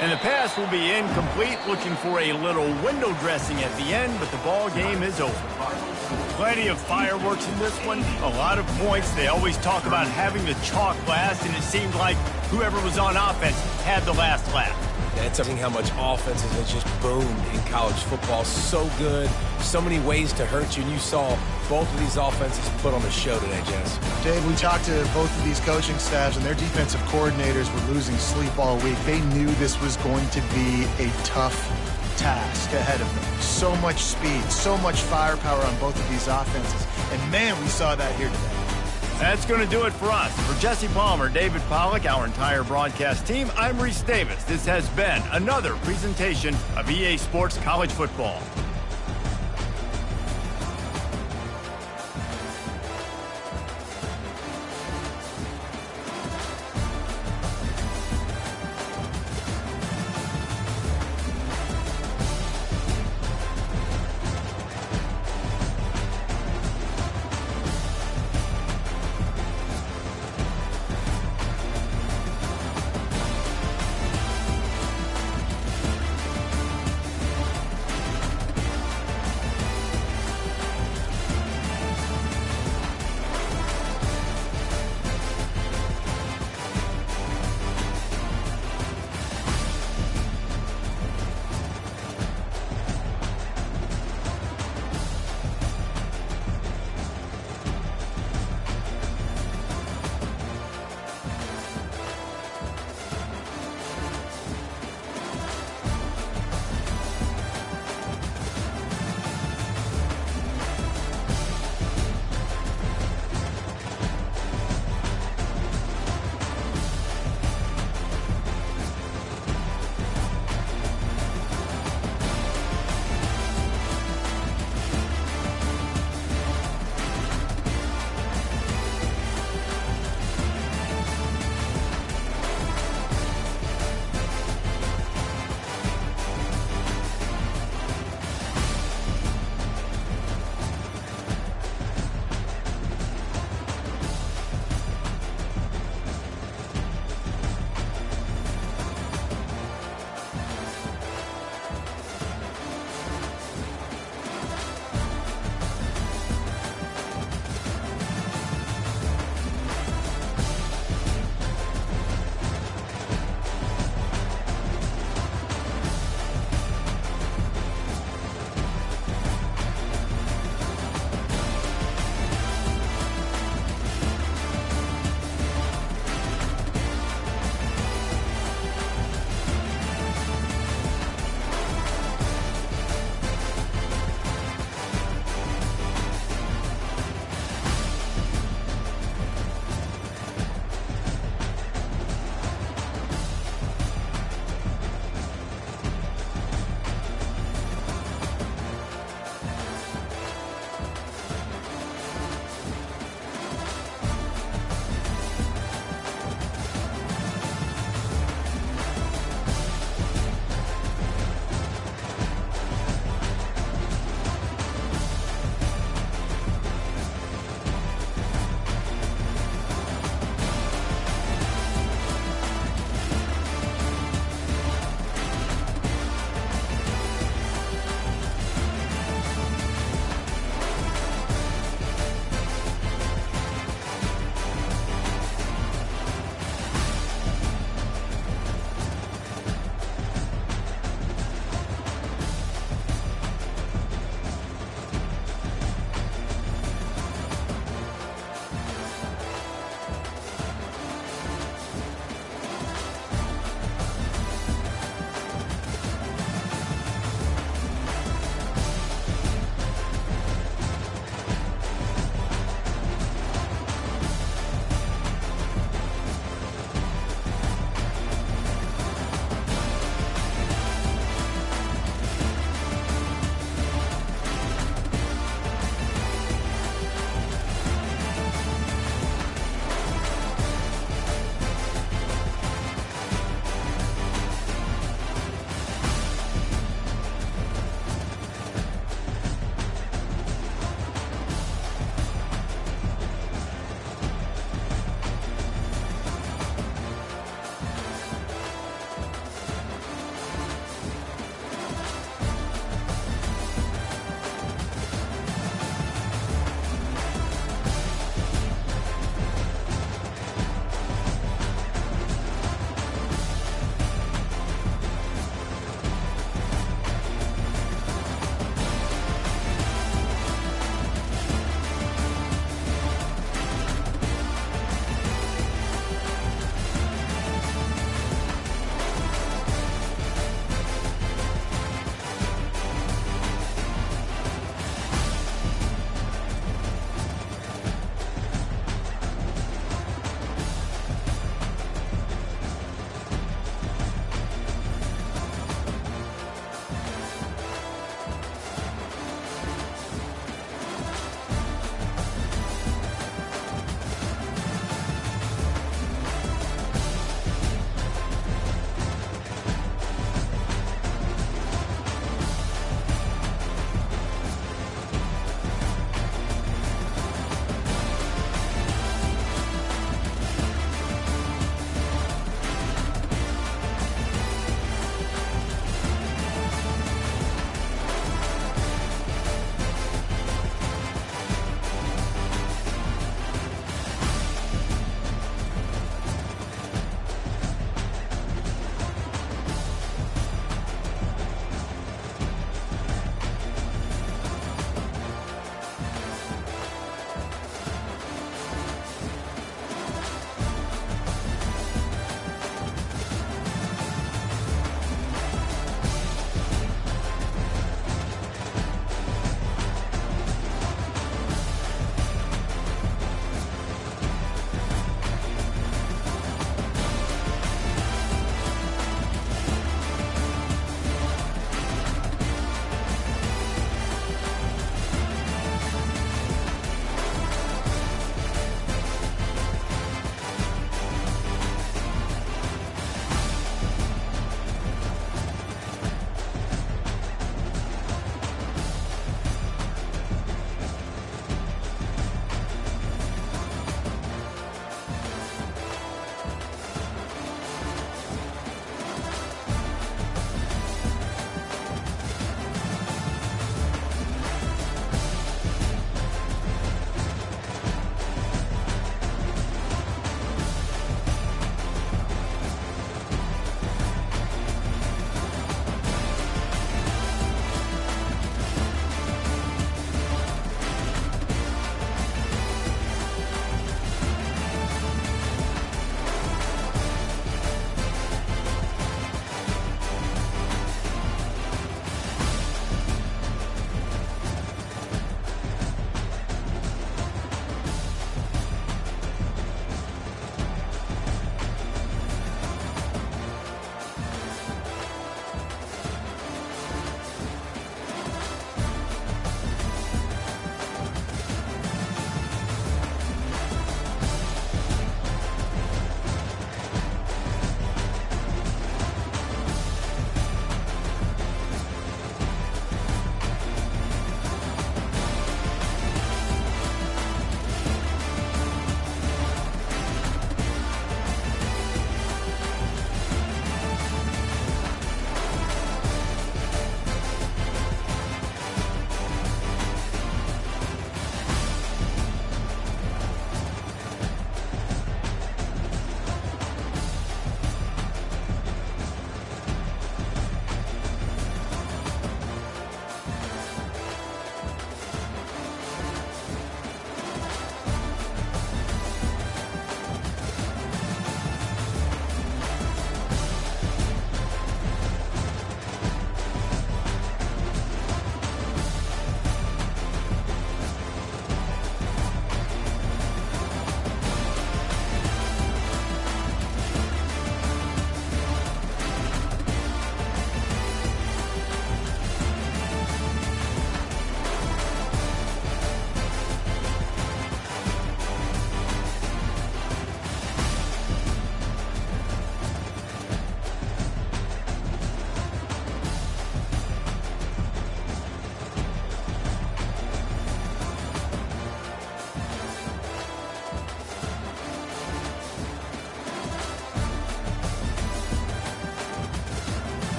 And the pass will be incomplete, looking for a little window dressing at the end, but the ball game is over. Plenty of fireworks in this one, a lot of points. They always talk about having the chalk last, and it seemed like whoever was on offense had the last laugh. It's something how much offense has just boomed in college football. So good, so many ways to hurt you, and you saw both of these offenses put on a show today, Jess. Dave, we talked to both of these coaching staffs, and their defensive coordinators were losing sleep all week. They knew this was going to be a tough task ahead of them. So much speed, so much firepower on both of these offenses, and man, we saw that here today. That's going to do it for us. For Jesse Palmer, David Pollack, our entire broadcast team, I'm Reese Davis. This has been another presentation of EA Sports College Football.